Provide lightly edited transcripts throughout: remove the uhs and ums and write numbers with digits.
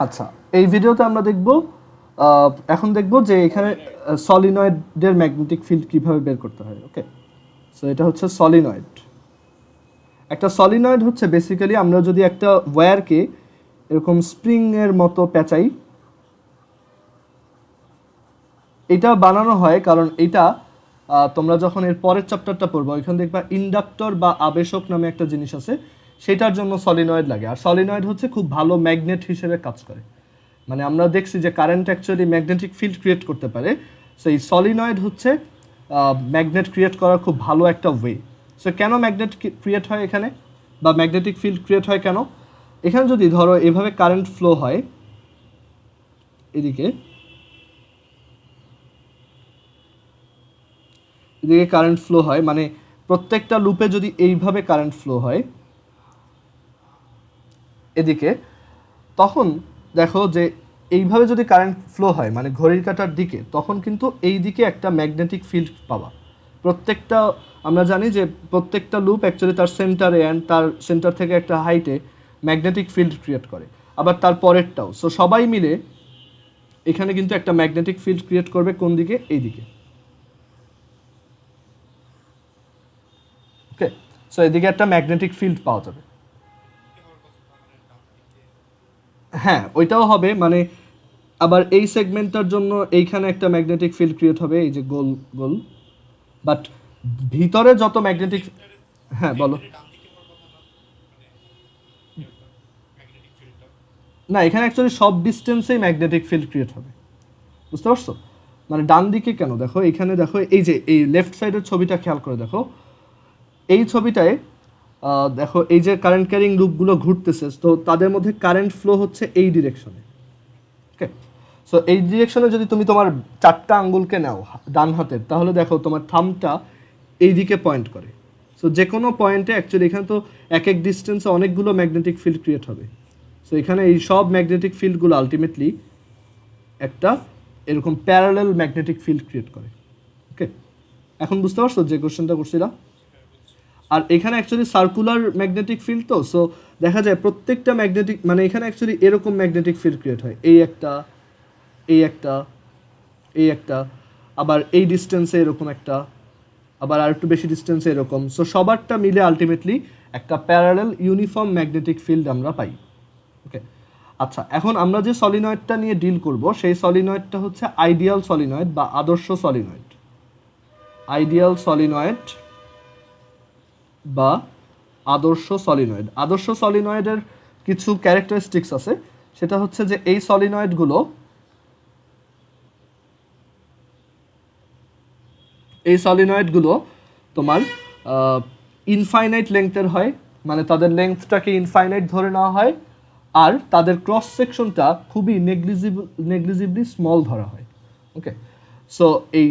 আচ্ছা, এই ভিডিওতে আমরা দেখব এখন দেখব যে এখানে সলিনয়েডের ম্যাগনেটিক ফিল্ড কিভাবে বের করতে হয়। ওকে, সো এটা হচ্ছে সলিনয়েড। একটা সলিনয়েড হচ্ছে বেসিক্যালি আমরা যদি একটা ওয়্যারকে এরকম স্প্রিং এর মতো পেঁচাই, এটা বানানো হয় কারণ এটা তোমরা যখন এর পরের চ্যাপ্টারটা পড়বো ওইখানে দেখবা ইন্ডাক্টর বা আবেশক নামে একটা জিনিস আছে, সেটার জন্য সলিনয়েড লাগে। আর সলিনয়েড হচ্ছে খুব ভালো ম্যাগনেট হিসেবে কাজ করে। মানে আমরা দেখছি যে current actually magnetic field create করতে পারে। সো এই সলিনয়েড হচ্ছে ম্যাগনেট ক্রিয়েট করার খুব ভালো একটা ওয়ে। সো কেন ম্যাগনেট ক্রিয়েট হয় এখানে, বা ম্যাগনেটিক ফিল্ড ক্রিয়েট হয় কেন? এখানে যদি ধরো এভাবে কারেন্ট ফ্লো হয় এদিকে এদিকে কারেন্ট ফ্লো হয়, মানে প্রত্যেকটা লুপে যদি এইভাবে কারেন্ট ফ্লো হয় এদিকে, তখন দেখো যে এইভাবে যদি কারেন্ট ফ্লো হয় মানে ঘড়ির কাঁটার দিকে, তখন কিন্তু এই দিকে একটা ম্যাগনেটিক ফিল্ড পাওয়া। প্রত্যেকটা আমরা জানি যে প্রত্যেকটা লুপ অ্যাকচুয়ালি তার সেন্টারে অ্যান্ড তার সেন্টার থেকে একটা হাইটে ম্যাগনেটিক ফিল্ড ক্রিয়েট করে, আবার তার পরেরটাও। সো সবাই মিলে এখানে কিন্তু একটা ম্যাগনেটিক ফিল্ড ক্রিয়েট করবে কোন দিকে? এই দিকে। ওকে, সো এদিকে একটা ম্যাগনেটিক ফিল্ড পাওয়া যাবে। হ্যাঁ, ওইটাও হবে, মানে আবার এই সেগমেন্টটার জন্য এইখানে একটা ম্যাগনেটিক ফিল্ড ক্রিয়েট হবে, এই যে গোল গোল। বাট ভিতরে যত ম্যাগনেটিক, হ্যাঁ বলো। না, এখানে অ্যাকচুয়ালি সব ডিস্টেন্সেই ম্যাগনেটিক ফিল্ড ক্রিয়েট হবে, বুঝতে পারছো? মানে ডান দিকে কেন, দেখো এখানে দেখো, এই যে এই লেফট সাইডের ছবিটা খেয়াল করে দেখো, এই ছবিটায় দেখো এই যে কারেন্ট ক্যারিং লুপগুলো ঘুরতেছে, তো তাদের মধ্যে কারেন্ট ফ্লো হচ্ছে এই ডিরেকশনে। ওকে, সো এই ডিরেকশনে যদি তুমি তোমার চারটা আঙ্গুলকে নাও ডান হাতের, তাহলে দেখো তোমার থামটা এই দিকে পয়েন্ট করে। সো যে কোনো পয়েন্টে অ্যাকচুয়ালি এখানে তো এক এক ডিস্টেন্সে অনেকগুলো ম্যাগনেটিক ফিল্ড ক্রিয়েট হবে। সো এখানে এই সব ম্যাগনেটিক ফিল্ডগুলো আলটিমেটলি একটা এরকম প্যারালাল ম্যাগনেটিক ফিল্ড ক্রিয়েট করে। ওকে, এখন বুঝতে পারছো যে কোশ্চেনটা করছিলাম? আর এখানে অ্যাকচুয়ালি সার্কুলার ম্যাগনেটিক ফিল্ড, তো সো দেখা যায় প্রত্যেকটা ম্যাগনেটিক, মানে এখানে অ্যাকচুয়ালি এরকম ম্যাগনেটিক ফিল্ড ক্রিয়েট হয়, এই একটা, এই একটা, এই একটা, আবার এই ডিস্টেন্সে এরকম একটা, আবার আর একটু বেশি ডিস্টেন্সে এরকম। সো সবারটা মিলে আলটিমেটলি একটা প্যারালাল ইউনিফর্ম ম্যাগনেটিক ফিল্ড আমরা পাই। ওকে, আচ্ছা, এখন আমরা যে সলিনয়েডটা নিয়ে ডিল করব সেই সলিনয়েডটা হচ্ছে আইডিয়াল সলিনয়েড বা আদর্শ সলিনয়েড। আইডিয়াল সলিনয়েড বা আদর্শ সলিনয়েড। আদর্শ সলিনয়েডের কিছু ক্যারেক্টারিস্টিক্স আছে, সেটা হচ্ছে যে এই সলিনয়েডগুলো, এই সলিনয়েডগুলো তোমার ইনফাইনাইট লেংথের হয়, মানে তাদের লেংথটাকে ইনফাইনাইট ধরে নেওয়া হয়, আর তাদের ক্রস সেকশনটা খুবই নেগলিজিবলি স্মল ধরা হয়। ওকে, সো এই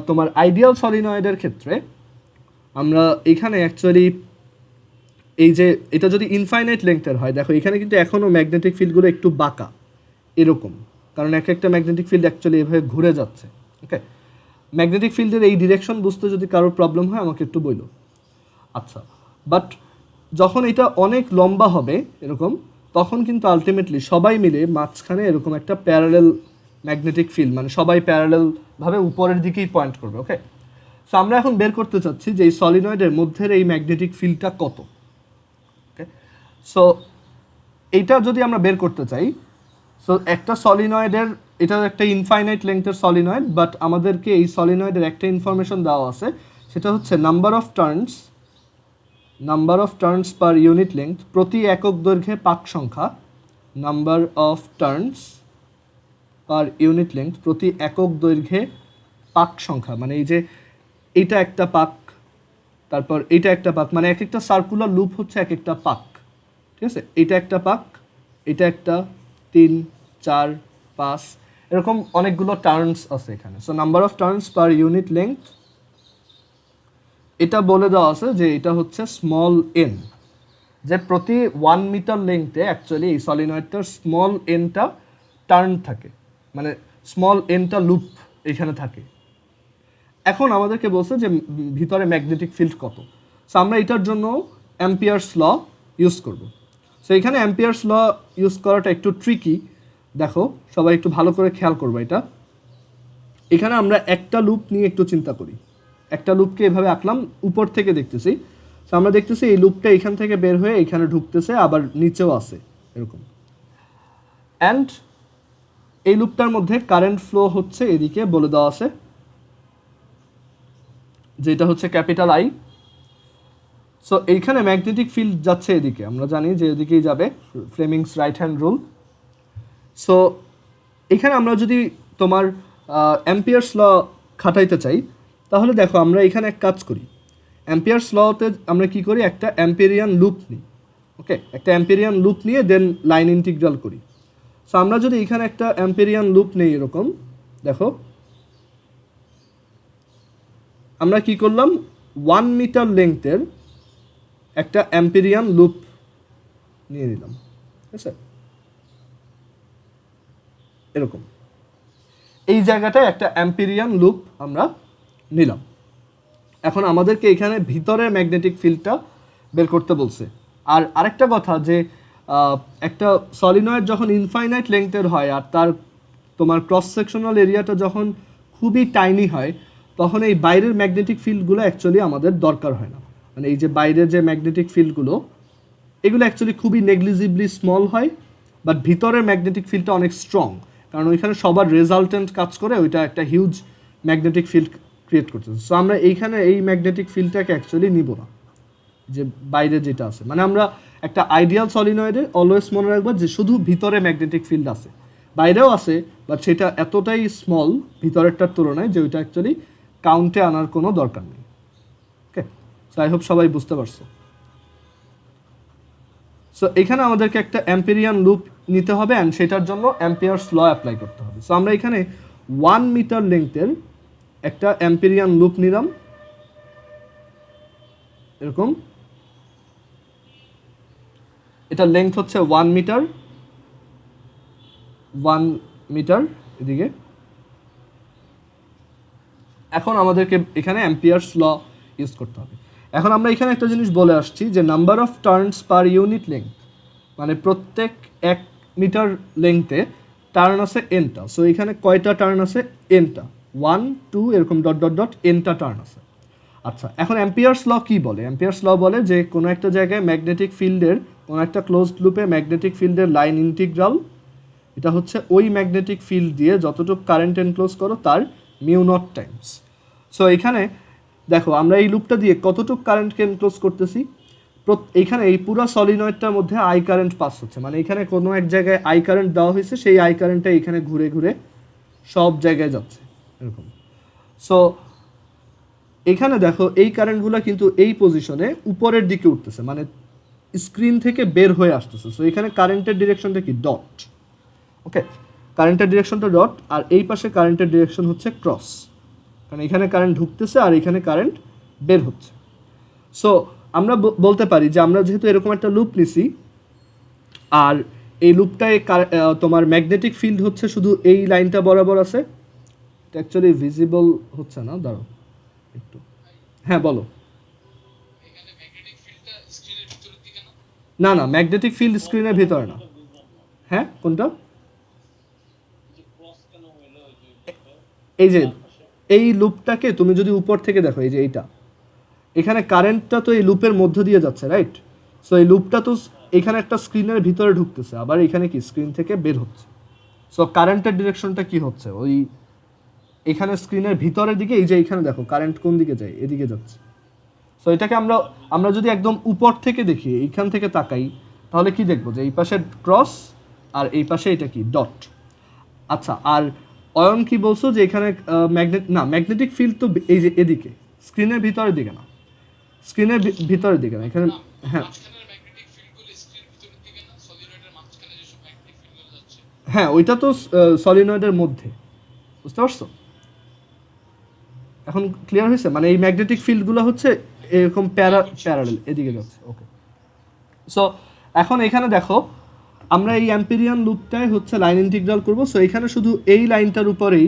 তোমার আইডিয়াল সলিনয়েডের ক্ষেত্রে আমরা এখানে অ্যাকচুয়ালি এই যে এটা যদি ইনফাইনাইট লেংথের হয়, দেখো এখানে কিন্তু এখনও ম্যাগনেটিক ফিল্ডগুলো একটু বাঁকা এরকম, কারণ এক একটা ম্যাগনেটিক ফিল্ড অ্যাকচুয়ালি এভাবে ঘুরে যাচ্ছে। ওকে, ম্যাগনেটিক ফিল্ডের এই ডিরেকশন বুঝতে যদি কারোর প্রবলেম হয় আমাকে একটু বইল। আচ্ছা, বাট যখন এটা অনেক লম্বা হবে এরকম, তখন কিন্তু আলটিমেটলি সবাই মিলে মাঝখানে এরকম একটা প্যারালেল ম্যাগনেটিক ফিল্ড, মানে সবাই প্যারালেলভাবে উপরের দিকেই পয়েন্ট করবে। ওকে, সো আমরা এখন বের করতে চাচ্ছি যে এই সলিনয়েডের মধ্যের এই ম্যাগনেটিক ফিল্ডটা কত। ওকে, সো এইটা যদি আমরা বের করতে চাই, সো একটা সলিনয়েডের, এটা একটা ইনফাইনাইট লেংথের সলিনয়েড, বাট আমাদেরকে এই সলিনয়েডের একটা ইনফরমেশন দেওয়া আছে, সেটা হচ্ছে number of turns per unit length, প্রতি একক দৈর্ঘ্যে পাক সংখ্যা। Number of turns per unit length, প্রতি একক দৈর্ঘ্যে পাক সংখ্যা, মানে এই যে এটা একটা পাক, তারপর এটা একটা পাক, মানে এক একটা সার্কুলার লুপ হচ্ছে এক একটা পাক। ঠিক আছে, এটা একটা পাক, এটা একটা, 3, 4, 5, এরকম অনেকগুলো টার্নস আছে এখানে। So number of turns per unit length, এটা বলে দেওয়া আছে যে এটা হচ্ছে স্মল এন, যে প্রতি 1 মিটার লেংথে অ্যাকচুয়ালি এই সলিনয়েডটার স্মল এনটা টার্ন থাকে, মানে স্মল এনটা লুপ এখানে থাকে। এখন আমাদেরকে বলছে যে ভিতরে ম্যাগনেটিক ফিল্ড কত। সো আমরা এটার জন্য অ্যাম্পিয়ার্স ল ইউজ করব। সো এখানে অ্যাম্পিয়ার্স ল ইউজ করাটা একটু ট্রিকি, দেখো সবাই একটু ভালো করে খেয়াল করবো এটা। এখানে আমরা একটা লুপ নিয়ে একটু চিন্তা করি, একটা লুপকে এভাবে আঁকলাম, উপর থেকে দেখতেছি। তো আমরা দেখতেছি এই লুপটা এখান থেকে বের হয়ে এখানে ঢুকতেছে, আবার নিচেও আছে এরকম। অ্যান্ড এই লুপটার মধ্যে কারেন্ট ফ্লো হচ্ছে এদিকে বলে দেওয়া আছে, যেটা হচ্ছে ক্যাপিটাল আই। সো এইখানে ম্যাগনেটিক ফিল্ড যাচ্ছে এদিকে, আমরা জানি যে এদিকেই যাবে, Fleming's right hand rule. So এখানে আমরা যদি তোমার অ্যাম্পিয়ার্স ল খাটাইতে চাই, তাহলে দেখো আমরা এখানে এক কাজ করি, অ্যাম্পিয়ার্স লতে আমরা কি করি, একটা অ্যাম্পেরিয়ান লুপ নিই। ওকে, একটা অ্যাম্পেরিয়ান লুপ নিয়ে দেন লাইন ইন্টিগ্রাল করি। সো আমরা যদি এখানে একটা অ্যাম্পেরিয়ান লুপ নেই এরকম, দেখো আমরা কি করলাম, 1 মিটার লেংথের একটা অ্যাম্পেরিয়ান লুপ নিয়ে নিলাম, ঠিক আছে, এরকম এই জায়গাটায় একটা অ্যাম্পেরিয়ান লুপ আমরা নিলাম। এখন আমাদেরকে এখানে ভিতরের ম্যাগনেটিক ফিল্ডটা বের করতে বলছে। আর আরেকটা কথা যে একটা সলিনয়েড যখন ইনফাইনাইট লেংথের হয় আর তার তোমার ক্রস সেকশনাল এরিয়াটা যখন খুবই টাইনি হয়, তখন এই বাইরের ম্যাগনেটিক ফিল্ডগুলো অ্যাকচুয়ালি আমাদের দরকার হয় না। মানে এই যে বাইরের যে ম্যাগনেটিক ফিল্ডগুলো, এগুলো অ্যাকচুয়ালি খুবই নেগলিজিবলি স্মল হয়, বাট ভিতরের ম্যাগনেটিক ফিল্ডটা অনেক স্ট্রং, কারণ ওইখানে সবার রেজাল্টেন্ট কাজ করে, ওইটা একটা হিউজ ম্যাগনেটিক ফিল্ড ক্রিয়েট করতেছে। সো আমরা এইখানে এই ম্যাগনেটিক ফিল্ডটাকে অ্যাকচুয়ালি নিব না, যে বাইরে যেটা আছে। মানে আমরা একটা আইডিয়াল সলিনয়েডে অলওয়েজ মনে রাখবো যে শুধু ভিতরে ম্যাগনেটিক ফিল্ড আছে, বাইরেও আছে, বাট সেটা এতটাই স্মল ভিতরেরটার তুলনায় যে ওইটা অ্যাকচুয়ালি কাউন্টে আনার কোনো দরকার নেই। ওকে, সো আই হোপ সবাই বুঝতে পারছো। সো এখানে আমাদেরকে একটা অ্যাম্পেরিয়ান লুপ নিতে হবে, অ্যান্ড সেটার জন্য অ্যাম্পিয়ার্স ল অ্যাপ্লাই করতে হবে। সো আমরা এখানে 1 মিটার লেংথের একটা অ্যাম্পেরিয়ান লুপ নিলাম এরকম, এটা লেংথ হচ্ছে 1 মিটার, 1 মিটার এদিকে। এখন আমাদেরকে এখানে অ্যাম্পিয়ার্স ল ইউজ করতে হবে। এখন আমরা এখানে একটা জিনিস বলে আসছি যে number of turns per unit length, মানে প্রত্যেক 1 মিটার লেংথে টার্ন আছে এনটা। সো এখানে কয়টা টার্ন আছে, এনটা, 1 2 এরকম ডট ডট ডট এনটা টার্ন আছে। আচ্ছা, এখন অ্যাম্পিয়ার্স ল কি বলে? অ্যাম্পিয়ার্স ল বলে যে কোনো একটা জায়গায় ম্যাগনেটিক ফিল্ডের, কোনো একটা ক্লোজড লুপে ম্যাগনেটিক ফিল্ডের লাইন ইন্টিগ্রাল, এটা হচ্ছে ওই ম্যাগনেটিক ফিল্ড দিয়ে যতটুকু কারেন্ট এনক্লোজ করো তার মিউ নট টাইমস। সো এখানে দেখো আমরা এই লুপটা দিয়ে কতটুকু কারেন্টকে এনক্লোজ করতেছি, এইখানে এই পুরো সলিনয়েডটার মধ্যে আই কারেন্ট পাস হচ্ছে, মানে এখানে কোনো এক জায়গায় আই কারেন্ট দেওয়া হয়েছে, সেই আই কারেন্টটা এখানে ঘুরে ঘুরে সব জায়গায় যাচ্ছে এরকম। সো এখানে দেখো এই কারেন্টগুলো কিন্তু এই পজিশনে উপরের দিকে উঠতেছে, মানে স্ক্রিন থেকে বের হয়ে আসতেছে। সো এখানে কারেন্টের ডিরেকশনটা কি, ডট। ওকে, কারেন্টের ডিরেকশনটা ডট, আর এই পাশে কারেন্টের ডিরেকশন হচ্ছে ক্রস, কারণ এখানে কারেন্ট ঢুকতেছে আর এখানে কারেন্ট বের হচ্ছে। সো আমরা বলতে পারি যে আমরা যেহেতু এরকম একটা লুপ নিছি, আর এই লুপটায় তোমার ম্যাগনেটিক ফিল্ড হচ্ছে শুধু এই লাইনটা বরাবর আছে। এটা অ্যাকচুয়ালি ভিজিবল হচ্ছে না, দাঁড়াও একটু, হ্যাঁ বলো। না না, ম্যাগনেটিক ফিল্ড স্ক্রিনের ভিতরে না। হ্যাঁ, কোনটা? এই যে এই লুপটাকে তুমি যদি উপর থেকে দেখো, এই যে এইটা, এখানে কারেন্টটা তো এই লুপের মধ্য দিয়ে যাচ্ছে, রাইট? সো এই লুপটা তো এখানে একটা স্ক্রিনের ভিতরে ঢুকতেছে, আবার এখানে কি স্ক্রিন থেকে বের হচ্ছে। সো কারেন্টের ডিরেকশনটা কি হচ্ছে, ওই এখানে স্ক্রিনের ভিতরের দিকে, এই যে এখানে দেখো কারেন্ট কোন দিকে যায়, এদিকে যাচ্ছে। সো এটাকে আমরা যদি একদম উপর থেকে দেখি, এইখান থেকে তাকাই, তাহলে কি দেখবো যে এই পাশে ক্রস আর এই পাশে এটা কি, ডট। আচ্ছা, আর অয়ন কি বলছো যে এখানে ম্যাগনেটিক ফিল্ড তো এই যে এদিকে, স্ক্রিনের ভিতরের দিকে না, স্ক্রিনের ভিতরের দিকে না, এখানে, হ্যাঁ হ্যাঁ, ওইটা তো সলিনয়েডের মধ্যে, বুঝতে পারছো? এখন ক্লিয়ার হয়েছে? মানে এই ম্যাগনেটিক ফিল্ডগুলো হচ্ছে এরকম প্যারালেল এদিকে যাচ্ছে। ওকে, সো এখন এখানে দেখো আমরা এই অ্যাম্পেরিয়ান লুপটায় হচ্ছে লাইন ইন্টিগ্রাল করব। সো এখানে শুধু এই লাইনটার উপরেই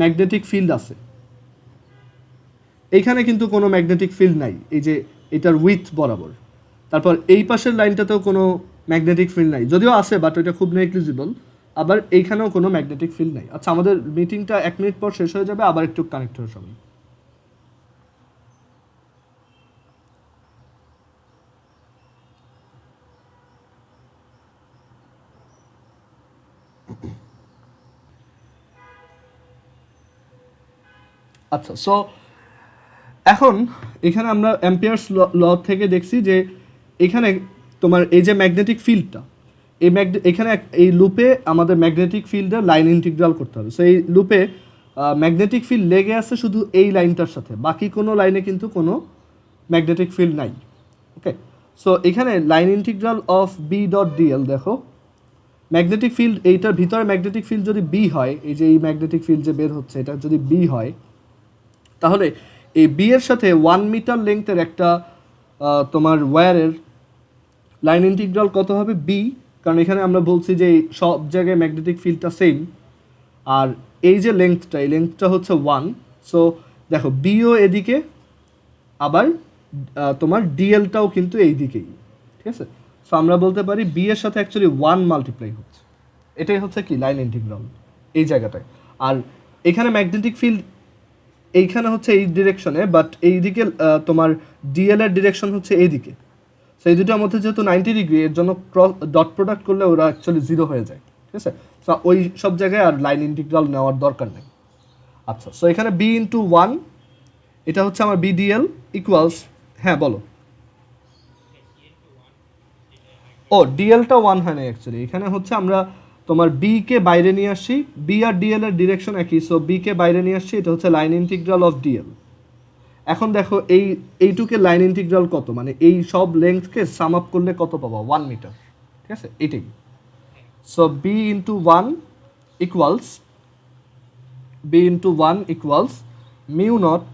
ম্যাগনেটিক ফিল্ড আছে, এইখানে কিন্তু কোনো ম্যাগনেটিক ফিল্ড নাই, এই যে এটার উইথ বরাবর। তারপর এই পাশের লাইনটাতেও কোনো ম্যাগনেটিক ফিল্ড নাই, যদিও আছে বাট ওইটা খুব নেগলিজিবল। আবার এইখানেও কোনো ম্যাগনেটিক ফিল্ড নাই। আচ্ছা, আমাদের মিটিংটা 1 মিনিট পর শেষ হয়ে যাবে, আবার একটু কানেক্ট হয়ে সবাই। আচ্ছা, সো এখন এখানে আমরা অ্যাম্পিয়ার্স ল থেকে দেখছি যে এখানে তোমার এই যে ম্যাগনেটিক ফিল্ডটা, এখানে এই লুপে আমাদের ম্যাগনেটিক ফিল্ডের লাইন ইন্টিগ্রাল করতে হবে। সো এই লুপে ম্যাগনেটিক ফিল্ড লেগে আছে শুধু এই লাইনটার সাথে, বাকি কোনো লাইনে কিন্তু কোনো ম্যাগনেটিক ফিল্ড নাই। ওকে, সো এখানে line integral of B dot dl, দেখো ম্যাগনেটিক ফিল্ড এইটার ভিতরে ম্যাগনেটিক ফিল্ড যদি বি হয়, এই যে এই ম্যাগনেটিক ফিল্ড যে বের হচ্ছে এটা যদি বি হয়, তাহলে এই বি এর সাথে 1 মিটার লেংথের একটা তোমার ওয়্যারের লাইন ইন্টিগ্রাল কত হবে? বি, কারণ এখানে আমরা বলছি যে সব জায়গায় ম্যাগনেটিক ফিল্ডটা সেম, আর এই যে লেংথটা, এই লেংথটা হচ্ছে 1। সো দেখো বিও এদিকে, আবার তোমার ডিএলটাও কিন্তু এই দিকেই, ঠিক আছে? সো আমরা বলতে পারি বি এর সাথে অ্যাকচুয়ালি 1 মাল্টিপ্লাই হচ্ছে, এটাই হচ্ছে কি লাইন ইন্টিগ্রাল এই জায়গাটায়। আর এখানে ম্যাগনেটিক ফিল্ড এইখানে হচ্ছে এই ডিরেকশনে, বাট এইদিকে তোমার ডিএল এর ডিরেকশন হচ্ছে এইদিকে। সো এই দুটোর মধ্যে যেহেতু 90 ডিগ্রি, এর জন্য ডট প্রোডাক্ট করলে ওরা অ্যাকচুয়ালি 0 হয়ে যায়, ঠিক আছে? সো ওই সব জায়গায় আর লাইন ইন্টিগ্রাল নেওয়ার দরকার নেই। আচ্ছা, সো এখানে বি ইন্টু 1, এটা হচ্ছে আমার বিডিএল ইকুয়ালস, হ্যাঁ বলো। ও, ডিএলটা 1 হয় না অ্যাকচুয়ালি, এখানে হচ্ছে আমরা তোমার বি কে বাইরে নিয়ে আসছি, বি আর ডিএল এর ডিরেকশন একই, সো বি কে বাইরে নিয়ে আসছি, এটা হচ্ছে লাইন ইন্টিগ্রাল অফ ডিএল। এখন দেখো এইটুকে লাইন ইন্টিগ্রাল কত, মানে এই সব লেন্থকে সাম আপ করলে কত পাবো? 1 মিটার, ঠিক আছে? এটাই। So B into 1 equals mu naught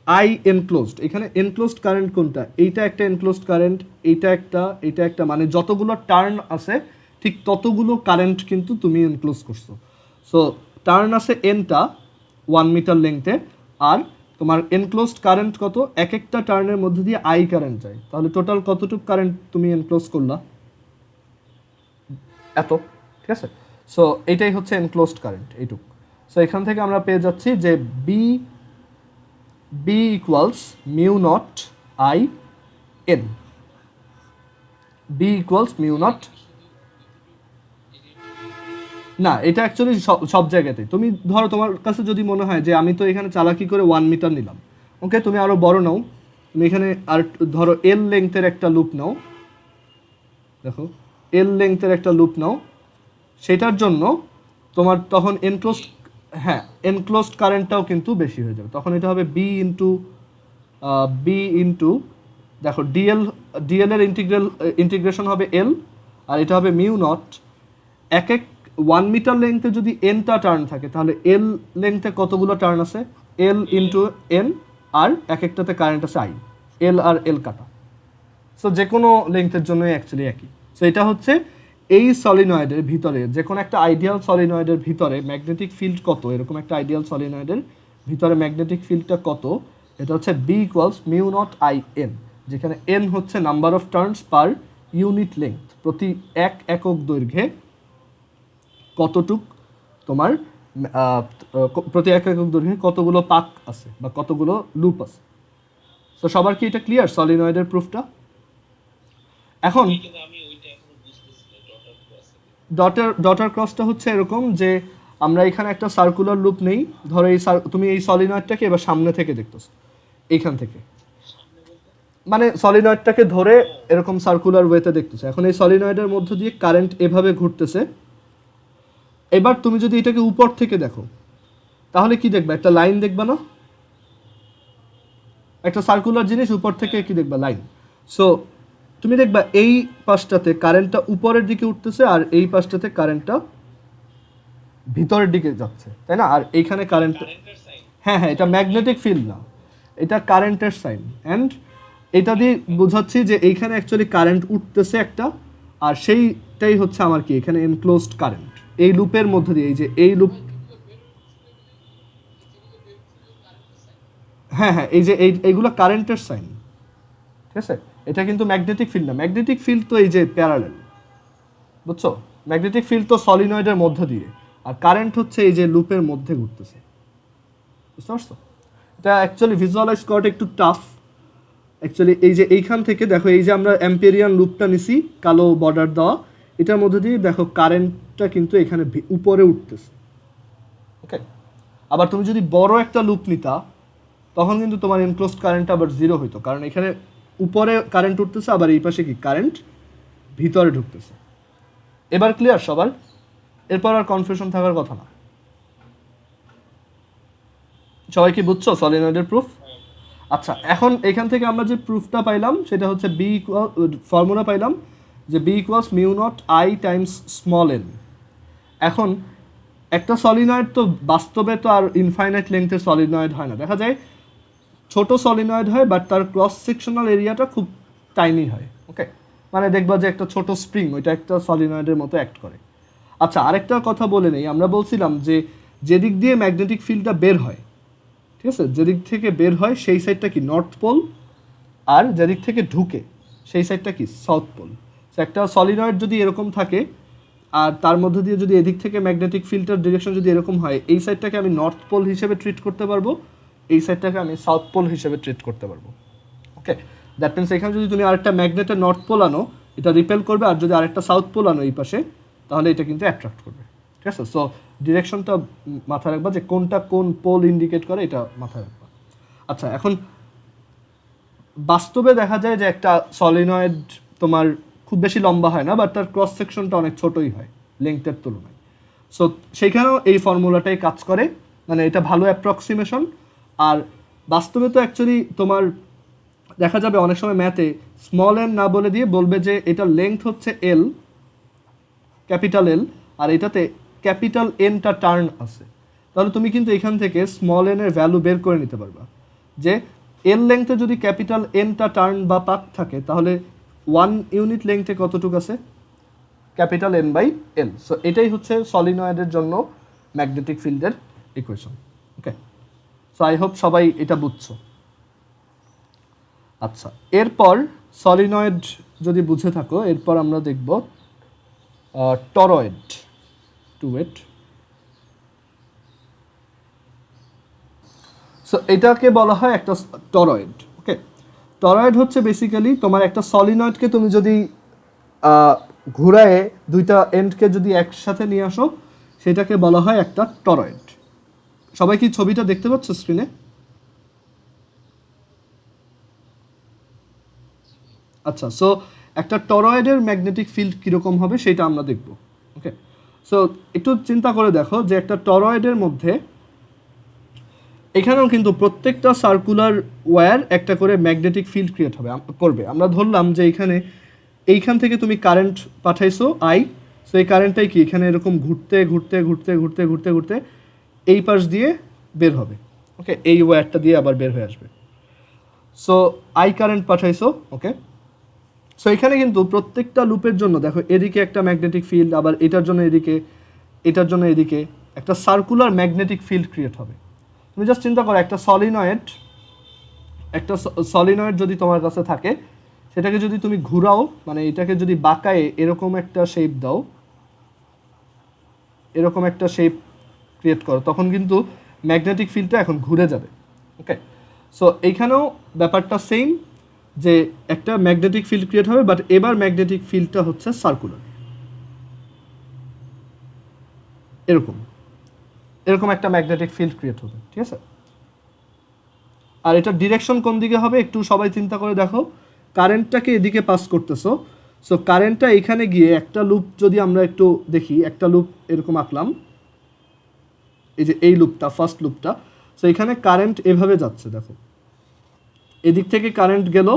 I enclosed. এখানে এনক্লোজড কারেন্ট কোনটা? এইটা একটা এনক্লোজড কারেন্ট, এইটা একটা, মানে যতগুলো টার্ন আছে ঠিক ততগুলো কারেন্ট কিন্তু তুমি এনক্লোজ করছো। সো টার্ন আছে এনটা 1 মিটার লেংথে, আর তোমার এনক্লোজড কারেন্ট কত? এক একটা টার্নের মধ্যে দিয়ে আই কারেন্ট যায়, তাহলে টোটাল কতটুকু কারেন্ট তুমি এনক্লোজ করলা? এত, ঠিক আছে? সো এইটাই হচ্ছে এনক্লোজড কারেন্ট, এইটুক। সো এখান থেকে আমরা পেয়ে যাচ্ছি যে B equals mu naught I n, B equals mu naught, না এটা অ্যাকচুয়ালি সব জায়গাতেই। তুমি ধরো তোমার কাছে যদি মনে হয় যে আমি তো এখানে চালাকি করে 1 মিটার নিলাম, ওকে, তুমি আরও বড় নাও, তুমি এখানে আর ধরো এল লেংথের একটা লুপ নাও, দেখো এল লেংথের একটা লুপ নাও, সেটার জন্য তোমার তখন এনক্লোজড কারেন্টটাও কিন্তু বেশি হয়ে যাবে, তখন এটা হবে বি ইন্টু দেখো ডিএল এর ইন্টিগ্রেশন হবে এল, আর এটা হবে মিউ নট এক 1 মিটার লেংথে যদি এনটা টার্ন থাকে, তাহলে এল লেংথে কতগুলো টার্ন আছে? এল ইন্টু এন, আর এক একটাতে কারেন্ট আছে আই, এল আর এল কাটা। সো যে কোনো লেংথের জন্যই অ্যাকচুয়ালি একই। সো এটা হচ্ছে এই সলিনয়েডের ভিতরে, যে কোনো একটা আইডিয়াল সলিনয়েডের ভিতরে ম্যাগনেটিক ফিল্ড কত, এরকম একটা আইডিয়াল সলিনয়েডের ভিতরে ম্যাগনেটিক ফিল্ডটা কত, এটা হচ্ছে B equals mu naught I n, যেখানে এন হচ্ছে number of turns per unit length, প্রতি একক দৈর্ঘ্যে কতটুক তোমার প্রতি একক দৈর্ঘ্যে কতগুলো পাক আছে বা কতগুলো লুপ আছে। তো সবার কি এটা ক্লিয়ার সলিনয়েডের প্রুফটা? এখন ডটার ক্রসটা হচ্ছে এরকম যে আমরা এখানে একটা সার্কুলার লুপ নেই, ধরো তুমি এই সলিনয়েডটাকে এবার সামনে থেকে দেখতেছো, এইখান থেকে, মানে সলিনয়েডটাকে ধরে এরকম সার্কুলার ওয়েতে দেখতেছো। এখন এই সলিনয়েডের মধ্য দিয়ে কারেন্ট এভাবে ঘুরতেছে। এবার তুমি যদি এটাকে উপর থেকে দেখো, তাহলে কি দেখবা? একটা লাইন দেখবা না? একটা সার্কুলার জিনিস উপর থেকে কি দেখবা? লাইন। সো তুমি দেখবা এই পাশটাতে কারেন্টটা উপরের দিকে উঠতেছে, আর এই পাশটাতে কারেন্টটা ভিতরের দিকে যাচ্ছে, তাই না? আর এইখানে কারেন্ট, হ্যাঁ, এটা ম্যাগনেটিক ফিল্ড না, এটা কারেন্টের সাইন। অ্যান্ড এটা দিয়ে বোঝাচ্ছি যে এইখানে অ্যাকচুয়ালি কারেন্ট উঠতেছে একটা, আর সেইটাই হচ্ছে আমার কি এখানে এনক্লোজড কারেন্ট এই লুপের মধ্যে দিয়ে, এই যে এই লুপ, হ্যাঁ, এই যে এইগুলো কারেন্টের সাইন, ঠিক আছে? এটা কিন্তু ম্যাগনেটিক ফিল্ড না, ম্যাগনেটিক ফিল্ড তো এই যে প্যারালেল, বুঝছো? ম্যাগনেটিক ফিল্ড তো সলিনয়েডের মধ্য দিয়ে, আর কারেন্ট হচ্ছে এই যে লুপের মধ্যে ঘুরতেছে। বুঝতে পারছো? এটা অ্যাকচুয়ালি ভিজুয়ালাইজ করাটা একটু টাফ। অ্যাকচুয়ালি এই যে এইখান থেকে দেখো, এই যে আমরা অ্যাম্পেরিয়ান লুপটা নিছি কালো বর্ডার দেওয়া, এটার মধ্যে দিয়ে দেখো কারেন্টটা কিন্তু এখানে উপরে উঠতেছে। ওকে, আবার তুমি যদি বড় একটা লুপ নিতা তখন কিন্তু তোমার এনক্লোজড কারেন্ট আবার জিরো হইতো, কারণ এখানে উপরে কারেন্ট উঠতেছে, আবার এই পাশে কি কারেন্ট ভিতরে ঢুকতেছে। এবার ক্লিয়ার সবার? এরপর আর কনফিউশন থাকার কথা না। সবাই কি বুঝছো সলিনয়েডের প্রুফ? আচ্ছা, এখন এখান থেকে আমরা যে প্রুফটা পাইলাম সেটা হচ্ছে বি ইকুয়াল, ফর্মুলা পাইলাম যে B equals mu naught I times small n. এখন একটা সলিনয়েড তো বাস্তবে তো আর ইনফাইনাইট লেন্থের সলিনয়েড হয় না, দেখা যায় ছোট সলিনয়েড হয়, বাট তার ক্রস সেকশনাল এরিয়াটা খুব টাইনি হয়। ওকে, মানে দেখবা যে একটা ছোট স্প্রিং ওইটা একটা সলিনয়েডের মতো অ্যাক্ট করে। আচ্ছা, আরেকটা কথা বলে নেই, আমরা বলছিলাম যে যেদিক দিয়ে ম্যাগনেটিক ফিল্ডটা বের হয়, ঠিক আছে, যেদিক থেকে বের হয় সেই সাইডটা কি নর্থ পোল, আর যেদিক থেকে ঢুকে সেই সাইডটা কি সাউথ পোল। সো একটা সলিনয়েড যদি এরকম থাকে আর তার মধ্যে দিয়ে যদি এদিক থেকে ম্যাগনেটিক ফিল্ডের ডিরেকশন যদি এরকম হয়, এই সাইডটাকে আমি নর্থ পোল হিসেবে ট্রিট করতে পারবো, এই সাইডটাকে আমি সাউথ পোল হিসেবে ট্রিট করতে পারবো। ওকে, দ্যাট মিনস এখানে যদি তুমি আরেকটা ম্যাগনেটের নর্থ পোল আনো, এটা রিপেল করবে, আর যদি আরেকটা সাউথ পোল আনো এই পাশে, তাহলে এটা কিন্তু অ্যাট্রাক্ট করবে। ঠিক আছে, সো ডিরেকশনটা মাথায় রাখবা যে কোনটা কোন পোল ইন্ডিকেট করে, এটা মাথায় রাখবা। আচ্ছা, এখন বাস্তবে দেখা যায় যে একটা সলিনয়েড তোমার খুব বেশি লম্বা হয় না, বাট তার ক্রস সেকশনটা অনেক ছোটই হয় লেংথের তুলনায়। সো সেইখানেও এই ফর্মুলাটাই কাজ করে, মানে এটা ভালো অ্যাপ্রক্সিমেশন। আর বাস্তবে তো অ্যাকচুয়ালি তোমার দেখা যাবে অনেক সময় ম্যাথে স্মল এন না বলে দিয়ে বলবে যে এটা লেংথ হচ্ছে এল, ক্যাপিটাল এল, আর এটাতে ক্যাপিটাল এনটা টার্ন আছে। তাহলে তুমি কিন্তু এখান থেকে স্মল এন এর ভ্যালু বের করে নিতে পারবা যে এল লেংথে যদি ক্যাপিটাল এনটা টার্ন বা পাক থাকে, তাহলে 1 ইউনিট লেংথে কতটুকু আছে, capital N by L. So এটাই হচ্ছে সলিনয়েডের জন্য ম্যাগনেটিক ফিল্ডের equation. Okay, so I hope সবাই এটা বুঝছো। আচ্ছা, এরপর সলিনয়েড যদি বুঝে থাকো, এরপর আমরা দেখব টরয়েড। টু ওয়েট, সো এটাকে বলা হয় একটা টরয়েড। ওকে, টরয়েড হচ্ছে বেসিক্যালি তোমার একটা সলিনয়েডকে তুমি যদি ঘুরায়ে দুইটা এন্ডকে যদি একসাথে নিয়ে আসো, সেটাকে বলা হয় একটা টরয়েড। সবাই কি ছবিটা দেখতে পাচ্ছ স্ক্রিনে? আচ্ছা, সো একটা টরয়েডের ম্যাগনেটিক ফিল্ড কীরকম হবে সেটা আমরা দেখব। ওকে, সো একটু চিন্তা করে দেখো যে একটা টরয়েডের মধ্যে এখানেও কিন্তু প্রত্যেকটা সার্কুলার ওয়্যার একটা করে ম্যাগনেটিক ফিল্ড ক্রিয়েট করবে। আমরা ধরলাম যে এইখান থেকে তুমি কারেন্ট পাঠাইছো আই, সো এই কারেন্টটাই কি এখানে এরকম ঘুরতে ঘুরতে ঘুরতে ঘুরতে ঘুরতে ঘুরতে এই পাশ দিয়ে বের হবে। ওকে, এই ওয়্যারটা দিয়ে আবার বের হয়ে আসবে। সো আই কারেন্ট পাঠাইছো। ওকে, সো এখানে কিন্তু প্রত্যেকটা লুপের জন্য দেখো এদিকে একটা ম্যাগনেটিক ফিল্ড, আবার এটার জন্য এদিকে, এটার জন্য এদিকে একটা সার্কুলার ম্যাগনেটিক ফিল্ড ক্রিয়েট হবে। তুমি জাস্ট চিন্তা করো একটা সলিনয়েড যদি তোমার কাছে থাকে, সেটাকে যদি তুমি ঘুরাও, মানে এটাকে যদি বাঁকায়ে এরকম একটা শেপ দাও, এরকম একটা শেপ ক্রিয়েট করো, তখন কিন্তু ম্যাগনেটিক ফিল্ডটা এখন ঘুরে যাবে। ওকে, সো এইখানেও ব্যাপারটা সেম, যে একটা ম্যাগনেটিক ফিল্ড ক্রিয়েট হবে, বাট এবার ম্যাগনেটিক ফিল্ডটা হচ্ছে সার্কুলার। এরকম এরকম একটা ম্যাগনেটিক ফিল্ড ক্রিয়েট হবে। ঠিক আছে, আর এটা ডিরেকশন কোন দিকে হবে একটু সবাই চিন্তা করে দেখো। কারেন্টটাকে এদিকে পাস করতেছো, সো কারেন্টটা এখানে গিয়ে একটা লুপ যদি আমরা একটু দেখি, একটা লুপ এরকম আঁকলাম, এই যে এই লুপটা, ফার্স্ট লুপটা। সো এখানে কারেন্ট এভাবে যাচ্ছে, দেখো এদিক থেকে কারেন্ট গেল,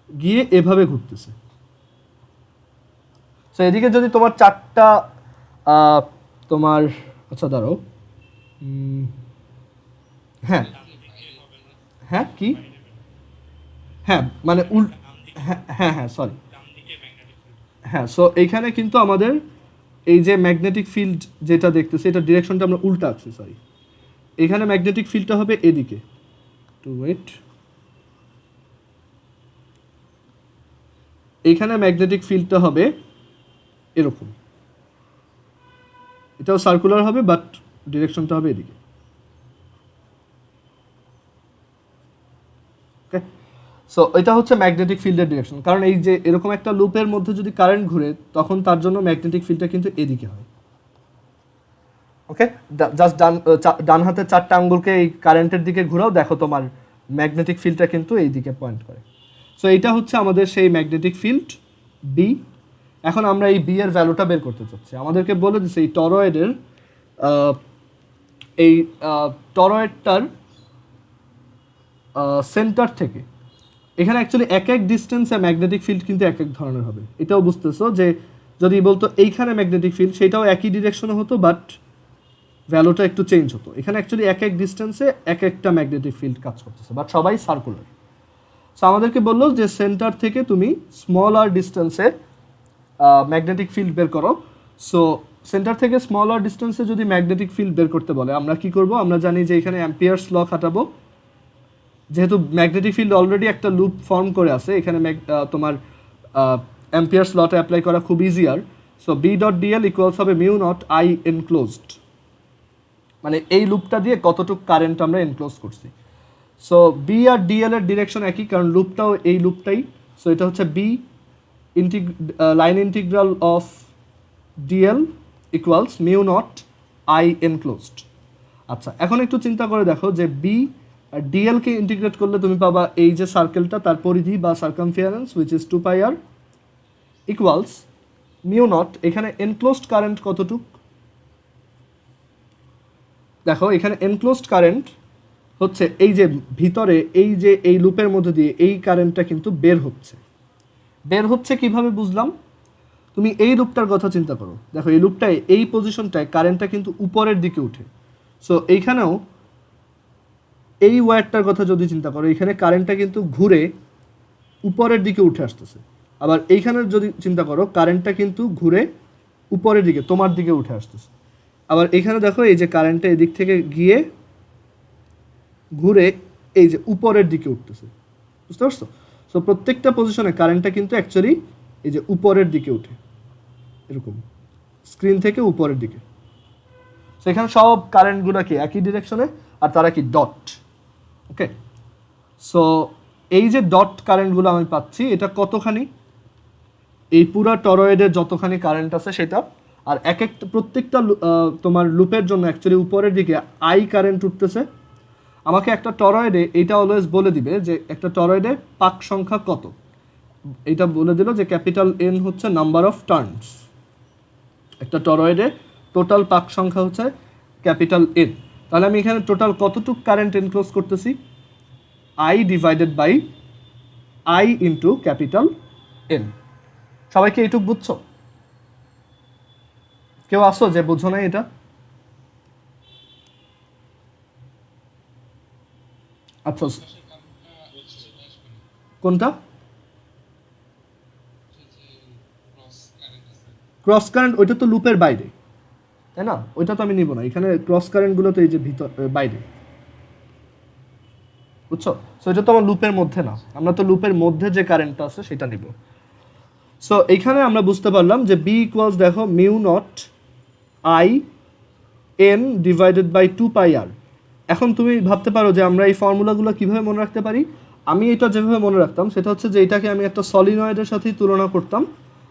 গিয়ে এভাবে ঘুরতেছে। সো এদিকে যদি তোমার চারটা তোমার, আচ্ছা দাঁড়াও, হ্যাঁ হ্যাঁ কি, হ্যাঁ মানে হ্যাঁ হ্যাঁ হ্যাঁ সরি, হ্যাঁ। সো এইখানে কিন্তু আমাদের এই যে ম্যাগনেটিক ফিল্ড যেটা দেখতেছি, এটা ডিরেকশনটা আমরা উল্টা আছি, সরি। এখানে ম্যাগনেটিক ফিল্ডটা হবে এদিকে, টু ওয়েট, এইখানে ম্যাগনেটিক ফিল্ডটা হবে এরকম। এটাও সার্কুলার হবে বাট ডিরেকশনটা হবে এদিকে। ওকে, সো এটা হচ্ছে ম্যাগনেটিক ফিল্ডের ডিরেকশন, কারণ এই যে এরকম একটা লুপের মধ্যে যদি কারেন্ট ঘুরে তখন তার জন্য ম্যাগনেটিক ফিল্ডটা কিন্তু এদিকে হয়। ওকে, জাস্ট ডান হাতের 4টা আঙ্গুলকে এই কারেন্টের দিকে ঘোরাও, দেখো তোমার ম্যাগনেটিক ফিল্ডটা কিন্তু এই দিকে পয়েন্ট করে। সো এইটা হচ্ছে আমাদের সেই ম্যাগনেটিক ফিল্ড বি। এখন আমরা এই বি এর ভ্যালুটা বের করতে চাচ্ছি। আমাদেরকে বলে দিচ্ছে এই টরয়েডটার সেন্টার থেকে, এখানে অ্যাকচুয়ালি এক এক ডিস্টেন্সে ম্যাগনেটিক ফিল্ড কিন্তু এক এক ধরনের হবে। এটাও বুঝতেছো যে যদি বলতো এইখানে ম্যাগনেটিক ফিল্ড, সেটাও একই ডিরেকশনে হতো বাট ভ্যালুটা একটু চেঞ্জ হতো। এখানে অ্যাকচুয়ালি এক এক ডিস্টেন্সে এক একটা ম্যাগনেটিক ফিল্ড কাজ করতেছে বাট সবাই সার্কুলার। সো আমাদেরকে বললো যে সেন্টার থেকে তুমি স্মল আর ডিস্টেন্সে ম্যাগনেটিক ফিল্ড বের করো। সো সেন্টার থেকে স্মল আর ডিস্টেন্সে যদি ম্যাগনেটিক ফিল্ড বের করতে বলে আমরা কি করব, আমরা জানি যে এখানে অ্যাম্পিয়ার্স ল খাটাবো। যেহেতু ম্যাগনেটিক ফিল্ড অলরেডি একটা লুপ ফর্ম করে আছে, এখানে তোমার অ্যাম্পিয়ার্স লটা অ্যাপ্লাই করা খুব easier. So B dot dl equals হবে মিউ নট আই এনক্লোজড, মানে এই লুপটা দিয়ে কতটুকু কারেন্ট আমরা এনক্লোজ করছি। সো বি আর ডিএল এর ডিরেকশন একই, কারণ লুপটাও এই লুপটাই। সো এটা হচ্ছে B line integral of dl equals mu naught I enclosed. আচ্ছা, এখন একটু চিন্তা করে দেখো যে বি আর ডিএলকে ইন্টিগ্রেট করলে তুমি পাবা এই যে সার্কেলটা, তার পরিধি বা circumference which is 2 pi r equals mu naught, এখানে এনক্লোজড কারেন্ট কতটুক, দেখো এখানে এনক্লোজড কারেন্ট হচ্ছে এই যে ভিতরে এই যে এই লুপের মধ্যে দিয়ে এই কারেন্টটা কিন্তু বের হচ্ছে কিভাবে বুঝলাম, তুমি এই লুপটার কথা চিন্তা করো। দেখো এই লুপটায় এই পজিশনটায় কারেন্টটা কিন্তু উপরের দিকে উঠে। সো এইখানেও এই ওয়্যারটার কথা যদি চিন্তা করো, এখানে কারেন্টটা কিন্তু ঘুরে উপরের দিকে উঠে আসতেছে। আবার এইখানের যদি চিন্তা করো, কারেন্টটা কিন্তু ঘুরে উপরের দিকে তোমার দিকে উঠে আসতেছে। আবার এখানে দেখো এই যে কারেন্টটা এদিক থেকে গিয়ে ঘুরে এই যে উপরের দিকে উঠতেছে, বুঝতে পারছো? সো প্রত্যেকটা পজিশনে কারেন্টটা কিন্তু অ্যাকচুয়ালি এই যে উপরের দিকে উঠে, এরকম স্ক্রিন থেকে উপরের দিকে। সো এখানে সব কারেন্টগুলো কি একই ডিরেকশনে, আর তারা কি ডট। ওকে, সো এই যে ডট কারেন্টগুলো আমি পাচ্ছি, এটা কতখানি, এই পুরো টরয়েডের যতখানি কারেন্ট আছে সেটা, আর প্রত্যেকটা তোমার লুপের জন্য অ্যাকচুয়ালি উপরের দিকে আই কারেন্ট উঠতেছে। আমাকে একটা টরয়েডে এটা অলওয়েজ বলে দিবে যে একটা টরয়েডে পাক সংখ্যা কত, এটা বলে দিল যে ক্যাপিটাল এন হচ্ছে নাম্বার অফ টার্নস। একটা টরয়েডে টোটাল পাক সংখ্যা হচ্ছে ক্যাপিটাল এন। তাহলে আমি এখানে টোটাল কতটুকু কারেন্ট এনক্লোজ করতেছি, I divided by I into capital N. সবাইকে এইটুক বুঝছো? কেউ আসো যে বুঝো নাই এটা? আচ্ছা, কোনটা? ক্রস কারেন্ট ওইটা তো লুপের বাইরে, তাই না? ওইটা তো আমি নিব না। এখানে ক্রস কারেন্টগুলো তো এই যে ভিতর বাইরে, বুঝছো? সো এটা তো আমার লুপের মধ্যে না, আমরা তো লুপের মধ্যে যে কারেন্টটা আছে সেটা নিব। সো এইখানে আমরা বুঝতে পারলাম যে বি ইকুয়ালস দেখো mu naught I n divided by 2 pi r. এখন তুমি ভাবতে পারো যে আমরা এই ফর্মুলাগুলো কিভাবে মনে রাখতে পারি। আমি এটা যেভাবে মনে রাখতাম সেটা হচ্ছে যে এটাকে আমি একটা সলিনয়েডের সাথেই তুলনা করতাম।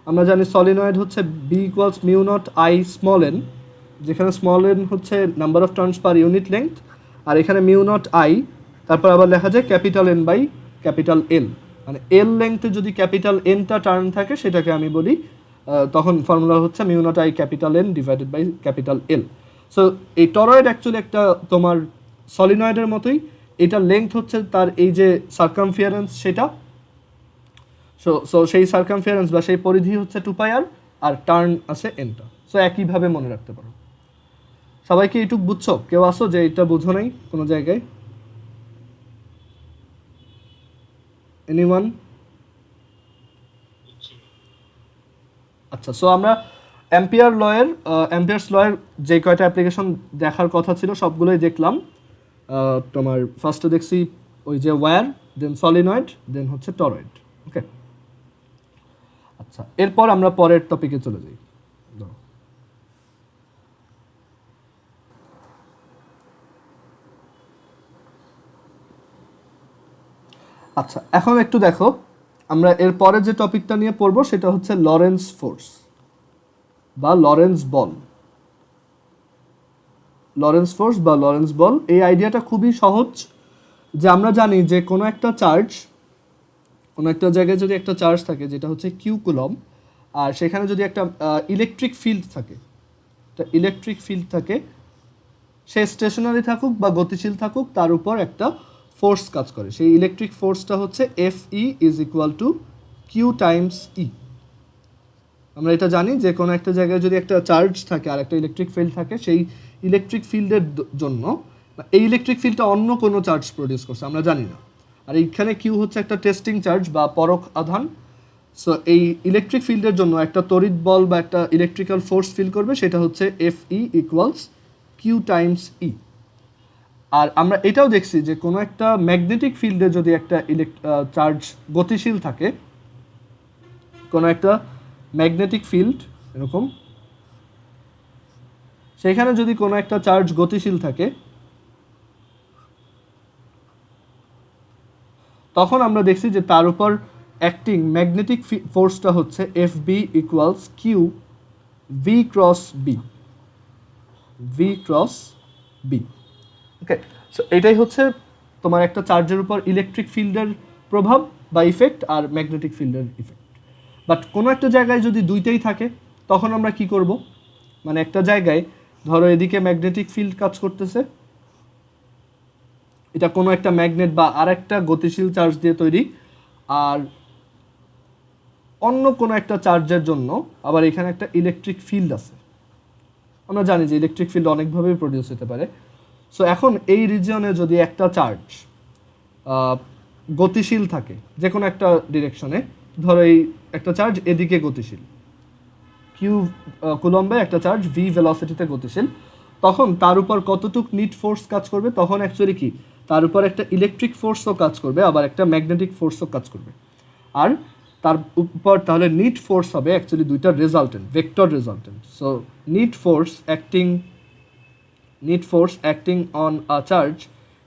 আমরা জানি সলিনয়েড হচ্ছে B equals mu naught I small N, যেখানে স্মল এন হচ্ছে number of turns per unit length, আর এখানে মিউ নট আই, তারপর আবার লেখা যায় capital N by capital L, মানে এল লেংথে যদি ক্যাপিটাল এনটা টার্ন থাকে সেটাকে আমি বলি, তখন ফর্মুলা হচ্ছে mu naught I capital N divided by capital L. So এই টরয়েড অ্যাকচুয়ালি একটা তোমার সলিনয়েডের মতোই, এটা লেংথ হচ্ছে তার এই যে সার্কামফিয়ারেন্স সেটা। সো সেই সার্কামফিয়ারেন্স বা সেই পরিধি হচ্ছে 2 পাই আর টার্ন আছে এনটা। সো একইভাবে মনে রাখতে পারো। সবাইকে এইটুক বুঝছো? কেউ আসো যে এটা বুঝো নাই কোনো জায়গায়? এনিওয়ান? আচ্ছা, সো আমরা অ্যাম্পিয়ার্স লয়ের যে কয়টা অ্যাপ্লিকেশন দেখার কথা ছিল সবগুলোই দেখলাম। তোমার ফার্স্টে দেখছি ওই যে ওয়্যার, দেন সলিনয়েড, দেন হচ্ছে টরয়েড। ওকে, আচ্ছা, এরপর আমরা পরের টপিকে চলে যাই। আচ্ছা, এখন একটু দেখো, আমরা এর পরে যে টপিকটা নিয়ে পড়বো সেটা হচ্ছে লরেন্স ফোর্স বা লরেন্স বল। লরেন্স ফোর্স বা লরেন্স বল, এই আইডিয়াটা খুবই সহজ। যে আমরা জানি যে কোনো একটা চার্জ, কোনো একটা জায়গায় যদি একটা চার্জ থাকে যেটা হচ্ছে কিউ কুলম, আর সেখানে যদি একটা ইলেকট্রিক ফিল্ড থাকে, একটা ইলেকট্রিক ফিল্ড থাকে, সে স্টেশনারি থাকুক বা গতিশীল থাকুক, তার উপর একটা ফোর্স কাজ করে। সেই ইলেকট্রিক ফোর্সটা হচ্ছে F E is equal to Q times E. আমরা এটা জানি যে কোনো একটা জায়গায় যদি একটা চার্জ থাকে আর একটা ইলেকট্রিক ফিল্ড থাকে, সেই ইলেকট্রিক ফিল্ডের জন্য এই ইলেকট্রিক ফিল্ডটা অন্য কোনো চার্জ প্রডিউস করছে আমরা জানি না। আর এইখানে কিউ হচ্ছে একটা টেস্টিং চার্জ বা পরখ আধান। সো এই ইলেকট্রিক ফিল্ডের জন্য একটা তড়িৎ বল বা একটা ইলেকট্রিক্যাল ফোর্স ফিল করবে, সেটা হচ্ছে F E equals Q times E. আর আমরা এটাও দেখছি যে কোনো একটা ম্যাগনেটিক ফিল্ডে যদি একটা চার্জ গতিশীল থাকে, কোনো একটা ম্যাগনেটিক ফিল্ড এরকম, সেখানে যদি কোনো একটা চার্জ গতিশীল থাকে, তখন আমরা দেখছি যে তার উপর অ্যাক্টিং ম্যাগনেটিক ফোর্সটা হচ্ছে F B equals Q V cross B, V cross B. Okay, so এটাই হচ্ছে তোমার একটা চার্জের উপর ইলেকট্রিক ফিল্ডের প্রভাব বা ইফেক্ট আর ম্যাগনেটিক ফিল্ডের ইফেক্ট। বাট কোনো একটা জায়গায় যদি দুইটাই থাকে, তখন আমরা কি করব? মানে একটা জায়গায় ধরো এদিকে ম্যাগনেটিক ফিল্ড কাজ করতেছে, এটা কোনো একটা ম্যাগনেট বা আর একটা গতিশীল চার্জ দিয়ে তৈরি, আর অন্য কোনো একটা চার্জের জন্য আবার এখানে একটা ইলেকট্রিক ফিল্ড আছে। আমরা জানি যে ইলেকট্রিক ফিল্ড অনেকভাবেই প্রডিউস হতে পারে। সো এখন এই রিজিয়নে যদি একটা চার্জ গতিশীল থাকে যে কোনো একটা ডিরেকশনে, ধরো এই একটা চার্জ এদিকে গতিশীল, কিউ কুলম্বে একটা চার্জ ভি ভেলোসিটিতে গতিশীল, তখন তার উপর কতটুক নিট ফোর্স কাজ করবে? তখন অ্যাকচুয়ালি কি তার উপর একটা ইলেকট্রিক ফোর্সও কাজ করবে, আবার একটা ম্যাগনেটিক ফোর্সও কাজ করবে। আর তার উপর তাহলে নিট ফোর্স হবে অ্যাকচুয়ালি দুইটা resultant, vector resultant. So net force acting on a charge,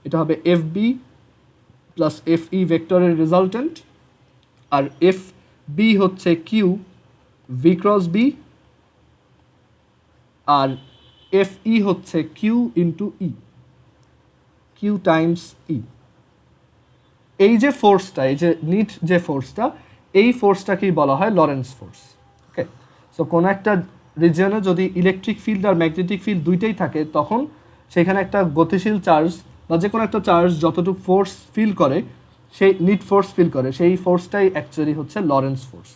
এটা হবে F B plus F E ভেক্টরের রেজাল্টেন্ট, আর এফ বি হচ্ছে কিউ ভি ক্রস বি, আর এফ ই হচ্ছে q into E, q times E. এই যে ফোর্সটা, এই যে নিট যে ফোর্সটা, এই ফোর্সটাকেই বলা হয় লরেন্স ফোর্স। ওকে, সো কোনো একটা রিজিয়নে যদি ইলেকট্রিক ফিল্ড আর ম্যাগনেটিক ফিল্ড দুইটাই থাকে, তখন সেখানে একটা গতিশীল চার্জ বা যে কোনো একটা চার্জ যতটুকু ফোর্স ফিল করে, সেই নিট ফোর্স ফিল করে, সেই ফোর্সটাই অ্যাকচুয়ালি হচ্ছে লরেন্স ফোর্স।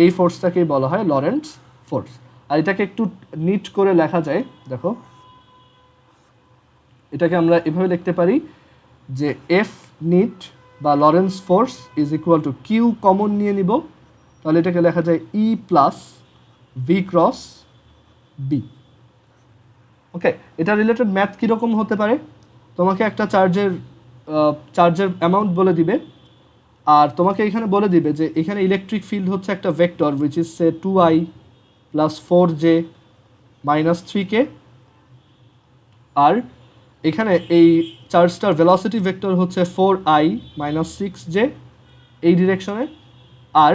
এই ফোর্সটাকেই বলা হয় লরেন্স ফোর্স। আর এটাকে একটু নিট করে লেখা যায়, দেখো এটাকে আমরা এভাবে লিখতে পারি যে এফ নিট বা Lorentz force is equal to q common নিয়ে নিব, তাহলে এটাকে লেখা যায় E plus v cross B. Okay, এটা রিলেটেড ম্যাথ কীরকম হতে পারে? তোমাকে একটা চার্জের অ্যামাউন্ট বলে দিবে, আর তোমাকে এখানে বলে দিবে যে এখানে ইলেকট্রিক ফিল্ড হচ্ছে একটা vector which is say 2i plus 4j minus 3k, আর এখানে এই চার্জটার ভেলোসিটি ভেক্টর হচ্ছে 4i মাইনাস 6j এই ডিরেকশনে, আর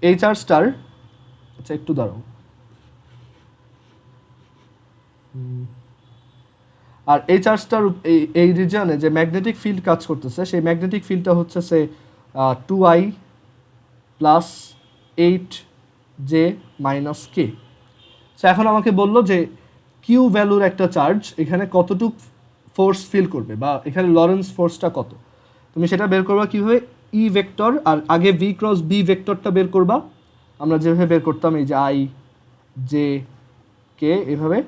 এই চার্জটার, আচ্ছা একটু দাঁড়াও, আর এই চার্জটার এই রিজিয়নে যে ম্যাগনেটিক ফিল্ড কাজ করতেছে, সেই ম্যাগনেটিক ফিল্ডটা হচ্ছে সে 2i প্লাস 8j মাইনাস কে। সো এখন আমাকে বললো যে কিউ ভ্যালুর একটা চার্জ এখানে কতটুক ফোর্স ফিল করবে, বা এখানে লরেন্স ফোর্সটা কত, তুমি সেটা বের করবা কীভাবে? ই ভেক্টর, আর আগে ভি ক্রস বি ভেক্টরটা বের করবা, আমরা যেভাবে বের করতাম এই যে আই জে কে এভাবে,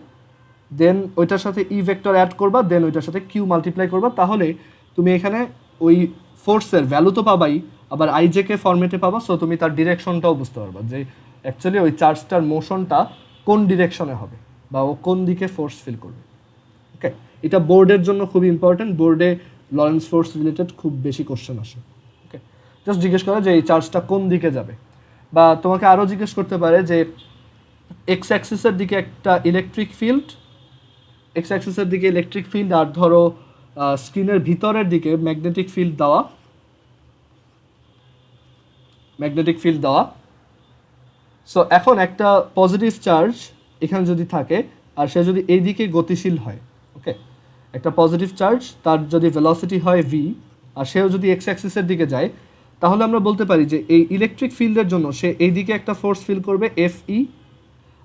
দেন ওইটার সাথে ই ভেক্টর অ্যাড করবা, দেন ওইটার সাথে কিউ মাল্টিপ্লাই করবা, তাহলে তুমি এখানে ওই ফোর্সের ভ্যালু তো পাবাই, আবার আইজেকে ফরম্যাটে পাবা। সো তুমি তার ডিরেকশনটাও বুঝতে পারবা যে অ্যাকচুয়ালি ওই চার্জটার মোশনটা কোন ডিরেকশনে হবে বা ও কোন দিকে ফোর্স ফিল করবে। ওকে, এটা বোর্ডের জন্য খুব ইম্পর্টেন্ট, বোর্ডে লরেন্স ফোর্স রিলেটেড খুব বেশি কোশ্চেন আসে। ওকে, জাস্ট জিজ্ঞেস করা যে এই চার্জটা কোন দিকে যাবে, বা তোমাকে আরও জিজ্ঞেস করতে পারে যে এক্স অ্যাক্সিসের দিকে একটা ইলেকট্রিক ফিল্ড, এক্স অ্যাক্সিসের দিকে ইলেকট্রিক ফিল্ড, আর ধরো স্ক্রিনের ভিতরের দিকে ম্যাগনেটিক ফিল্ড দেওয়া, ম্যাগনেটিক ফিল্ড দেওয়া। সো এখন একটা পজিটিভ চার্জ এখানে যদি থাকে আর সে যদি এই দিকে গতিশীল হয়, ওকে, একটা পজিটিভ চার্জ তার যদি ভেলোসিটি হয় ভি আর সেও যদি এক্স অ্যাক্সিসের দিকে যায়, তাহলে আমরা বলতে পারি যে এই ইলেকট্রিক ফিল্ডের জন্য সে এই দিকে একটা ফোর্স ফিল করবে এফ ই।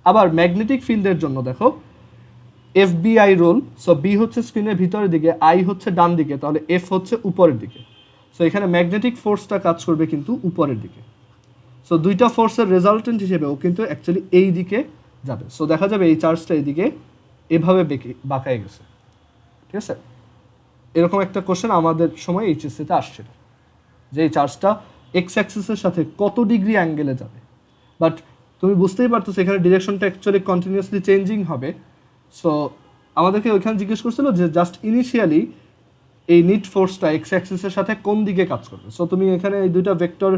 আবার ম্যাগনেটিক ফিল্ডের জন্য দেখো F B I rule. So B হচ্ছে স্ক্রিনের ভিতরের দিকে, আই হচ্ছে ডান দিকে, তাহলে এফ হচ্ছে উপরের দিকে। সো এখানে ম্যাগনেটিক ফোর্সটা কাজ করবে কিন্তু উপরের দিকে। সো দুইটা ফোর্সের রেজাল্টেন্ট হিসেবে ও কিন্তু অ্যাকচুয়ালি এই দিকে যাবে। সো দেখা যাবে এই চার্জটা এইদিকে এভাবে বাঁকায় গেছে, ঠিক আছে। এরকম একটা কোশ্চেন আমাদের সময় এইচএসসিতে আসছিল যে এই চার্জটা এক্স অ্যাক্সিসের সাথে কত ডিগ্রি অ্যাঙ্গেলে যাবে। বাট তুমি বুঝতেই পারতো এখানে ডিরেকশনটা অ্যাকচুয়ালি কন্টিনিউয়াসলি চেঞ্জিং হবে। সো আমাদেরকে ওইখানে জিজ্ঞেস করছিল যে জাস্ট ইনিশিয়ালি এই নিট ফোর্সটা এক্স অ্যাক্সিসের সাথে কোন দিকে কাজ করবে। সো তুমি এখানে এই দুইটা ভেক্টর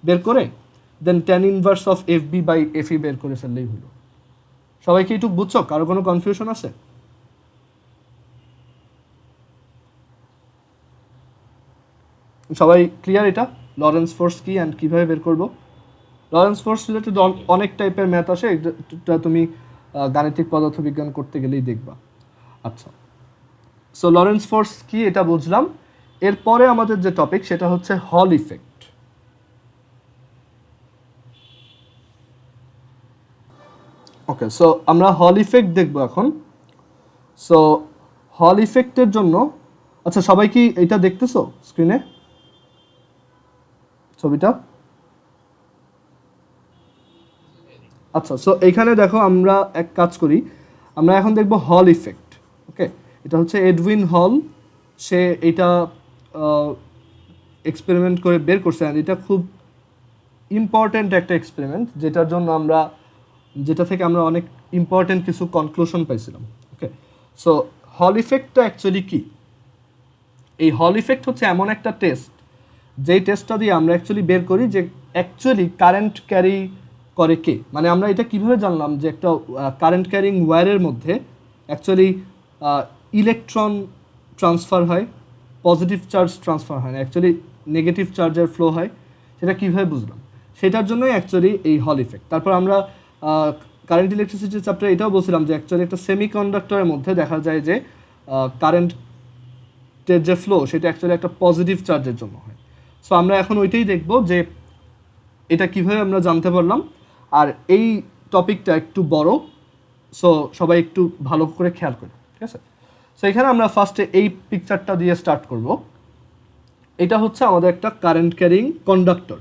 বের করে then tan inverse of F B by F E বের করে ফেললেই হলো। সবাইকে একটু বুঝছো? কারো কোনো কনফিউশন আছে? সবাই ক্লিয়ার এটা লরেন্স ফোর্স কি অ্যান্ড কীভাবে বের করবো? লরেন্স ফোর্স রিলেটেড অনেক টাইপের ম্যাথ আসে, এটা তুমি গাণিতিক পদার্থবিজ্ঞান করতে গেলেই দেখবা। আচ্ছা, সো লরেন্স ফোর্স কি এটা বুঝলাম। এরপরে আমাদের যে টপিক সেটা হচ্ছে হল ইফেক্ট। ওকে, সো আমরা হল ইফেক্ট দেখবো এখন। সো হল ইফেক্টের জন্য, আচ্ছা সবাই কি এটা দেখতেছো স্ক্রিনে ছবিটা? আচ্ছা, সো এইখানে দেখো আমরা এক কাজ করি, আমরা এখন দেখব হল ইফেক্ট। ওকে, এটা হচ্ছে এডউইন হল, সে এটা এক্সপেরিমেন্ট করে বের করছে। আর এটা খুব ইম্পর্ট্যান্ট একটা এক্সপেরিমেন্ট, যেটা থেকে আমরা অনেক ইম্পর্ট্যান্ট কিছু কনক্লুশন পাইছিলাম। ওকে, সো হল ইফেক্টটা অ্যাকচুয়ালি কি? এই হল ইফেক্ট হচ্ছে এমন একটা টেস্ট, যেই টেস্টটা দিয়ে আমরা অ্যাকচুয়ালি বের করি যে অ্যাকচুয়ালি কারেন্ট ক্যারি করে কে। মানে আমরা এটা কিভাবে জানলাম যে একটা কারেন্ট ক্যারিং ওয়্যারের মধ্যে অ্যাকচুয়ালি ইলেকট্রন ট্রান্সফার হয়, পজিটিভ চার্জ ট্রান্সফার হয় না, অ্যাকচুয়ালি নেগেটিভ চার্জের ফ্লো হয়, সেটা কীভাবে বুঝলাম? সেটার জন্যই অ্যাকচুয়ালি এই হল ইফেক্ট। তারপর আমরা কারেন্ট ইলেকট্রিসিটি চ্যাপ্টারে এটাও বলছিলাম যে অ্যাকচুয়ালি একটা সেমিকন্ডাক্টরের মধ্যে দেখা যায় যে কারেন্টের যে ফ্লো সেটা অ্যাকচুয়ালি একটা পজিটিভ চার্জের জন্য হয়। সো আমরা এখন ওইটাই দেখব যে এটা কিভাবে আমরা জানতে পারলাম। আর এই টপিকটা একটু বড়, সো সবাই একটু ভালো করে খেয়াল করি, ঠিক আছে। সো এখানে আমরা ফার্স্টে এই পিকচারটা দিয়ে স্টার্ট করব। এটা হচ্ছে আমাদের একটা কারেন্ট ক্যারিং কন্ডাক্টর,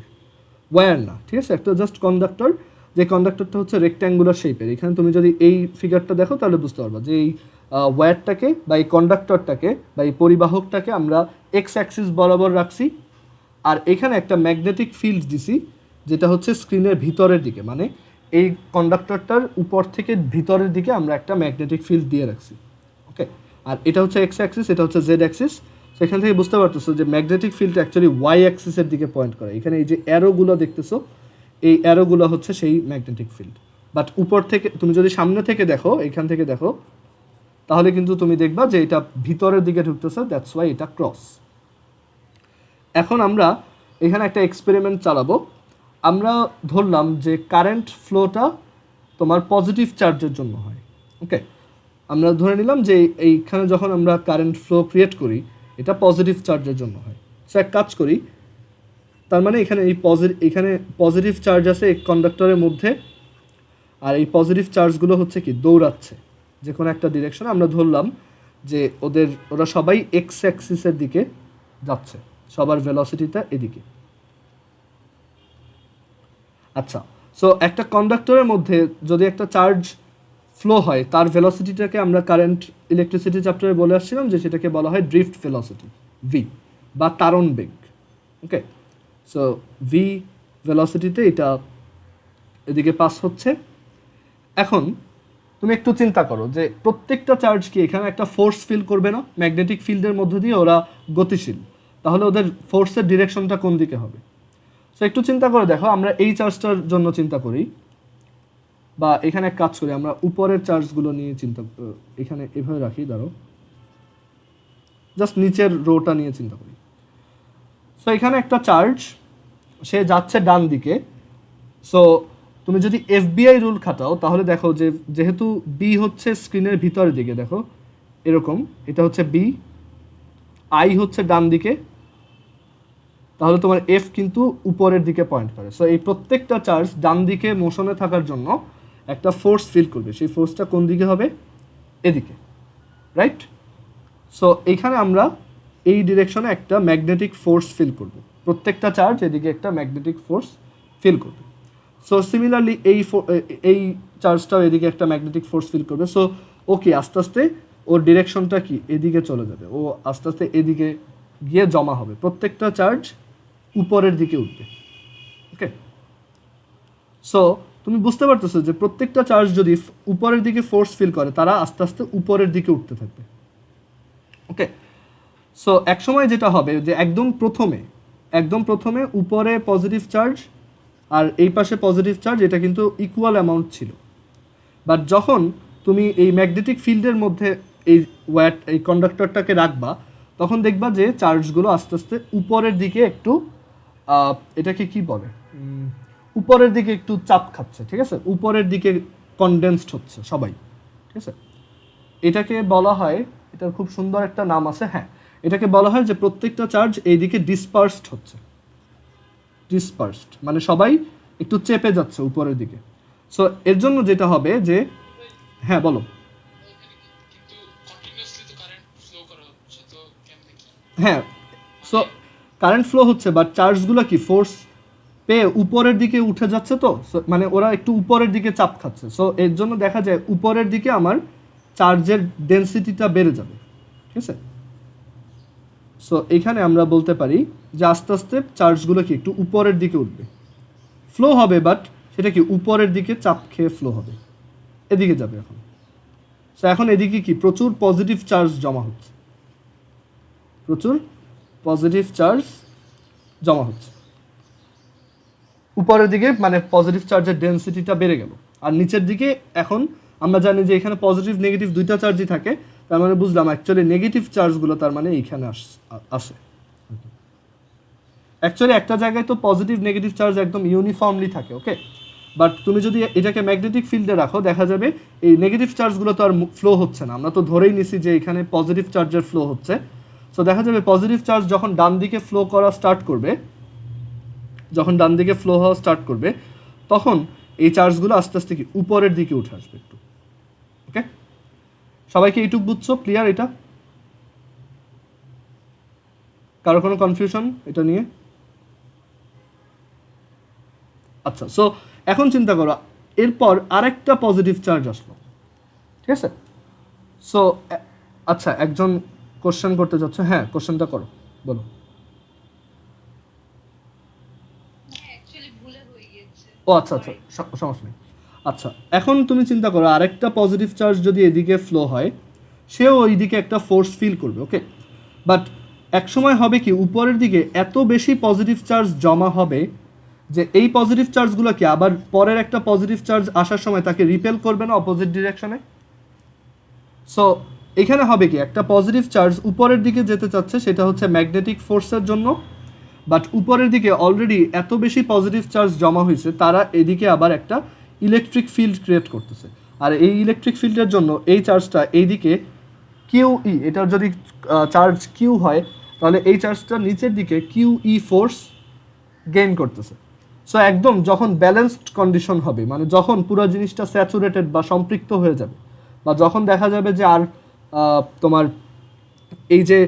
ওয়্যার না, ঠিক আছে, একটা জাস্ট কন্ডাক্টর। যে কন্ডাক্টরটা হচ্ছে রেক্ট্যাঙ্গুলার শেপের। এখানে তুমি যদি এই ফিগারটা দেখো তাহলে বুঝতে পারবা যে এই ওয়্যারটাকে বা এই কন্ডাক্টরটাকে বা এই পরিবাহকটাকে আমরা এক্স অ্যাক্সিস বরাবর রাখছি, আর এখানে একটা ম্যাগনেটিক ফিল্ড দিছি যেটা হচ্ছে স্ক্রিনের ভিতরের দিকে, মানে এই কন্ডাক্টরটার উপর থেকে ভিতরের দিকে আমরা একটা ম্যাগনেটিক ফিল্ড দিয়ে রাখছি। ওকে, আর এটা হচ্ছে এক্স অ্যাক্সিস, এটা হচ্ছে জেড অ্যাক্সিস। সেখান থেকে বুঝতে পারতেছো যে ম্যাগনেটিক ফিল্ডটা অ্যাকচুয়ালি ওয়াই অ্যাক্সিসের দিকে পয়েন্ট করে। এখানে এই যে অ্যারোগুলো দেখতেছো, এই অ্যারোগুলো হচ্ছে সেই ম্যাগনেটিক ফিল্ড। বাট উপর থেকে তুমি যদি সামনে থেকে দেখো, এখান থেকে দেখো, তাহলে কিন্তু তুমি দেখবা যে এটা ভিতরের দিকে ঢুকতেছে, দ্যাটস ওয়াই এটা ক্রস। এখন আমরা এখানে একটা এক্সপেরিমেন্ট চালাবো। আমরা ধরলাম যে কারেন্ট ফ্লোটা তোমার পজিটিভ চার্জের জন্য হয়। ওকে, আমরা ধরে নিলাম যে এইখানে যখন আমরা কারেন্ট ফ্লো ক্রিয়েট করি এটা পজিটিভ চার্জের জন্য হয়। সো এক কাজ করি, তার মানে এখানে এখানে পজিটিভ চার্জ আছে এই কন্ডাক্টরের মধ্যে, আর এই পজিটিভ চার্জগুলো হচ্ছে কি দৌড়াচ্ছে যে কোনো একটা ডিরেকশনে। আমরা ধরলাম যে ওরা সবাই এক্স অ্যাক্সিসের দিকে যাচ্ছে, সবার ভেলোসিটিটা এদিকে। আচ্ছা, সো একটা কন্ডাক্টরের মধ্যে যদি একটা চার্জ ফ্লো হয় তার ভেলোসিটিটাকে আমরা কারেন্ট ইলেকট্রিসিটি চ্যাপ্টারে বলে আসছিলাম যে সেটাকে বলা হয় ড্রিফট ভেলোসিটি, ভি, বা তারণ বেগ। ওকে, সো ভি ভেলোসিটিতে এটা এদিকে পাস হচ্ছে। এখন তুমি একটু চিন্তা করো যে প্রত্যেকটা চার্জ কি এখানে একটা ফোর্স ফিল করবে না? ম্যাগনেটিক ফিল্ডের মধ্য দিয়ে ওরা গতিশীল, তাহলে ওদের ফোর্সের ডিরেকশনটা কোন দিকে হবে? সো একটু চিন্তা করে দেখো, আমরা এই চার্জটার জন্য চিন্তা করি, বা এখানে এক কাজ করি, আমরা উপরের চার্জগুলো নিয়ে এখানে এভাবে রাখি, ধরো জাস্ট নিচের রোটা নিয়ে চিন্তা করি। সো এখানে একটা চার্জ সে যাচ্ছে ডান দিকে। সো তুমি যদি এফবিআই রুল খাটাও তাহলে দেখো যে যেহেতু বি হচ্ছে স্ক্রিনের ভিতরের দিকে, দেখো এরকম, এটা হচ্ছে বি, আই হচ্ছে ডান দিকে, তাহলে তোমার এফ কিন্তু উপরের দিকে পয়েন্ট করে। সো এই প্রত্যেকটা চার্জ ডান দিকে মোশনে থাকার জন্য একটা ফোর্স ফিল করবে, সেই ফোর্সটা কোন দিকে হবে? এদিকে, রাইট? সো এইখানে আমরা এই ডিরেকশনে একটা ম্যাগনেটিক ফোর্স ফিল করব, প্রত্যেকটা চার্জ এদিকে একটা ম্যাগনেটিক ফোর্স ফিল করবে। সো সিমিলারলি এই চার্জটাও এদিকে একটা ম্যাগনেটিক ফোর্স ফিল করবে। সো ওকে, আস্তে আস্তে ওর ডিরেকশনটা কি এদিকে চলে যাবে, ও আস্তে আস্তে এদিকে গিয়ে জমা হবে, প্রত্যেকটা চার্জ উপরের দিকে উঠবে। ওকে, সো তুমি বুঝতে পারতেছো যে প্রত্যেকটা চার্জ যদি উপরের দিকে ফোর্স ফিল করে তারা আস্তে আস্তে উপরের দিকে উঠতে থাকবে। ওকে, সো একসময় যেটা হবে যে একদম প্রথমে উপরে পজিটিভ চার্জ আর এই পাশে পজিটিভ চার্জ, এটা কিন্তু ইকুয়াল অ্যামাউন্ট ছিল। বাট যখন তুমি এই ম্যাগনেটিক ফিল্ডের মধ্যে এই কন্ডাক্টরটাকে রাখবা, তখন দেখবা যে চার্জগুলো আস্তে আস্তে উপরের দিকে একটু এটাকে কি বলে, উপরের দিকে একটু চাপ খাচ্ছে, ঠিক আছে, উপরের দিকে কনডেন্সড হচ্ছে সবাই, ঠিক আছে। এটাকে বলা হয়, এটার খুব সুন্দর একটা নাম আছে, হ্যাঁ, এটাকে বলা হয় যে প্রত্যেকটা চার্জ এইদিকে ডিসপার্সড হচ্ছে, ডিসপার্সড মানে সবাই একটু চেপে যাচ্ছে উপরের দিকে। সো এর জন্য যেটা হবে যে, হ্যাঁ বলো। হ্যাঁ, সো কারেন্ট ফ্লো হচ্ছে, বাট চার্জগুলো কি ফোর্স পেয়ে উপরের দিকে উঠে যাচ্ছে, তো মানে ওরা একটু উপরের দিকে চাপ খাচ্ছে। সো এর জন্য দেখা যায় উপরের দিকে আমার চার্জের ডেনসিটিটা বেড়ে যাবে, ঠিক আছে। সো এখানে আমরা বলতে পারি যে আস্তে আস্তে চার্জগুলো কি একটু উপরের দিকে উঠবে, ফ্লো হবে, বাট সেটা কি উপরের দিকে চাপ খেয়ে ফ্লো হবে, এদিকে যাবে এখন। সো এখন এদিকে কি প্রচুর পজিটিভ চার্জ জমা হচ্ছে, প্রচুর পজিটিভ চার্জ জমা হচ্ছে উপরের দিকে, মানে পজিটিভ চার্জের ডেনসিটিটা বেড়ে গেল। আর নিচের দিকে এখন আমরা জানি যে এখানে পজিটিভ নেগেটিভ দুইটা চার্জই থাকে, তার মানে বুঝলাম অ্যাকচুয়ালি নেগেটিভ চার্জগুলো তার মানে এইখানে আসে। অ্যাকচুয়ালি একটা জায়গায় তো পজিটিভ নেগেটিভ চার্জ একদম ইউনিফর্মলি থাকে, ওকে, বাট তুমি যদি এটাকে ম্যাগনেটিক ফিল্ডে রাখো দেখা যাবে এই নেগেটিভ চার্জগুলো তো আর ফ্লো হচ্ছে না, আমরা তো ধরেই নিছি যে এখানে পজিটিভ চার্জের ফ্লো হচ্ছে। সো দেখা যাবে পজিটিভ চার্জ যখন ডান দিকে ফ্লো করা স্টার্ট করবে, যখন ডান দিকে ফ্লো হওয়া স্টার্ট করবে, তখন এই চার্জগুলো আস্তে আস্তে কি উপরের দিকে উঠে আসবে একটু। ওকে, সবাইকে এইটুকু বুঝছো? ক্লিয়ার এটা? কারো কোনো কনফিউশন এটা নিয়ে? আচ্ছা, সো এখন চিন্তা করো, এরপর আরেকটা পজিটিভ চার্জ আসলো, ঠিক আছে। সো আচ্ছা, একজন কোশ্চেন করতে যাচ্ছে, হ্যাঁ কোশ্চেনটা করো, বলো। ও আচ্ছা আচ্ছা, সমস্যা নেই। আচ্ছা, এখন তুমি চিন্তা করো আরেকটা পজিটিভ চার্জ যদি এদিকে ফ্লো হয়, সেও ওইদিকে একটা ফোর্স ফিল করবে, ওকে, বাট একসময় হবে কি উপরের দিকে এত বেশি পজিটিভ চার্জ জমা হবে যে এই পজিটিভ চার্জগুলো কি আবার পরের একটা পজিটিভ চার্জ আসার সময় তাকে রিপেল করবে না অপোজিট ডিরেকশনে। সো এখানে হবে কি একটা পজিটিভ চার্জ উপরের দিকে যেতে চাচ্ছে, সেটা হচ্ছে ম্যাগনেটিক ফোর্সের জন্য, বাট উপরের দিকে অলরেডি এত বেশি পজিটিভ চার্জ জমা হয়েছে, তারা এদিকে আবার একটা ইলেকট্রিক ফিল্ড ক্রিয়েট করতেছে। আর এই ইলেকট্রিক ফিল্ডের জন্য এই চার্জটা এইদিকে কিউই, এটার যদি চার্জ কিউ হয় তাহলে এই চার্জটা নিচের দিকে কিউই ফোর্স গেইন করতেছে। সো একদম যখন ব্যালেন্সড কন্ডিশন হবে, মানে যখন পুরো জিনিসটা স্যাচুরেটেড বা সম্পৃক্ত হয়ে যাবে, বা যখন দেখা যাবে যে আর তোমার এই যে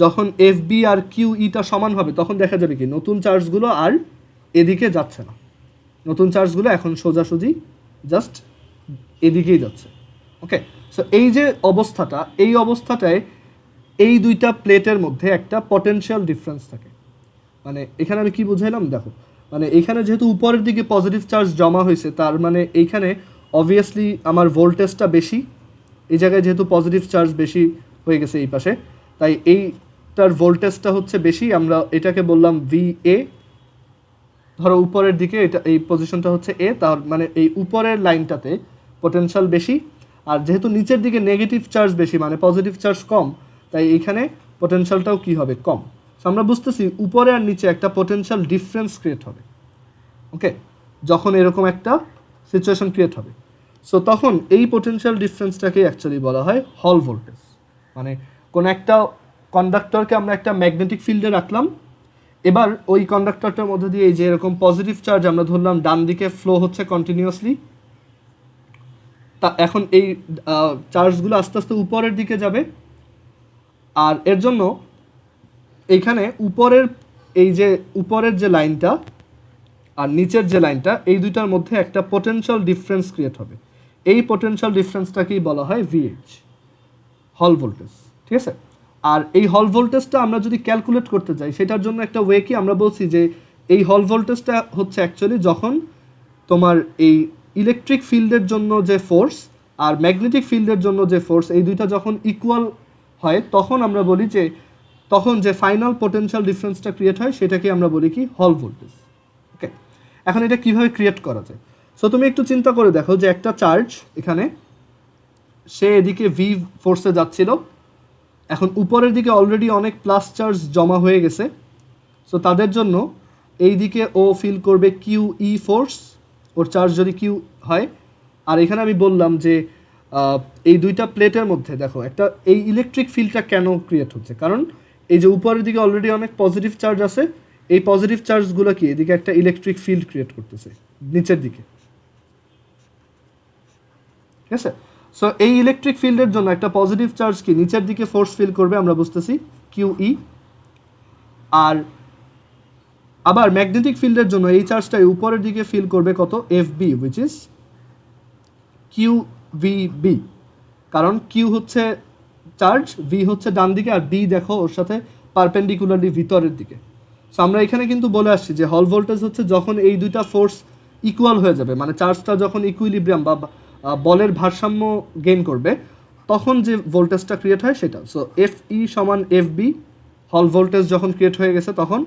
যখন এফ বি আর কিউ ইটা সমান হবে, তখন দেখা যাবে কি নতুন চার্জগুলো আর এদিকে যাচ্ছে না, নতুন চার্জগুলো এখন সোজাসুজি জাস্ট এদিকেই যাচ্ছে। ওকে, সো এই যে অবস্থাটা, এই অবস্থাটায় এই দুইটা প্লেটের মধ্যে একটা পটেনশিয়াল ডিফারেন্স থাকে। মানে এখানে আমি কি বুঝাইলাম দেখো, মানে এখানে যেহেতু উপরের দিকে পজিটিভ চার্জ জমা হয়েছে, তার মানে এইখানে অবভিয়াসলি আমার ভোল্টেজটা বেশি, এই জায়গায় যেহেতু পজিটিভ চার্জ বেশি হয়ে গেছে এই পাশে, তাই এইটার ভোল্টেজটা হচ্ছে বেশি, আমরা এটাকে বললাম ভি এ। ধরো উপরের দিকে এটা এই পজিশনটা হচ্ছে এ, তার মানে এই উপরের লাইনটাতে পোটেনশিয়াল বেশি, আর যেহেতু নিচের দিকে নেগেটিভ চার্জ বেশি মানে পজিটিভ চার্জ কম, তাই এইখানে পোটেনশিয়ালটাও কী হবে, কম। আমরা বুঝতেছি উপরে আর নিচে একটা পোটেনশিয়াল ডিফারেন্স ক্রিয়েট হবে। ওকে, যখন এরকম একটা সিচুয়েশন ক্রিয়েট হবে, সো তখন এই পোটেনশিয়াল ডিফারেন্সটাকে অ্যাকচুয়ালি বলা হয় হল ভোল্টেজ। মানে কোন একটা কন্ডাক্টরকে আমরা একটা ম্যাগনেটিক ফিল্ডে রাখলাম, এবার ওই কন্ডাক্টরটার মধ্যে দিয়ে এই যে এরকম পজিটিভ চার্জ আমরা ধরলাম ডান দিকে ফ্লো হচ্ছে কন্টিনিউয়াসলি, তা এখন এই চার্জগুলো আস্তে আস্তে উপরের দিকে যাবে, আর এর জন্য এইখানে উপরের যে লাইনটা আর নিচের যে লাইনটা, এই দুইটার মধ্যে একটা পোটেনশিয়াল ডিফারেন্স ক্রিয়েট হবে। এই পোটেনশিয়াল ডিফারেন্সটাকেই বলা হয় ভিএইচ, হল ভোল্টেজ। ঠিক আছে, আর এই হল ভোল্টেজটা আমরা যদি ক্যালকুলেট করতে যাই, সেটার জন্য একটা ওয়ে কি, আমরা বলছি যে এই হল ভোল্টেজটা হচ্ছে অ্যাকচুয়ালি যখন তোমার এই ইলেকট্রিক ফিল্ডের জন্য যে ফোর্স আর ম্যাগনেটিক ফিল্ডের জন্য যে ফোর্স, এই দুইটা যখন ইকুয়াল হয়, তখন আমরা বলি যে তখন যে ফাইনাল পোটেনশিয়াল ডিফারেন্সটা ক্রিয়েট হয় সেটাকে আমরা বলি কি হল ভোল্টেজ। ওকে, এখন এটা কিভাবে ক্রিয়েট করা যায়? সো তুমি একটু চিন্তা করে দেখো যে একটা চার্জ এখানে, সে এদিকে ভি ফোর্সে যাচ্ছিল, এখন উপরের দিকে অলরেডি অনেক প্লাস চার্জ জমা হয়ে গেছে, সো তাদের জন্য এই দিকে ও ফিল করবে কিউ ই ফোর্স, ওর চার্জ যদি কিউ হয়। আর এখানে আমি বললাম যে এই দুইটা প্লেটের মধ্যে দেখো একটা এই ইলেকট্রিক ফিল্ডটা কেন ক্রিয়েট হচ্ছে, কারণ এই যে উপরের দিকে অলরেডি অনেক পজিটিভ চার্জ আছে, এই পজিটিভ চার্জগুলো কি এদিকে একটা ইলেকট্রিক ফিল্ড ক্রিয়েট করতেছে নিচের দিকে। ঠিক আছে, সো এই ইলেকট্রিক ফিল্ডের জন্য একটা পজিটিভ চার্জ কি নিচের দিকে ফোর্স ফিল করবে, আমরা বুঝতেছি কিউ ই। আর আবার ম্যাগনেটিক ফিল্ডের জন্য এই চার্জটাই উপরের দিকে ফিল করবে কত, F B, which is q v B, কারণ কিউ হচ্ছে চার্জ, ভি হচ্ছে ডান দিকে, আর বি দেখো ওর সাথে পারপেন্ডিকুলারলি ভিতরের দিকে। সো আমরা এখানে কিন্তু বলে আসছি যে হল ভোল্টেজ হচ্ছে যখন এই দুইটা ফোর্স ইকুয়াল হয়ে যাবে, মানে চার্জটা যখন ইকুইলিব্রিয়াম বা বলের ভারসাম্য গেইন করবে, তখন যে ভোল্টেজটা ক্রিয়েট হয় সেটা। সো এফ ই সমান এফ বি, হল ভোল্টেজ যখন ক্রিয়েট হয়ে গেছে তখন।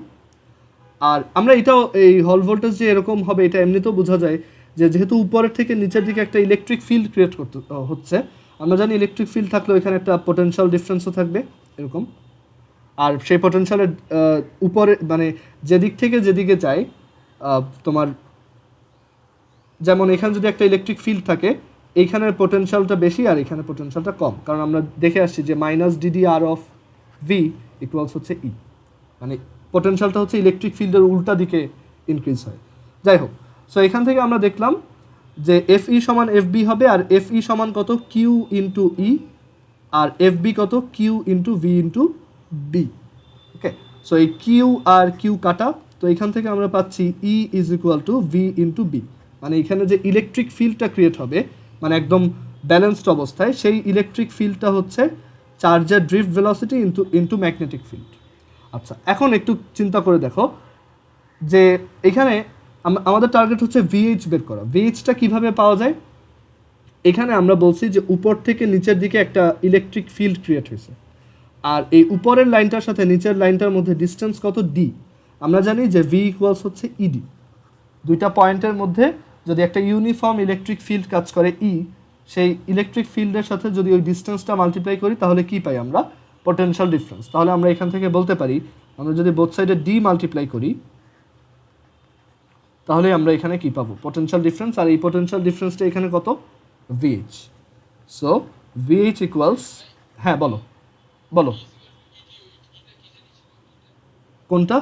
আর আমরা এটাও এই হল ভোল্টেজ যে এরকম হবে এটা এমনিতেও বোঝা যায় যে যেহেতু উপরের থেকে নিচের দিকে একটা ইলেকট্রিক ফিল্ড ক্রিয়েট করতে হচ্ছে, আমরা জানি ইলেকট্রিক ফিল্ড থাকলে এখানে একটা পোটেনশিয়াল ডিফারেন্সও থাকবে এরকম, আর সেই পোটেনশিয়ালের উপরে মানে যেদিক থেকে যেদিকে যায় তোমার, যেমন এখানে যদি একটা ইলেকট্রিক ফিল্ড থাকে, এইখানের পোটেনশিয়ালটা বেশি আর এখানে পোটেনশিয়ালটা কম, কারণ আমরা দেখে আসছি যে minus d d r of V equals হচ্ছে ই, মানে পোটেনশিয়ালটা হচ্ছে ইলেকট্রিক ফিল্ডের উল্টা দিকে ইনক্রিজ হয়। যাই হোক, সো এখান থেকে আমরা দেখলাম যে এফ ই সমান এফ বি হবে, আর এফ ই সমান কত, কিউ ইন্টু ই, আর এফ বি কত, Q into V into B. Okay, so এই কিউ আর কিউ কাটা, তো এখান থেকে আমরা পাচ্ছি E is equal to V into B, মানে এখানে যে ইলেকট্রিক ফিল্ডটা ক্রিয়েট হবে মানে একদম ব্যালেন্সড অবস্থায়, সেই ইলেকট্রিক ফিল্ডটা হচ্ছে চার্জের drift velocity into magnetic field. আচ্ছা, এখন একটু চিন্তা করে দেখো যে এখানে আমাদের টার্গেট হচ্ছে ভিএইচ বের করা। ভিএইচটা কিভাবে পাওয়া যায়? এখানে আমরা বলছি যে উপর থেকে নিচের দিকে একটা ইলেকট্রিক ফিল্ড ক্রিয়েট হয়েছে, আর এই উপরের লাইনটার সাথে নিচের লাইনটার মধ্যে ডিস্টেন্স কত, ডি। আমরা জানি যে ভি ইকুয়ালস হচ্ছে ইডি, দুইটা পয়েন্টের মধ্যে যদি একটা ইউনিফর্ম ইলেকট্রিক ফিল্ড কাজ করে ই, সেই ইলেকট্রিক ফিল্ডের সাথে যদি ওই ডিস্টেন্সটা মাল্টিপ্লাই করি তাহলে কি পাই আমরা, পোটেনশিয়াল ডিফারেন্স। তাহলে আমরা এখান থেকে বলতে পারি, আমরা যদি বোথ সাইডে ডি মাল্টিপ্লাই করি তাহলে আমরা এখানে কি পাবো, পোটেনশিয়াল ডিফারেন্স, আর এই পোটেনশিয়াল ডিফারেন্সটা এখানে কত, ভিএইচ। সো ভিএইচ ইকুয়ালস, হ্যাঁ বলো বলো কোনটা?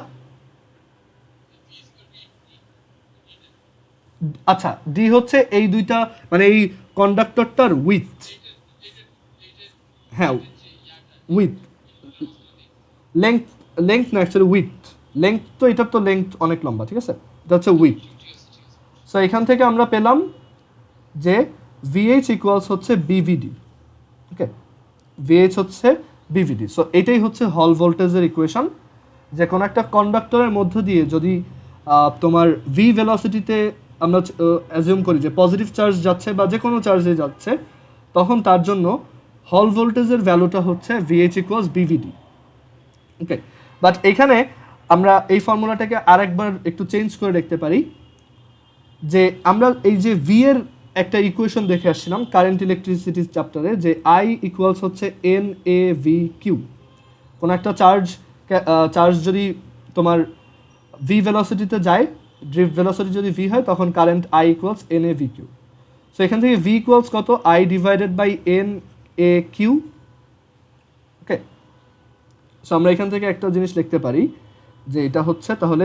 আচ্ছা, ডি হচ্ছে এই দুইটা মানে এই কন্ডাক্টরটার উইথ, হ্যাঁ উইথ, লেংথ, লেংথ না অ্যাকচুয়ালি উইথ, লেংথ তো এটার তো লেংথ অনেক লম্বা, ঠিক আছে, এটা হচ্ছে উইথ। সো এখান থেকে আমরা পেলাম যে ভিএইচ ইকুয়ালস হচ্ছে বিভিডি। ওকে, ভিএইচ হচ্ছে বিভিডি। সো এটাই হচ্ছে হল ভোল্টেজের ইকুয়েশন, যে কোনো একটা কন্ডাক্টরের মধ্য দিয়ে যদি তোমার ভি ভেলোসিটিতে আমরা অ্যাজিউম করি যে পজিটিভ চার্জ যাচ্ছে বা যে কোনো চার্জে যাচ্ছে, তখন তার জন্য হল ভোল্টেজের ভ্যালুটা হচ্ছে ভিএইচ ইকুয়ালস বিভিডি। ওকে, বাট এখানে আমরা এই ফর্মুলাটাকে আরেকবার একটু চেঞ্জ করে দেখতে পারি, যে আমরা এই যে ভি এর একটা ইকুয়েশন দেখে আসছিলাম কারেন্ট ইলেকট্রিসিটি চ্যাপ্টারে, যে আই ইকুয়ালস হচ্ছে এন এ ভি কিউ। কোনো একটা চার্জ চার্জ যদি তোমার ভি ভেলোসিটিতে যায়, ড্রিফট ভেলোসিটি যদি ভি হয়, তখন current I equals n A v q. So এখান থেকে ভি ইকুয়ালস কত, I divided by n A q. Okay, so আমরা এখান থেকে একটা জিনিস লিখতে পারি যে এটা হচ্ছে তাহলে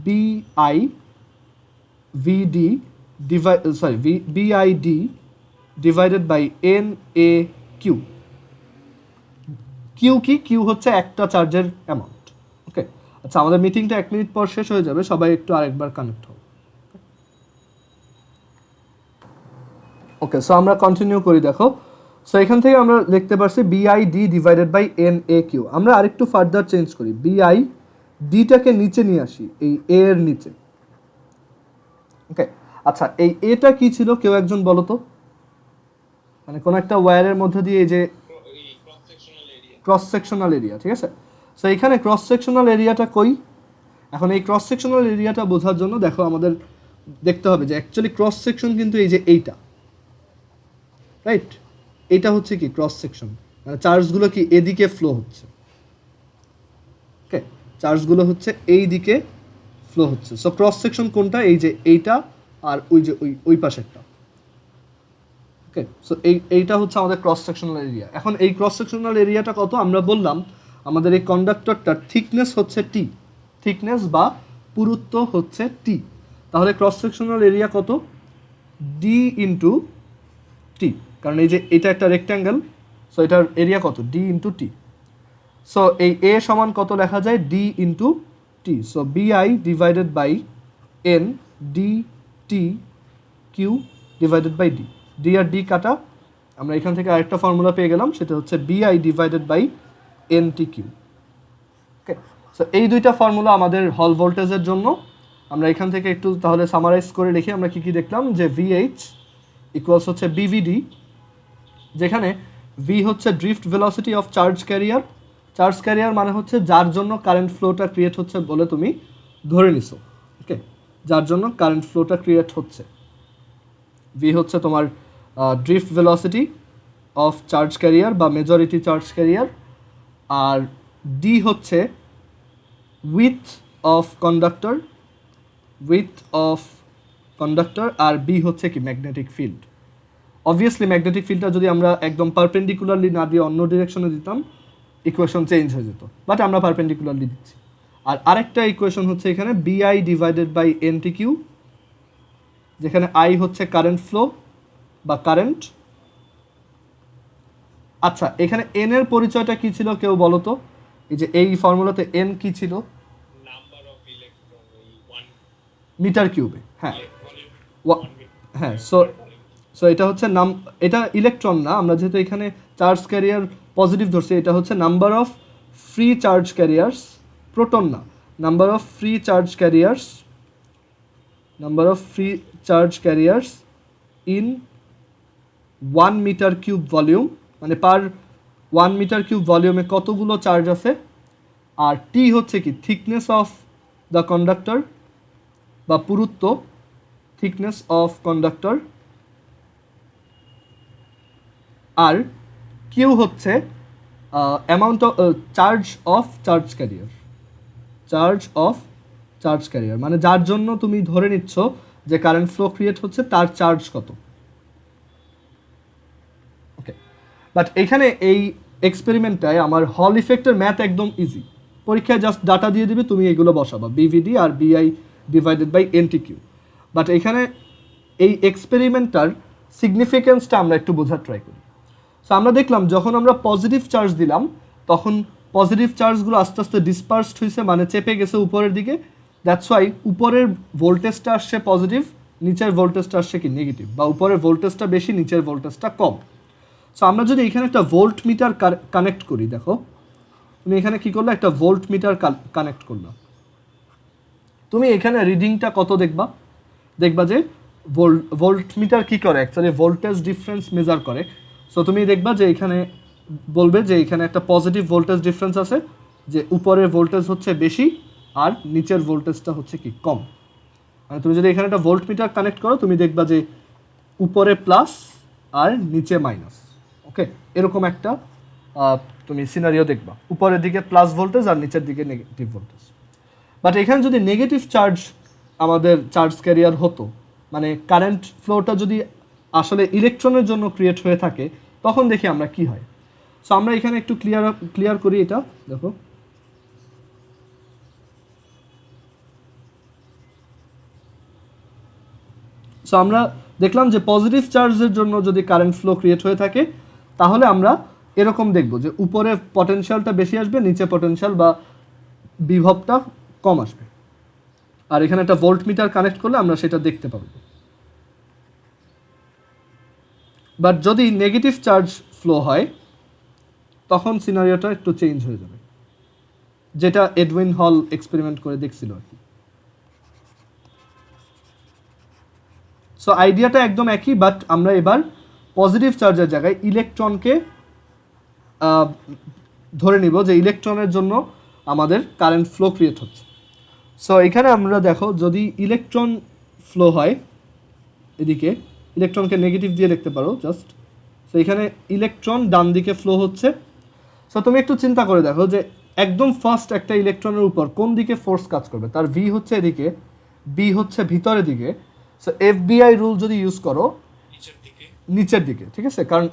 B I VD BID divided by n A q. Q কি, কিউ হচ্ছে একটা চার্জের অ্যামাউন্ট। ওকে, আচ্ছা আমাদের মিটিংটা 1 মিনিট পর শেষ হয়ে যাবে, সবাই একটু আরেকবার কানেক্ট হোক। ওকে, সো আমরা কন্টিনিউ করি। দেখো, সো এখান থেকে আমরা লিখতে পারছি BID divided by n A q. আমরা আরেকটু ফার্দার চেঞ্জ করি, বিআই ডিটাকে নিচে নিয়ে আসি, এই এ এর নিচে। ওকে, আচ্ছা এই এটা কি ছিল, কেউ একজন বলো তো? মানে কোন একটা ওয়্যারের মধ্যে দিয়ে এই যে ক্রস সেকশনাল এরিয়া, ঠিক আছে? সো এখানে ক্রস সেকশনাল এরিয়াটা কই? এখন এই ক্রস সেকশনাল এরিয়াটা বোঝার জন্য দেখো আমাদের দেখতে হবে যে অ্যাকচুয়ালি ক্রস সেকশন কিন্তু এই যে এইটা, রাইট? এটা হচ্ছে কি ক্রস সেকশন, মানে চার্জগুলো কি এদিকে ফ্লো হচ্ছে। ওকে, চার্জগুলো হচ্ছে এই দিকে ফ্লো হচ্ছে। সো ক্রস সেকশন কোনটা? এই যে এইটা আর ওই যে ওই পাশেরটা। ওকে, সো এইটা হচ্ছে আমাদের ক্রস সেকশনাল এরিয়া। এখন এই ক্রস সেকশনাল এরিয়াটা কত? আমরা বললাম আমাদের এই কন্ডাক্টরটার থিকনেস হচ্ছে টি, থিকনেস বা পুরুত্ব হচ্ছে টি। তাহলে ক্রস সেকশনাল এরিয়া কত? ডি ইন্টু টি, কারণ এই যে এটা একটা রেক্ট্যাঙ্গেল, সো এটার এরিয়া কত? D into t. সো এই এ সমান কত লেখা যায়? D into t. So BI divided by n d t q divided by d. D আর ডি কাটা, আমরা এখান থেকে আরেকটা ফর্মুলা পেয়ে গেলাম, সেটা হচ্ছে BI divided by n t q. Okay, so এই দুইটা ফর্মুলা আমাদের হল ভোল্টেজের জন্য। আমরা এখান থেকে একটু তাহলে সামারাইজ করে লিখি আমরা কি কি দেখলাম, যে ভিএইচ ইকুয়ালস হচ্ছে বিভিডি, যেখানে ভি হচ্ছে drift velocity of charge career. Charge carrier মানে হচ্ছে যার জন্য কারেন্ট ফ্লোটা ক্রিয়েট হচ্ছে বলে তুমি ধরে নিছো। ওকে, যার জন্য কারেন্ট ফ্লোটা ক্রিয়েট হচ্ছে। ভি হচ্ছে তোমার drift velocity of charge carrier বা মেজরিটি চার্জ ক্যারিয়ার, আর ডি হচ্ছে উইথ অফ কন্ডাক্টর, আর বি হচ্ছে কি ম্যাগনেটিক ফিল্ড। অবভিয়াসলি ম্যাগনেটিক ফিল্ডটা যদি আমরা একদম পারপেন্ডিকুলারলি না দিয়ে অন্য ডিরেকশনে দিতাম, ইকুয়েশন চেঞ্জ হয়ে যেত, বাট আমরা পারপেন্ডিকুলারলি দিচ্ছি। আর আরেকটা ইকুয়েশন হচ্ছে এখানে বিআই ডিভাইডেড বাই এনটি কিউ, যেখানে আই হচ্ছে কারেন্ট ফ্লো বা কারেন্ট। আচ্ছা এখানে এন এর পরিচয়টা কি ছিল কেউ বলো তো? এই যে এই ফর্মুলাতে এন কি ছিল? মিটার কিউবে। হ্যাঁ, হ্যাঁ। সো এটা হচ্ছে এটা ইলেকট্রন না, আমরা যেহেতু এখানে চার্জ ক্যারিয়ার পজিটিভ ধরছি, এটা হচ্ছে number of free charge carriers, proton না, number of free charge carriers in 1 metre cube volume, মানে পার 1 মিটার কিউব ভলিউমে কতগুলো চার্জ আছে। আর টি হচ্ছে কি থিকনেস অফ দ্য কন্ডাক্টর বা পুরুত্ব, থিকনেস অফ কন্ডাক্টর। আর কিউ হচ্ছে amount of charge of charge carrier, মানে যার জন্য তুমি ধরে নিচ্ছ যে কারেন্ট ফ্লো ক্রিয়েট হচ্ছে তার চার্জ কত। ওকে, বাট এখানে এই এক্সপেরিমেন্টটায় আমার হল ইফেক্টের ম্যাথ একদম ইজি, পরীক্ষায় জাস্ট ডাটা দিয়ে দিবে, তুমি এগুলো বসাবা বিভিডি আর বিআই divided by N T Q. But এখানে এই এক্সপেরিমেন্টটার সিগনিফিকেন্সটা আমরা একটু বোঝার ট্রাই করি। সো আমরা দেখলাম যখন আমরা পজিটিভ চার্জ দিলাম, তখন পজিটিভ চার্জগুলো আস্তে আস্তে ডিসপার্সড হয়েছে, মানে চেপে গেছে উপরের দিকে। দ্যাটস ওয়াই উপরের ভোল্টেজটা আসছে পজিটিভ, নিচের ভোল্টেজটা আসছে কি নেগেটিভ, বা উপরের ভোল্টেজটা বেশি, নিচের ভোল্টেজটা কম। সো আমরা যদি এখানে একটা ভোল্ট মিটার কানেক্ট করি, দেখো তুমি এখানে কি করলে, একটা ভোল্ট মিটার কানেক্ট করলো, তুমি এখানে রিডিংটা কত দেখবা যে ভোল্ট মিটার কী করে, অ্যাকচুয়ালি ভোল্টেজ ডিফারেন্স মেজার করে। সো তুমি দেখবা যে এখানে বলবে যে এখানে একটা পজিটিভ ভোল্টেজ ডিফারেন্স আছে, যে উপরের ভোল্টেজ হচ্ছে বেশি আর নিচের ভোল্টেজটা হচ্ছে কি কম। মানে তুমি যদি এখানে একটা ভোল্ট মিটার কানেক্ট করো, তুমি দেখবা যে উপরে প্লাস আর নিচে মাইনাস। ওকে, এরকম একটা তুমি সিনারিও দেখবা, উপরের দিকে প্লাস ভোল্টেজ আর নিচের দিকে নেগেটিভ ভোল্টেজ। বাট এখানে যদি নেগেটিভ চার্জ আমাদের চার্জ ক্যারিয়ার হতো, মানে কারেন্ট ফ্লোটা যদি আসলে ইলেকট্রনের জন্য ক্রিয়েট হয়ে থাকে, তখন দেখি আমরা কি হয়। সো আমরা এখানে একটু ক্লিয়ার করি এটা। দেখো সো আমরা দেখলাম যে পজিটিভ চার্জের জন্য যদি কারেন্ট ফ্লো ক্রিয়েট হয়ে থাকে, তাহলে আমরা এরকম দেখব যে উপরে পটেনশিয়ালটা বেশি আসবে, নিচে পটেনশিয়াল বা বিভবটা কম আসবে। আর এখানে একটা ভোল্ট মিটার কানেক্ট করলে আমরা সেটা দেখতে পাবো। বাট যদি নেগেটিভ চার্জ ফ্লো হয়, তখন সিনারিওটা একটু চেঞ্জ হয়ে যাবে, যেটা এডউইন হল এক্সপেরিমেন্ট করে দেখছিল আর কি। সো আইডিয়াটা একদম একই, বাট আমরা এবার পজিটিভ চার্জের জায়গায় ইলেকট্রনকে ধরে নিব যে ইলেকট্রনের জন্য আমাদের কারেন্ট ফ্লো ক্রিয়েট হচ্ছে। সো এখানে আমরা দেখো যদি ইলেকট্রন ফ্লো হয় এদিকে, ইলেকট্রনকে নেগেটিভ দিয়ে লিখতে পারো জাস্ট। সো এখানে ইলেকট্রন ডান দিকে ফ্লো হচ্ছে। সো তুমি একটু চিন্তা করে দেখো যে একদম ফার্স্ট একটা ইলেকট্রনের উপর কোন দিকে ফোর্স কাজ করবে, তার ভি হচ্ছে এদিকে, বি হচ্ছে ভিতরের দিকে। সো এফবিআই রুল যদি ইউজ করো নিচের দিকে, ঠিক আছে, কারণ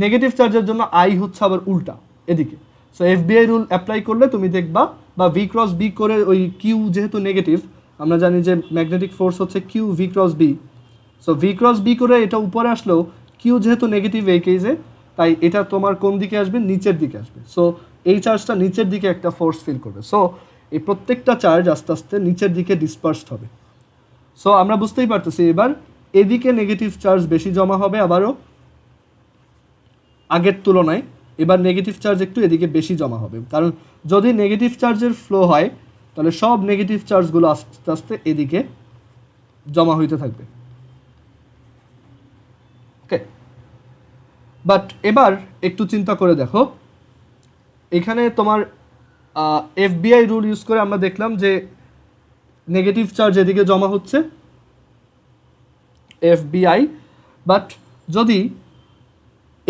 নেগেটিভ চার্জের জন্য আই হচ্ছে আবার উল্টা এদিকে। সো এফবিআই রুল অ্যাপ্লাই করলে তুমি দেখবা, বা ভি ক্রস বি করে, ওই কিউ যেহেতু নেগেটিভ, আমরা জানি যে ম্যাগনেটিক ফোর্স হচ্ছে q V cross B. So v cross B করে এটা উপরে আসলেও কিউ যেহেতু নেগেটিভ এই কেসে, তাই এটা তোমার কোন দিকে আসবে, নিচের দিকে আসবে। সো এই চার্জটা নিচের দিকে একটা ফোর্স ফিল করবে। সো এই প্রত্যেকটা চার্জ আস্তে আস্তে নিচের দিকে ডিসপার্সড হবে। সো আমরা বুঝতেই পারতেছি এবার এদিকে নেগেটিভ চার্জ বেশি জমা হবে আবারও আগের তুলনায়। এবার নেগেটিভ চার্জ একটু এদিকে বেশি জমা হবে, কারণ যদি নেগেটিভ চার্জের ফ্লো হয়, তাহলে সব নেগেটিভ চার্জগুলো আস্তে আস্তে এদিকে জমা হইতে থাকবে। ওকে, বাট এবার একটু চিন্তা করে দেখো, এখানে তোমার এফবিআই রুল ইউজ করে আমরা দেখলাম যে নেগেটিভ চার্জ এদিকে জমা হচ্ছে, এফবিআই। বাট যদি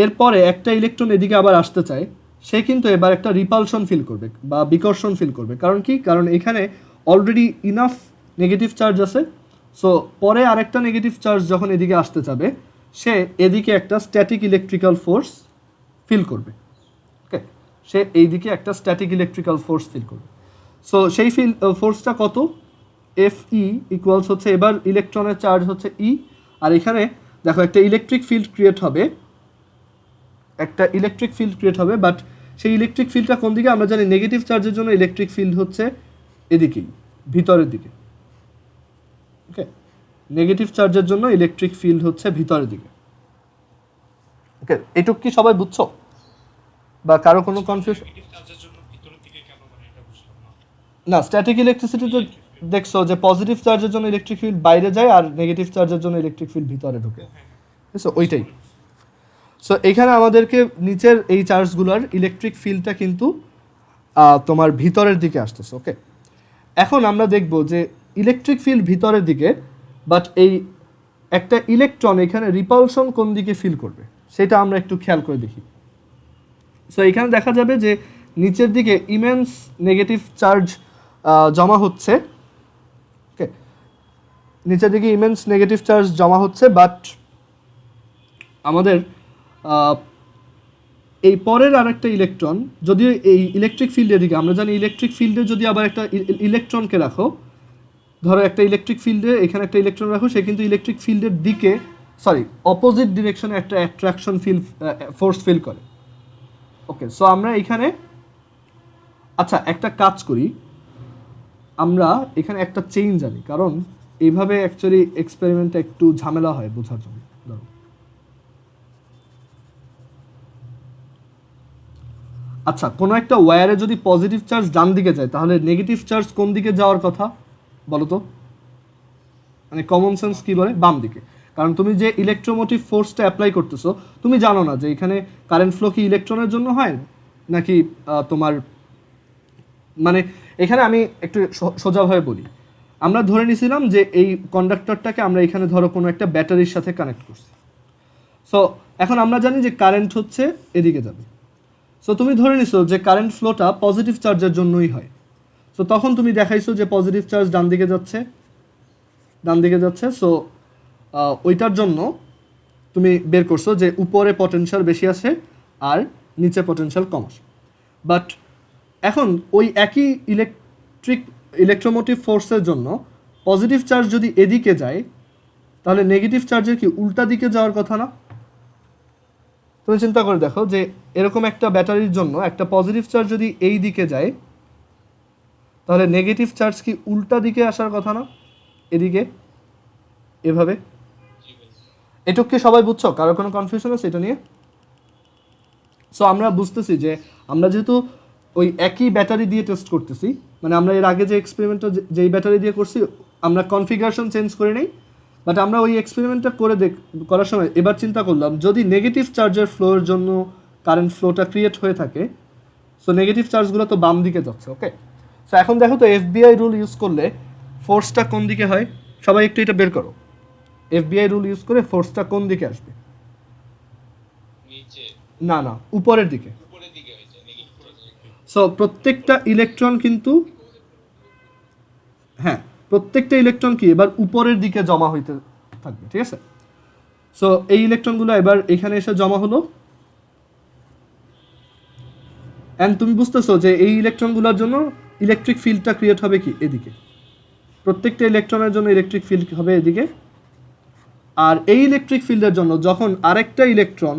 এরপরে একটা ইলেকট্রন এদিকে আবার আসতে চায়, সে কিন্তু এবার একটা রিপালশন ফিল করবে বা বিকর্ষণ ফিল করবে। কারণ কি, কারণ এখানে অলরেডি ইনাফ নেগেটিভ চার্জ আছে। সো পরে আরেকটা নেগেটিভ চার্জ যখন এদিকে আসতে যাবে, সে এদিকে একটা স্ট্যাটিক ইলেকট্রিক্যাল ফোর্স ফিল করবে। ওকে, সে এইদিকে একটা স্ট্যাটিক ইলেকট্রিক্যাল ফোর্স ফিল করবে। সো সেই ফোর্সটা কত, এফ ই ইকুয়ালস হচ্ছে, এবার ইলেকট্রনের চার্জ হচ্ছে ই, আর এখানে দেখো একটা ইলেকট্রিক ফিল্ড ক্রিয়েট হবে, বাট সেই ইলেকট্রিক ফিল্ডটা কোন দিকে, আমরা জানি নেগেটিভ চার্জের জন্য ইলেকট্রিক ফিল্ড হচ্ছে এদিকেই, ভিতরের দিকে। ওকে, নেগেটিভ চার্জের জন্য ইলেকট্রিক ফিল্ড হচ্ছে ভিতরের দিকে। ওকে, এটুক কি সবাই বুঝছো, বা কারো কোনো কনফিউশন? না, স্ট্যাটিক ইলেকট্রিসিটিতে দেখছো যে পজিটিভ চার্জের জন্য ইলেকট্রিক ফিল্ড বাইরে যায়, আর নেগেটিভ চার্জের জন্য ইলেকট্রিক ফিল্ড ভিতরে ঢোকে, বুঝছো, ওইটাই। সো এখানে আমাদেরকে নিচের এই চার্জগুলোর ইলেকট্রিক ফিল্ডটা কিন্তু তোমার ভিতরের দিকে আসতেছে। ওকে, এখন আমরা দেখব যে ইলেকট্রিক ফিল্ড ভিতরের দিকে, বাট এই একটা ইলেকট্রন এখানে রিপালশন কোন দিকে ফিল করবে, সেটা আমরা একটু খেয়াল করে দেখি। সো এখানে দেখা যাবে যে নিচের দিকে ইমেন্স নেগেটিভ চার্জ জমা হচ্ছে। ওকে, নিচের দিকে ইমেন্স নেগেটিভ চার্জ জমা হচ্ছে, বাট আমাদের এই পরের আরেকটা ইলেকট্রন, যদিও এই ইলেকট্রিক ফিল্ডের দিকে, আমরা জানি ইলেকট্রিক ফিল্ডে যদি আবার একটা ইলেকট্রনকে রাখো, ধরো একটা ইলেকট্রিক ফিল্ডে এখানে একটা ইলেকট্রন রাখো, সে কিন্তু ইলেকট্রিক ফিল্ডের দিকে, অপোজিট ডিরেকশনে একটা অ্যাট্রাকশন ফোর্স ফিল করে। ওকে, সো আমরা এখানে আচ্ছা একটা কাজ করি, আমরা এখানে একটা চেঞ্জ আনি, কারণ এইভাবে অ্যাকচুয়ালি এক্সপেরিমেন্টটা একটু ঝামেলা হয় বোঝার জন্য। ধরো আচ্ছা, কোনো একটা ওয়্যারে যদি পজিটিভ চার্জ ডান দিকে যায়, তাহলে নেগেটিভ চার্জ কোন দিকে যাওয়ার কথা বলো তো? মানে কমন সেন্স কি বলে? বাম দিকে। কারণ তুমি যে ইলেকট্রোমোটিভ ফোর্সটা অ্যাপ্লাই করতেছো, তুমি জানো না যে এখানে কারেন্ট ফ্লো কি ইলেকট্রনের জন্য হয় নাকি তোমার, মানে এখানে আমি একটু সোজাভাবে বলি, আমরা ধরে নিয়েছিলাম যে এই কন্ডাক্টরটাকে আমরা এখানে ধরো কোনো একটা ব্যাটারির সাথে কানেক্ট করছি। সো এখন আমরা জানি যে কারেন্ট হচ্ছে এদিকে যাবে। সো তুমি ধরে নিছো যে কারেন্ট ফ্লোটা পজিটিভ চার্জের জন্যই হয়। সো তখন তুমি দেখাইছো যে পজিটিভ চার্জ ডান দিকে যাচ্ছে। সো ওইটার জন্য তুমি বের করছো যে উপরে পটেনশিয়াল বেশি আছে আর নিচে পটেনশিয়াল কম আসে। বাট এখন ওই একই ইলেকট্রোমোটিভ ফোর্সের জন্য পজিটিভ চার্জ যদি এদিকে যায় তাহলে নেগেটিভ চার্জের কি উল্টা দিকে যাওয়ার কথা না? তুমি চিন্তা করে দেখো যে এরকম একটা ব্যাটারির জন্য একটা পজিটিভ চার্জ যদি এই দিকে যায় তাহলে নেগেটিভ চার্জ কি উল্টা দিকে আসার কথা না? এদিকে এভাবে। এটুক কি সবাই বুঝছো? কারো কোনো কনফিউশন আছে এটা নিয়ে? সো আমরা বুঝতেছি যে আমরা যেহেতু ওই একই ব্যাটারি দিয়ে টেস্ট করতেছি, মানে আমরা এর আগে যে এক্সপেরিমেন্টটা যেই ব্যাটারি দিয়ে করছি আমরা কনফিগারেশন চেঞ্জ করে নেই, বাট আমরা ওই এক্সপেরিমেন্টটা করার সময় এবার চিন্তা করলাম যদি নেগেটিভ চার্জের ফ্লোর জন্য কারেন্ট ফ্লোটা ক্রিয়েট হয়ে থাকে, সো নেগেটিভ চার্জগুলো তো বাম দিকে যাচ্ছে। ওকে, সো এখন দেখো তো এফবিআই রুল ইউজ করলে ফোর্সটা কোন দিকে হয়? সবাই একটু এটা বের করো। এফবিআই রুল ইউজ করে ফোর্সটা কোন দিকে আসবে? না না, উপরের দিকে। সো প্রত্যেকটা ইলেকট্রন কিন্তু, হ্যাঁ প্রত্যেকটা ইলেকট্রন কি এবার উপরের দিকে জমা হইতে থাকবে, ঠিক আছে? সো এই ইলেকট্রনগুলো এবার এখানে এসে জমা হলো, অ্যান্ড তুমি বুঝতেছো যে এই ইলেকট্রনগুলোর জন্য ইলেকট্রিক ফিল্ডটা ক্রিয়েট হবে কি এদিকে। প্রত্যেকটা ইলেকট্রনের জন্য ইলেকট্রিক ফিল্ড হবে এদিকে। আর এই ইলেকট্রিক ফিল্ডের জন্য যখন আরেকটা ইলেকট্রন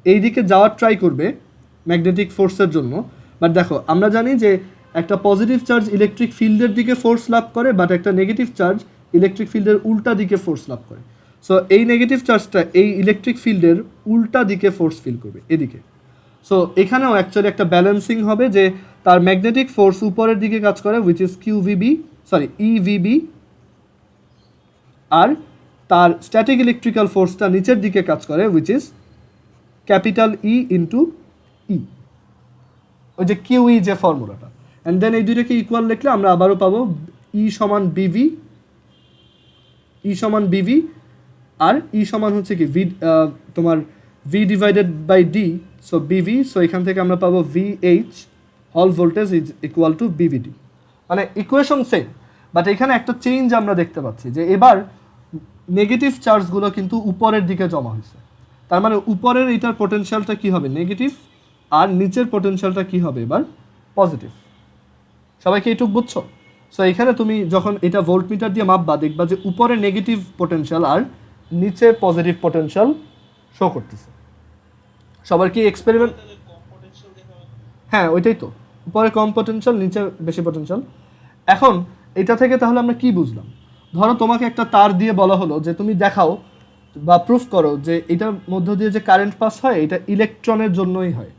এই দিকে যাওয়ার ট্রাই করবে ম্যাগনেটিক ফোর্সের জন্য, বাট দেখো আমরা জানি যে একটা পজিটিভ চার্জ ইলেকট্রিক ফিল্ডের দিকে ফোর্স লাভ করে, বাট একটা নেগেটিভ চার্জ ইলেকট্রিক ফিল্ডের উল্টা দিকে ফোর্স লাভ করে। সো এই নেগেটিভ চার্জটা এই ইলেকট্রিক ফিল্ডের উল্টা দিকে ফোর্স ফিল করবে এদিকে। সো এখানেও অ্যাকচুয়ালি একটা ব্যালেন্সিং হবে যে তার ম্যাগনেটিক ফোর্স উপরের দিকে কাজ করে উইচ ইজ ইভিবি, আর তার স্ট্যাটিক ইলেকট্রিক্যাল ফোর্সটা নিচের দিকে কাজ করে which is capital E into E, ওই যে কিউই যে ফর্মুলাটা। অ্যান্ড দেন এই দুইটাকে ইকুয়াল লিখলে আমরা আবারও পাবো ই সমান বিভি, আর ই সমান হচ্ছে কি তোমার v divided by d, so Bv. So এখান থেকে আমরা পাবো VH Hall voltage is equal to BVD. মানে ইকুয়েশন সেম, বাট এখানে একটা চেঞ্জ আমরা দেখতে পাচ্ছি যে এবার নেগেটিভ চার্জগুলো কিন্তু উপরের দিকে জমা হয়েছে। তার মানে উপরের এটার পোটেনশিয়ালটা কি হবে? নেগেটিভ, আর নিচের পোটেনশিয়ালটা কি হবে এবার? পজিটিভ। সবাইকে এইটুক বুঝছো? সো এখানে তুমি যখন এটা ভোল্টমিটার দিয়ে মাপবা দেখবা যে উপরে নেগেটিভ পোটেনশিয়াল আর নিচে পজিটিভ পোটেনশিয়াল শো করতেছে। সবার কি এক্সপেরিমেন্ট? হ্যাঁ ওইটাই তো, উপরে কম পোটেনশিয়াল নিচে বেশি পোটেনশিয়াল। এখন এটা থেকে তাহলে আমরা কি বুঝলাম? ধরো তোমাকে একটা তার দিয়ে বলা হলো যে তুমি দেখাও বা প্রুফ করো যে এটার মধ্য দিয়ে যে কারেন্ট পাস হয় এটা ইলেকট্রনের জন্যই হয়।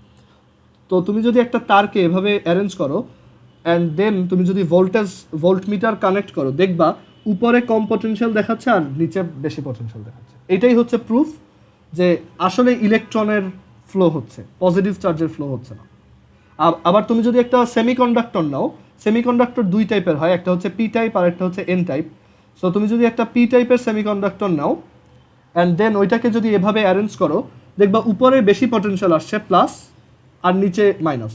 তো তুমি যদি একটা তারকে এভাবে অ্যারেঞ্জ করো অ্যান্ড দেন তুমি যদি ভোল্টমিটার কানেক্ট করো দেখবা উপরে কম পটেনশিয়াল দেখাচ্ছে আর নিচে বেশি পটেনশিয়াল দেখাচ্ছে। এটাই হচ্ছে প্রুফ যে আসলে ইলেকট্রনের ফ্লো হচ্ছে, পজিটিভ চার্জের ফ্লো হচ্ছে না। আবার তুমি যদি একটা সেমিকন্ডাক্টর নাও, সেমিকন্ডাক্টর দুই টাইপের হয়, একটা হচ্ছে পি টাইপ আর একটা হচ্ছে এন টাইপ। সো তুমি যদি একটা পি টাইপের সেমিকন্ডাক্টর নাও অ্যান্ড দেন ওইটাকে যদি এভাবে অ্যারেঞ্জ করো দেখবা উপরে বেশি পটেনশিয়াল আসছে প্লাস আর নিচে মাইনাস।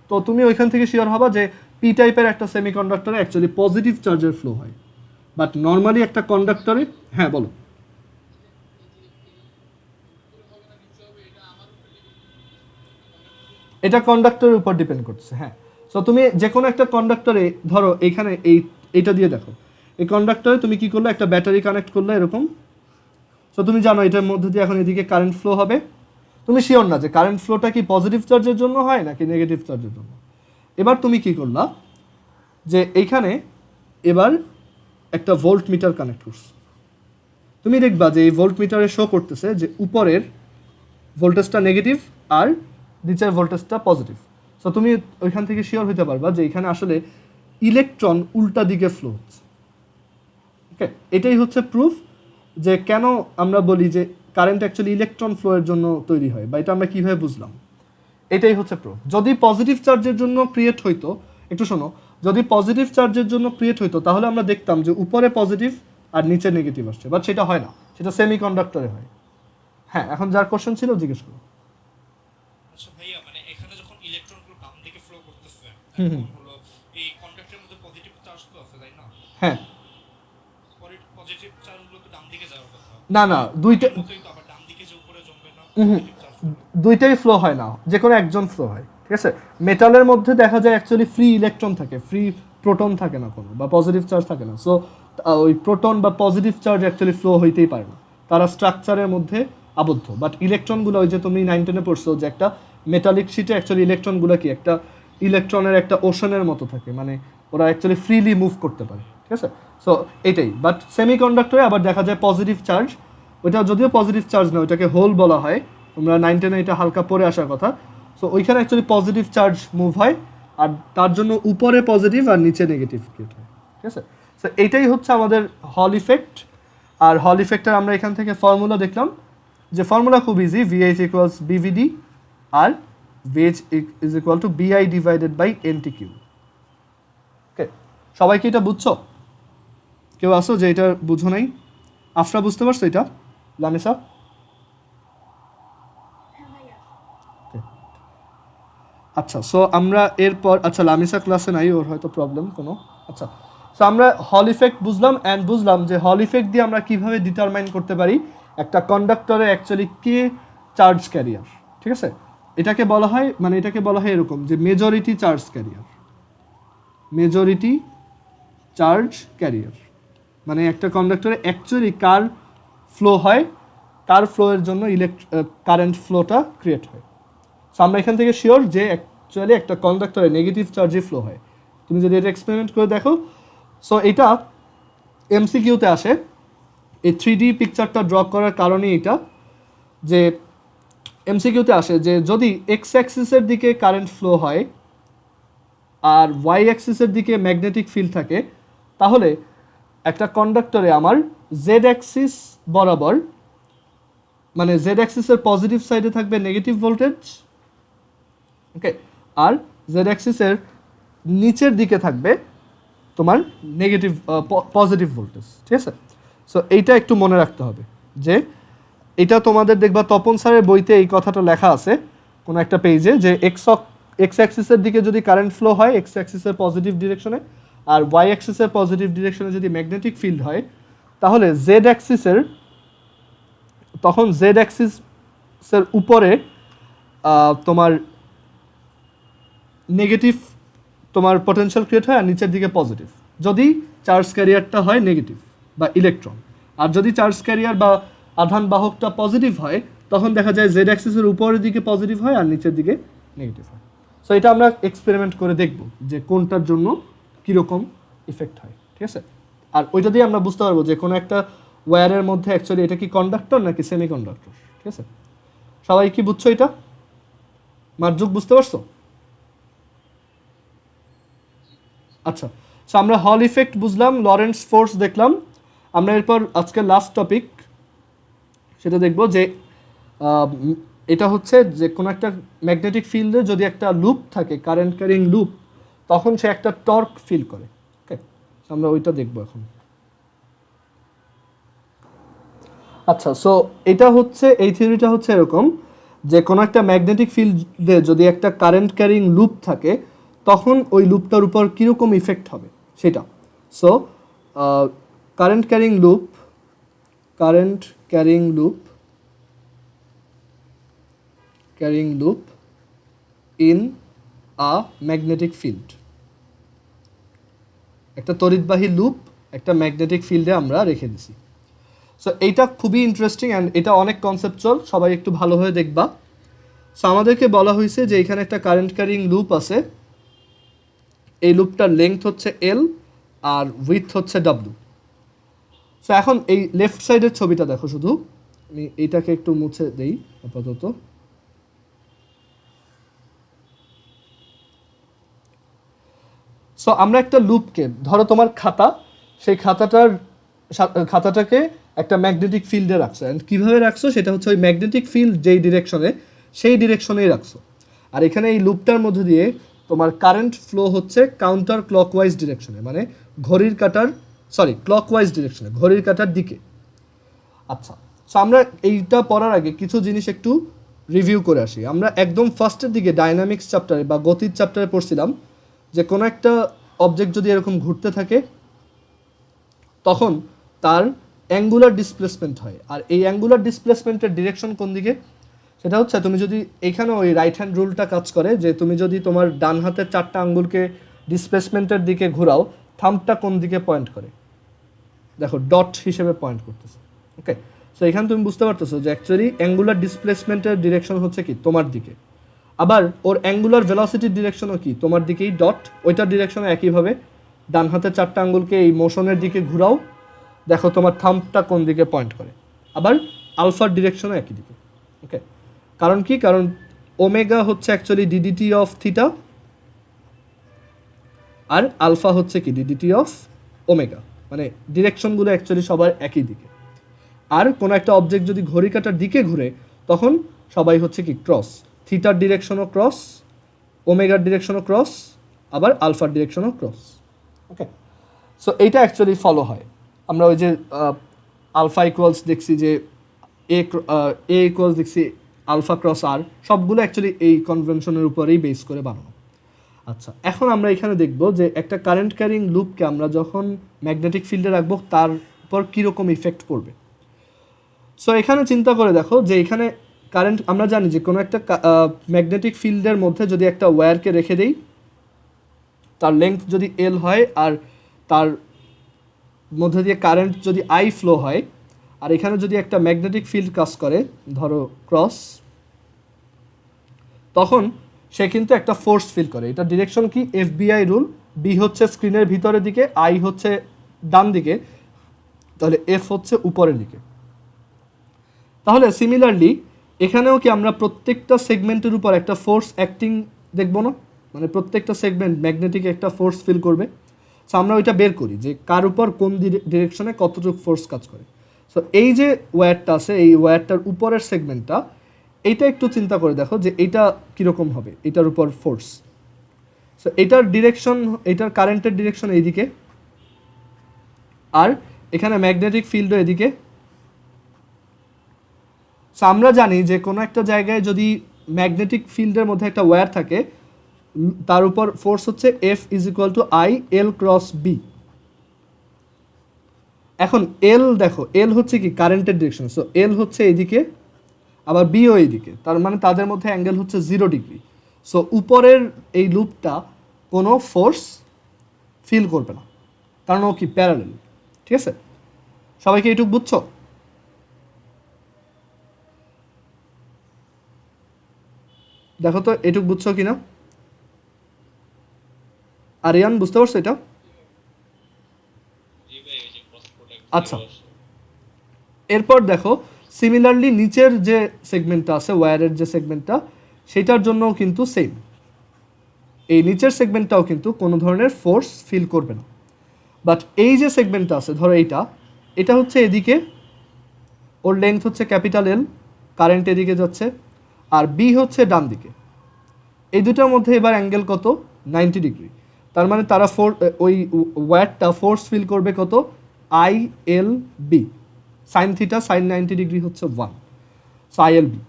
তো তুমি ওইখান থেকে শিওর হবা যে পি টাইপের একটা সেমিকন্ডাক্টরে অ্যাকচুয়ালি পজিটিভ চার্জের ফ্লো হয়, বাট নর্মালি একটা কন্ডাক্টরে, হ্যাঁ বলো। এটা কন্ডাক্টরের উপর ডিপেন্ড করছে, হ্যাঁ। সো তুমি যে কোনো একটা কন্ডাক্টরে ধরো এইখানে এইটা দিয়ে দেখো, এই কন্ডাক্টরে তুমি কি করলে একটা ব্যাটারি কানেক্ট করলে এরকম। সো তুমি জানো এটার মধ্যে দিয়ে এখন এদিকে কারেন্ট ফ্লো হবে। তুমি শিওর না যে কারেন্ট ফ্লোটা কি পজিটিভ চার্জের জন্য হয় নাকি নেগেটিভ চার্জের জন্য। এবার তুমি কি করলা যে এইখানে এবার একটা ভোল্ট মিটার কানেক্ট করছো। তুমি দেখবা যে এই ভোল্ট মিটারে শো করতেছে যে উপরের ভোল্টেজটা নেগেটিভ আর নিচের ভোল্টেজটা পজিটিভ। সো তুমি ওইখান থেকে শিওর হতে পারবা যে এখানে আসলে ইলেকট্রন উল্টা দিকে ফ্লো হচ্ছে। ওকে, এটাই হচ্ছে প্রুফ যে কেন আমরা বলি যে কারেন্ট অ্যাকচুয়ালি ইলেকট্রন ফ্লোয়ের জন্য তৈরি হয়, বা এটা আমরা কীভাবে বুঝলাম। এটাই হচ্ছে প্রুফ। যদি পজিটিভ চার্জের জন্য ক্রিয়েট হইতো, একটু শোনো, যদি পজিটিভ চার্জের জন্য ক্রিয়েট হইতো তাহলে আমরা দেখতাম যে উপরে পজিটিভ আর নিচে নেগেটিভ আসছে, বাট সেটা হয় না, সেটা সেমিকন্ডাক্টরে হয়। হ্যাঁ, এখন যার কোশ্চেন ছিল জিজ্ঞেস করো। আচ্ছা ভাইয়া, মানে এখানে যখন হুম হলো এই কন্ডাক্টরের মধ্যে পজিটিভ চার্জগুলো আছে তাই না? হ্যাঁ পজিটিভ চার্জগুলো তো ডান দিকে যাওয়ার কথা। না না দুইটা আগের মতোই তো আবার ডান দিকে যে উপরে জমবে না পজিটিভ চার্জগুলো? দুইটাই ফ্লো হয় না, যে কোনো একজন ফ্লো হয়, ঠিক আছে। মেটালের মধ্যে দেখা যায় অ্যাকচুয়ালি ফ্রি ইলেকট্রন থাকে, ফ্রি প্রোটন থাকে না কোনো, বা পজিটিভ চার্জ থাকে না। সো ওই প্রোটন বা পজিটিভ চার্জ অ্যাকচুয়ালি ফ্লো হইতেই পারে না, তারা স্ট্রাকচারের মধ্যে আবদ্ধ। বাট ইলেকট্রনগুলো, ওই যে তুমি 9-10-এ পড়ছো যে একটা মেটালিক শিটে অ্যাকচুয়ালি ইলেকট্রনগুলো কি একটা ইলেকট্রনের একটা ওশনের মতো থাকে, মানে ওরা অ্যাকচুয়ালি ফ্রিলি মুভ করতে পারে, ঠিক আছে। সো এটাই। বাট সেমিকন্ডাক্টরে আবার দেখা যায় পজিটিভ চার্জ, ওইটা যদিও পজিটিভ চার্জ না, ওইটাকে হোল বলা হয়, তোমরা 9-10-এ এটা হালকা পরে আসার কথা। সো ওইখানে অ্যাকচুয়ালি পজিটিভ চার্জ মুভ হয়, আর তার জন্য উপরে পজিটিভ আর নিচে নেগেটিভ ক্রিয়েট হয়, ঠিক আছে। সো এইটাই হচ্ছে আমাদের হল ইফেক্ট। আর হল ইফেক্টের আমরা এখান থেকে ফর্মুলা দেখলাম, যে ফর্মুলা খুব ইজি, VH ইকুয়ালস BVD আর VH is equal to BI divided by NT Q. Okay, সবাই কি এটা বুঝছো? কেউ আসো যে এটা বুঝো নাই? আফরা বুঝতে পারছো এটা? লামিসা? আচ্ছা, সো আমরা এরপর, আচ্ছা লামিসা ক্লাসে নাই, ওর হয়তো প্রবলেম কোনো। আচ্ছা, সো আমরা হল ইফেক্ট বুঝলাম, অ্যান্ড বুঝলাম যে হল ইফেক্ট দিয়ে আমরা কিভাবে ডিটারমাইন করতে পারি একটা কন্ডাক্টরে অ্যাকচুয়ালি কে চার্জ ক্যারিয়ার, ঠিক আছে। এটাকে বলা হয়, মানে এটাকে বলা হয় এরকম যে majority charge career, majority charge carrier, মানে একটা কন্ডাক্টরে অ্যাকচুয়ালি কার ফ্লো হয়, কার ফ্লোয়ের জন্য কারেন্ট ফ্লোটা ক্রিয়েট হয়। সো আমরা এখান থেকে শিওর যে অ্যাকচুয়ালি একটা কন্ডাক্টরে নেগেটিভ চার্জে ফ্লো হয়। তুমি যদি এটা এক্সপেরিমেন্ট করে দেখো, সো এটা MCQতে আসে। এই 3D পিকচারটা ড্র করার কারণে এটা, যে MCQতে আসে যে যদি এক্স অ্যাক্সিসের দিকে কারেন্ট ফ্লো হয় আর ওয়াই অ্যাক্সিসের দিকে ম্যাগনেটিক ফিল্ড থাকে, তাহলে একটা কন্ডাক্টরে আমার জেড অ্যাক্সিস বরাবর, মানে জেড অ্যাক্সিসের পজিটিভ সাইডে থাকবে নেগেটিভ ভোল্টেজ, ওকে, আর জেড অ্যাক্সিসের নিচের দিকে থাকবে তোমার নেগেটিভ পজিটিভ ভোল্টেজ, ঠিক আছে। সো এইটা একটু মনে রাখতে হবে, যে এটা তোমাদের দেখবা তপন স্যারের বইতে এই কথাটা লেখা আছে কোনো একটা পেজে, যে এক্স অ্যাক্সিসের দিকে যদি কারেন্ট ফ্লো হয় এক্স অ্যাক্সিসের পজিটিভ ডিরেকশনে, আর ওয়াই অ্যাক্সিসের পজিটিভ ডিরেকশনে যদি ম্যাগনেটিক ফিল্ড হয়, তাহলে জেড অ্যাক্সিসের, তখন জেড অ্যাক্সিসের উপরে তোমার নেগেটিভ তোমার পটেনশিয়াল ক্রিয়েট হয়, আর নিচের দিকে পজিটিভ, যদি চার্জ ক্যারিয়ারটা হয় নেগেটিভ বা ইলেকট্রন। আর যদি চার্জ ক্যারিয়ার বা আধান বাহকটা পজিটিভ হয়, তখন দেখা যায় জেড অ্যাক্সিসের উপরের দিকে পজিটিভ হয় আর নিচের দিকে নেগেটিভ হয়। সো এটা আমরা এক্সপেরিমেন্ট করে দেখব যে কোনটার জন্য কীরকম ইফেক্ট হয়, ঠিক আছে। আর ওইটা দিয়ে আমরা বুঝতে পারবো যে কোনো একটা ওয়্যারের মধ্যে অ্যাকচুয়ালি এটা কি কন্ডাক্টর নাকি সেমিকন্ডাক্টর, ঠিক আছে। সবাই কি বুঝছো এটা? মার্জুক বুঝতে পারছো? আচ্ছা, সো আমরা হল ইফেক্ট বুঝলাম, লরেন্টজ ফোর্স দেখলাম। আমরা এরপর আজকে লাস্ট টপিক সেটা দেখব, যে এটা হচ্ছে যে কোনো একটা ম্যাগনেটিক ফিল্ডে যদি একটা লুপ থাকে, কারেন্ট ক্যারিং লুপ, তখন সে একটা টর্ক ফিল করে। ওকে, আমরা ওইটা দেখব এখন। আচ্ছা, সো এটা হচ্ছে, এই থিওরিটা হচ্ছে এরকম যে কোনো একটা ম্যাগনেটিক ফিল্ডে যদি একটা কারেন্ট ক্যারিং লুপ থাকে, তখন ওই লুপটার উপর কীরকম ইফেক্ট হবে সেটা। So current carrying loop, current carrying loop, carrying loop in a magnetic field, একটা তড়িৎবাহী লুপ একটা ম্যাগনেটিক ফিল্ডে আমরা রেখে দিছি। সো এইটা খুবই ইন্টারেস্টিং অ্যান্ড এটা অনেক কনসেপচুয়াল, সবাই একটু ভালোভাবে দেখবা। সো আমাদেরকে বলা হয়েছে যে এখানে একটা কারেন্ট ক্যারিং লুপ আছে, এই লুপটার লেংথ হচ্ছে L আর উইথ হচ্ছে W। সো এখন এই লেফট সাইডের ছবিটা দেখো, শুধু আমি এইটাকে একটু মুছে দেই আপাতত। সো আমরা একটা লুপকে, ধরো তোমার খাতা, সেই খাতাটাকে একটা ম্যাগনেটিক ফিল্ডে রাখছো, অ্যান্ড কীভাবে রাখছো সেটা হচ্ছে ওই ম্যাগনেটিক ফিল্ড যেই ডিরেকশনে, সেই ডিরেকশনেই রাখছো। আর এখানে এই লুপটার মধ্যে দিয়ে তোমার কারেন্ট ফ্লো হচ্ছে কাউন্টার ক্লকওয়াইজ ডিরেকশনে, মানে ক্লকওয়াইজ ডিরেকশনে, ঘড়ির কাঁটার দিকে। আচ্ছা, সো আমরা এইটা পড়ার আগে কিছু জিনিস একটু রিভিউ করে আসি। আমরা একদম ফার্স্টের দিকে ডাইনামিক্স চ্যাপ্টারে বা গতির চ্যাপ্টারে পড়ছিলাম যে কোনো একটা অবজেক্ট যদি এরকম ঘুরতে থাকে তখন তার অ্যাঙ্গুলার ডিসপ্লেসমেন্ট হয়, আর এই অ্যাঙ্গুলার ডিসপ্লেসমেন্টের ডিরেকশন কোন দিকে, সেটা হচ্ছে তুমি যদি এখানে ওই রাইট হ্যান্ড রুলটা কাজ করে যে তুমি যদি তোমার ডান হাতের 4টা আঙ্গুলকে ডিসপ্লেসমেন্টের দিকে ঘোরাও, থাম্বটা কোন দিকে পয়েন্ট করে, দেখো ডট হিসেবে পয়েন্ট করতেছে। ওকে, সো এখানে তুমি বুঝতে পারতেছো যে অ্যাকচুয়ালি অ্যাঙ্গুলার ডিসপ্লেসমেন্টের ডিরেকশন হচ্ছে কি তোমার দিকে, আবার ওর অ্যাঙ্গুলার ভেলোসিটির ডিরেকশনও কি তোমার দিকেই, ডট ওইটার ডিরেকশনও একইভাবে ডান হাতের 4টা আঙ্গুলকে এই মোশনের দিকে ঘুরাও, দেখো তোমার থাম্বটা কোন দিকে পয়েন্ট করে, আবার আলফার ডিরেকশনও একই দিকে। ওকে, কারণ কি, কারণ ওমেগা হচ্ছে অ্যাকচুয়ালি ডিডিটি অফ থিটা, আর আলফা হচ্ছে কি ডিডিটি অফ ওমেগা, মানে ডিরেকশনগুলো অ্যাকচুয়ালি সবার একই দিকে। আর কোনো একটা অবজেক্ট যদি ঘড়ি কাটার দিকে ঘুরে তখন সবাই হচ্ছে কি ক্রস, থিটার ডিরেকশনও ক্রস, ওমেগার ডিরেকশনও ক্রস, আবার আলফার ডিরেকশনও ক্রস। ওকে, সো এইটা অ্যাকচুয়ালি ফলো হয়। আমরা ওই যে আলফা ইকুয়ালস দেখছি, যে এ ইকুয়ালস দেখছি আলফা ক্রস আর, সবগুলো অ্যাকচুয়ালি এই কনভেনশনের উপরেই বেস করে বানানো। আচ্ছা, এখন আমরা এখানে দেখব যে একটা কারেন্ট ক্যারিং লুপকে আমরা যখন ম্যাগনেটিক ফিল্ডে রাখবো তার উপর কীরকম ইফেক্ট পড়বে। সো এখানে চিন্তা করে দেখো যে এখানে কারেন্ট, আমরা জানি যে কোনো একটা ম্যাগনেটিক ফিল্ডের মধ্যে যদি একটা ওয়্যারকে রেখে দেই, তার লেংথ যদি এল হয় আর তার মধ্যে দিয়ে কারেন্ট যদি আই ফ্লো হয়, আর এখানে যদি একটা ম্যাগনেটিক ফিল্ড কাজ করে ধরো ক্রস, তখন সে কিন্তু একটা ফোর্স ফিল করে। এটা ডিরেকশন কি, এফবিআই রুল, বি হচ্ছে স্ক্রিনের ভিতরের দিকে, আই হচ্ছে ডান দিকে, তাহলে এফ হচ্ছে উপরের দিকে। তাহলে সিমিলারলি এখানেও কি আমরা প্রত্যেকটা সেগমেন্টের উপর একটা ফোর্স অ্যাক্টিং দেখবো না, মানে প্রত্যেকটা সেগমেন্ট ম্যাগনেটিক একটা ফোর্স ফিল করবে। সো আমরা ওইটা বের করি যে কার উপর কোন ডিরেকশনে কতটুকু ফোর্স কাজ করে। সো এই যে ওয়্যারটা আছে, এই ওয়্যারটার উপরের সেগমেন্টটা, এইটা একটু চিন্তা করে দেখো যে এইটা কীরকম হবে, এটার উপর ফোর্স। সো এটার ডিরেকশন, এটার কারেন্টের ডিরেকশন এইদিকে, আর এখানে ম্যাগনেটিক ফিল্ডও এদিকে। সো আমরা জানি যে কোনো একটা জায়গায় যদি ম্যাগনেটিক ফিল্ডের মধ্যে একটা ওয়্যার থাকে, তার উপর ফোর্স হচ্ছে F is equal to I L cross B. এখন এল দেখো, এল হচ্ছে কি কারেন্টের ডিরেকশন, সো এল হচ্ছে এইদিকে, আবার বিও এইদিকে, তার মানে তাদের মধ্যে অ্যাঙ্গেল হচ্ছে 0 ডিগ্রি। সো উপরের এই লুপটা কোনো ফোর্স ফিল করবে না, কারণ ও কি প্যারালেল। ঠিক আছে, সবাইকে এইটুকু বুঝছো? দেখো তো এটুকু বুঝছো কিনা, আরিয়ান বুঝতে পারছো এটা? আচ্ছা, এরপর দেখো সিমিলারলি নিচের যে সেগমেন্টটা আছে, ওয়্যারের যে সেগমেন্টটা, সেটার জন্যও কিন্তু সেম, এই নিচের সেগমেন্টটাও কিন্তু কোনো ধরনের ফোর্স ফিল করবে না। বাট এই যে সেগমেন্টটা আছে, ধরো এটা হচ্ছে এদিকে, ওর লেন্থ হচ্ছে ক্যাপিটাল এল, কারেন্ট এদিকে যাচ্ছে, আর বি হচ্ছে ডান দিকে। এই দুটার মধ্যে এবার অ্যাঙ্গেল কত, 90 ডিগ্রি। তার মানে তারা ওই ওয়্যারটা ফোর্স ফিল করবে কত, I L B, sine theta sine 90 degree হচ্ছে 1, সো আই এল বি।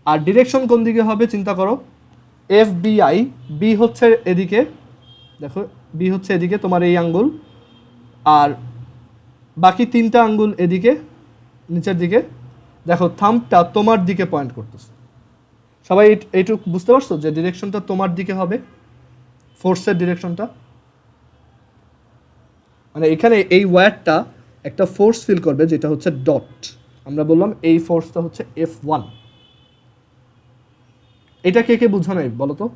আর ডিরেকশন কোন দিকে হবে চিন্তা করো, এফ বি আই, বি হচ্ছে এদিকে, দেখো বি হচ্ছে এদিকে তোমার এই আঙ্গুল, আর বাকি 3টা আঙ্গুল এদিকে নিচের দিকে। দেখো থাম্বটা তোমার দিকে পয়েন্ট করতেছে। সবাই এইটুকু বুঝতে পারছো যে ডিরেকশনটা তোমার দিকে হবে, ফোর্সের ডিরেকশনটা, মানে এখানে এই ওয়্যারটা একটা ফোর্স ফিল করবে যেটা হচ্ছে ডট। আমরা বললাম এই ফোর্সটা হচ্ছে F1। এটা কে কে বুঝো নাই বলো তো,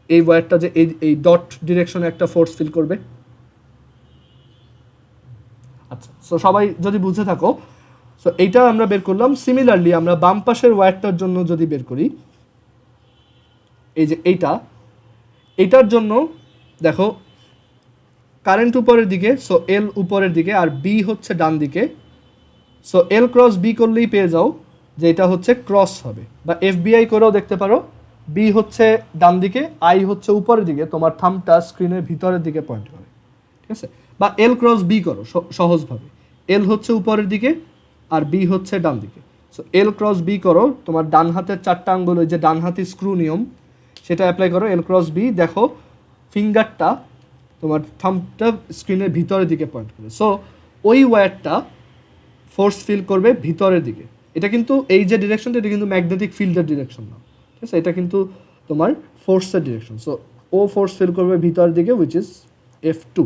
এই ওয়্যারটা যে এই ডট ডিরেকশনে একটা ফোর্স ফিল করবে। আচ্ছা, সো সবাই যদি বুঝে থাকো, সো এইটা আমরা বের করলাম। সিমিলারলি আমরা বাম পাশের ওয়্যারটার জন্য যদি বের করি, এই যে এইটার জন্য দেখো কারেন্ট উপরের দিকে, সো এল উপরের দিকে, আর বি হচ্ছে ডান দিকে। সো এল ক্রস বি করলেই পেয়ে যাও যে এটা হচ্ছে ক্রস হবে, বা এফবিআই করেও দেখতে পারো। বি হচ্ছে ডান দিকে, আই হচ্ছে উপরের দিকে, তোমার থাম্বটা স্ক্রিনের ভিতরের দিকে পয়েন্ট করে। ঠিক আছে, বা এল ক্রস বি করো সহজভাবে, এল হচ্ছে উপরের দিকে আর বি হচ্ছে ডান দিকে। সো এল ক্রস বি করো, তোমার ডান হাতের 4টা আঙ্গুল, ওই যে ডান হাতি স্ক্রু নিয়ম, সেটা অ্যাপ্লাই করো, এল ক্রস বি। দেখো ফিঙ্গারটা তোমার থাম্বটা স্ক্রিনের ভিতরের দিকে পয়েন্ট করে, সো ওই ওয়্যারটা ফোর্স ফিল করবে ভিতরের দিকে। এটা কিন্তু এই যে ডিরেকশনটা এটা কিন্তু ম্যাগনেটিক ফিল্ডের ডিরেকশন না, ঠিক আছে, এটা কিন্তু তোমার ফোর্সের ডিরেকশন। সো ও ফোর্স ফিল করবে ভিতরের দিকে, উইচ ইজ F2।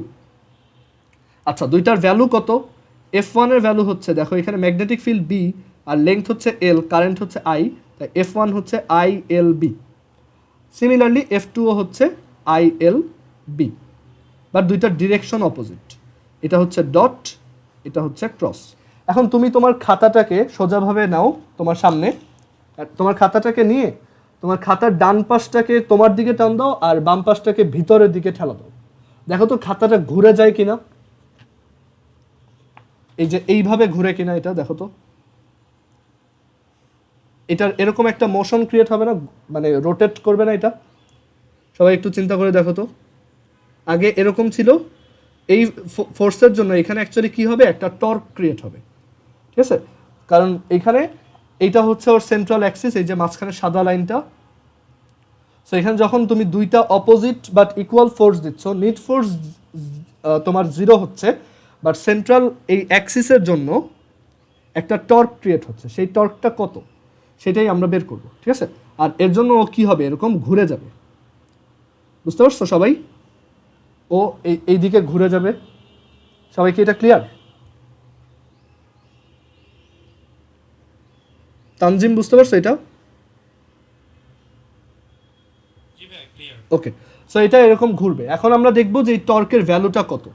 আচ্ছা, দুইটার ভ্যালু কত? F1 এর ভ্যালু হচ্ছে, দেখো এখানে ম্যাগনেটিক ফিল্ড B আর লেংথ হচ্ছে L, কারেন্ট হচ্ছে I, তাই F1 হচ্ছে ILB। সিমিলারলি F2 হচ্ছে ILB, বাট দুইটার ডিরেকশন অপোজিট। এটা হচ্ছে ডট, এটা হচ্ছে ক্রস। এখন তুমি তোমার খাতাটাকে সোজাভাবে নাও তোমার সামনে, আর তোমার খাতাটাকে নিয়ে তোমার খাতার ডান পাশটাকে তোমার দিকে টান দাও আর বাম পাশটাকে ভিতরের দিকে ঠেলা দাও। দেখো তো খাতাটা ঘুরে যায় কিনা, এই যে এইভাবে ঘুরে কিনা, এটা দেখো তো, এটার এরকম একটা মোশন ক্রিয়েট হবে না, মানে রোটেট করবে না এটা? সবাই একটু চিন্তা করে দেখো তো, আগে এরকম ছিল, এই ফোর্সের জন্য এখানে অ্যাকচুয়ালি কি হবে, একটা টর্ক ক্রিয়েট হবে, ঠিক আছে, কারণ এখানে এইটা হচ্ছে ওর সেন্ট্রাল অ্যাক্সিস, এই যে মাঝখানে সাদা লাইনটা। সো এখানে যখন তুমি দুইটা অপোজিট বাট ইকুয়াল ফোর্স দিচ্ছ, নিট ফোর্স তোমার 0 হচ্ছে, বাট সেন্ট্রাল এই অ্যাক্সিসের জন্য একটা টর্ক ক্রিয়েট হচ্ছে। সেই টর্কটা কত সেটাই আমরা বের করব, ঠিক আছে। আর এর জন্য ও কী হবে, এরকম ঘুরে যাবে, বুঝতে পারছো সবাই? ও এই দিকে ঘুরে যাবে। সবাই কি এটা ক্লিয়ার? তানজিম বুঝতে পারছো এটা? জি ভাই, ক্লিয়ার। ওকে, সো এটা এরকম ঘুরবে। এখন আমরা দেখব যে এই টর্কের ভ্যালুটা কত।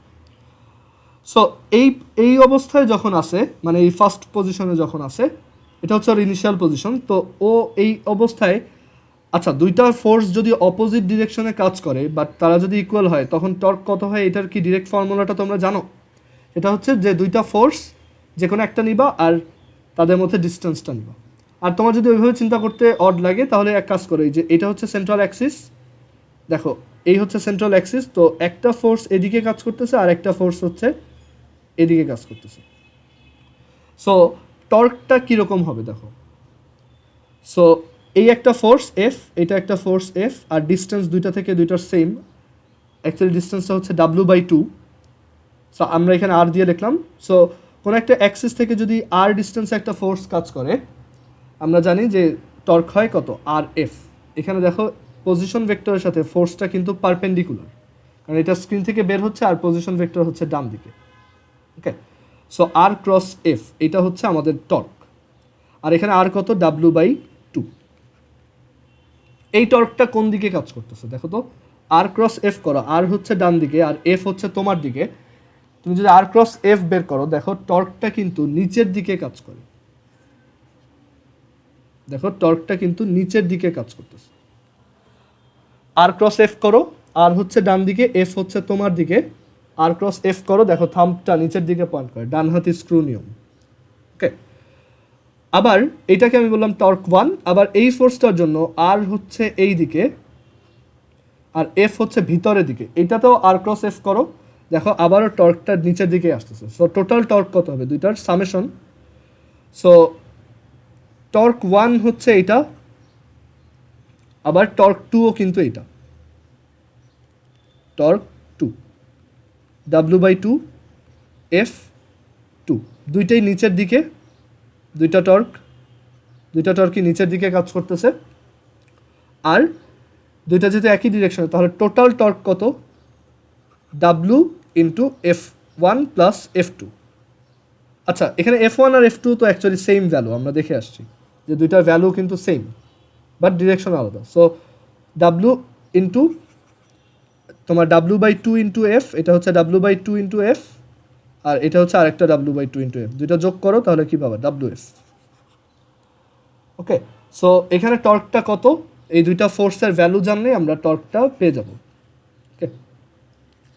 সো এই এই অবস্থায় যখন আসে, মানে এই ফার্স্ট পজিশনে যখন আসে, এটা হচ্ছে ওর ইনিশিয়াল পজিশন। তো ও এই অবস্থায়, আচ্ছা দুইটা ফোর্স যদি অপোজিট ডিরেকশনে কাজ করে বাট তারা যদি ইকুয়াল হয়, তখন টর্ক কত হয়? এটার কি ডিরেক্ট ফর্মুলাটা তোমরা জানো? এটা হচ্ছে যে দুইটা ফোর্স যে কোনো একটা নিবা আর তাদের মধ্যে ডিস্টেন্সটা নিবা। আর তোমার যদি ওইভাবে চিন্তা করতে অড লাগে, তাহলে এক কাজ করো, এই যে এটা হচ্ছে সেন্ট্রাল অ্যাক্সিস, দেখো এই হচ্ছে সেন্ট্রাল অ্যাক্সিস, তো একটা ফোর্স এদিকে কাজ করতেছে আর একটা ফোর্স হচ্ছে এদিকে কাজ করতেছে। সো টর্কটা কীরকম হবে দেখো। সো এই একটা ফোর্স এফ, এটা একটা ফোর্স এফ, আর ডিস্টেন্স দুইটা থেকে দুইটার সেম, অ্যাকচুয়ালি ডিস্টেন্সটা হচ্ছে W/2। সো আমরা এখানে আর দিয়ে লিখলাম। সো কোনো একটা অ্যাক্সিস থেকে যদি আর ডিস্টেন্সে একটা ফোর্স কাজ করে, আমরা জানি যে টর্ক হয় কত, আর এফ। এখানে দেখো পজিশন ভেক্টরের সাথে ফোর্সটা কিন্তু পারপেন্ডিকুলার, কারণ এটা স্ক্রিন থেকে বের হচ্ছে আর পজিশন ভেক্টর হচ্ছে ডান দিকে। ওকে, সো আর ক্রস এফ, এটা হচ্ছে আমাদের টর্ক। আর এখানে আর কত, W/2। এই টর্কটা কোন দিকে কাজ করতেছে দেখো তো, আর ক্রস এফ করো, আর হচ্ছে ডান দিকে আর এফ হচ্ছে তোমার দিকে। তুমি যদি আর ক্রস এফ বের করো, দেখো টর্কটা কিন্তু নিচের দিকে কাজ করে, দেখো টর্কটা কিন্তু নিচের দিকে কাজ করতেছে। আর ক্রস এফ করো, আর হচ্ছে ডান দিকে, এফ হচ্ছে তোমার দিকে, আর ক্রস এফ করো, দেখো থাম্বটা নিচের দিকে পয়েন্ট করে, ডান হাতি স্ক্রু নিয়ম। ওকে, আবার এইটাকে আমি বললাম টর্ক 1। আবার এই ফোর্সটার জন্য আর হচ্ছে এই দিকে আর এফ হচ্ছে ভিতরের দিকে, এইটাতেও আর ক্রস এফ করো, দেখো আবারও টর্কটা নিচের দিকে আসতেছে। সো টোটাল টর্ক কত হবে, দুইটার সামেশন। সো টর্ক 1 হচ্ছে এইটা, আবার টর্ক 2ও কিন্তু এইটা, টর্ক 2 W/2 F2, দুইটাই নিচের দিকে, দুইটা টর্কই নিচের দিকে কাজ করতেছে। আর দুইটা যেহেতু একই ডিরেকশনে, তাহলে টোটাল টর্ক কত, W/F1 প্লাস F2। আচ্ছা, এখানে F1 আর F2 তো অ্যাকচুয়ালি সেম ভ্যালু, আমরা দেখে আসছি যে দুইটার ভ্যালু কিন্তু সেম, বাট ডিরেকশন আলাদা। সো W ইন্টু তোমার W/2 ইন্টু এফ, এটা হচ্ছে W/2 ইন্টু এফ, আর এটা হচ্ছে আরেকটা W/2 ইন্টু এফ, দুইটা যোগ করো তাহলে কী পাবে, WF। ওকে, সো এখানে টর্কটা কত, এই দুইটা ফোর্সের ভ্যালু জানলে আমরা টর্কটা পেয়ে যাব। ওকে,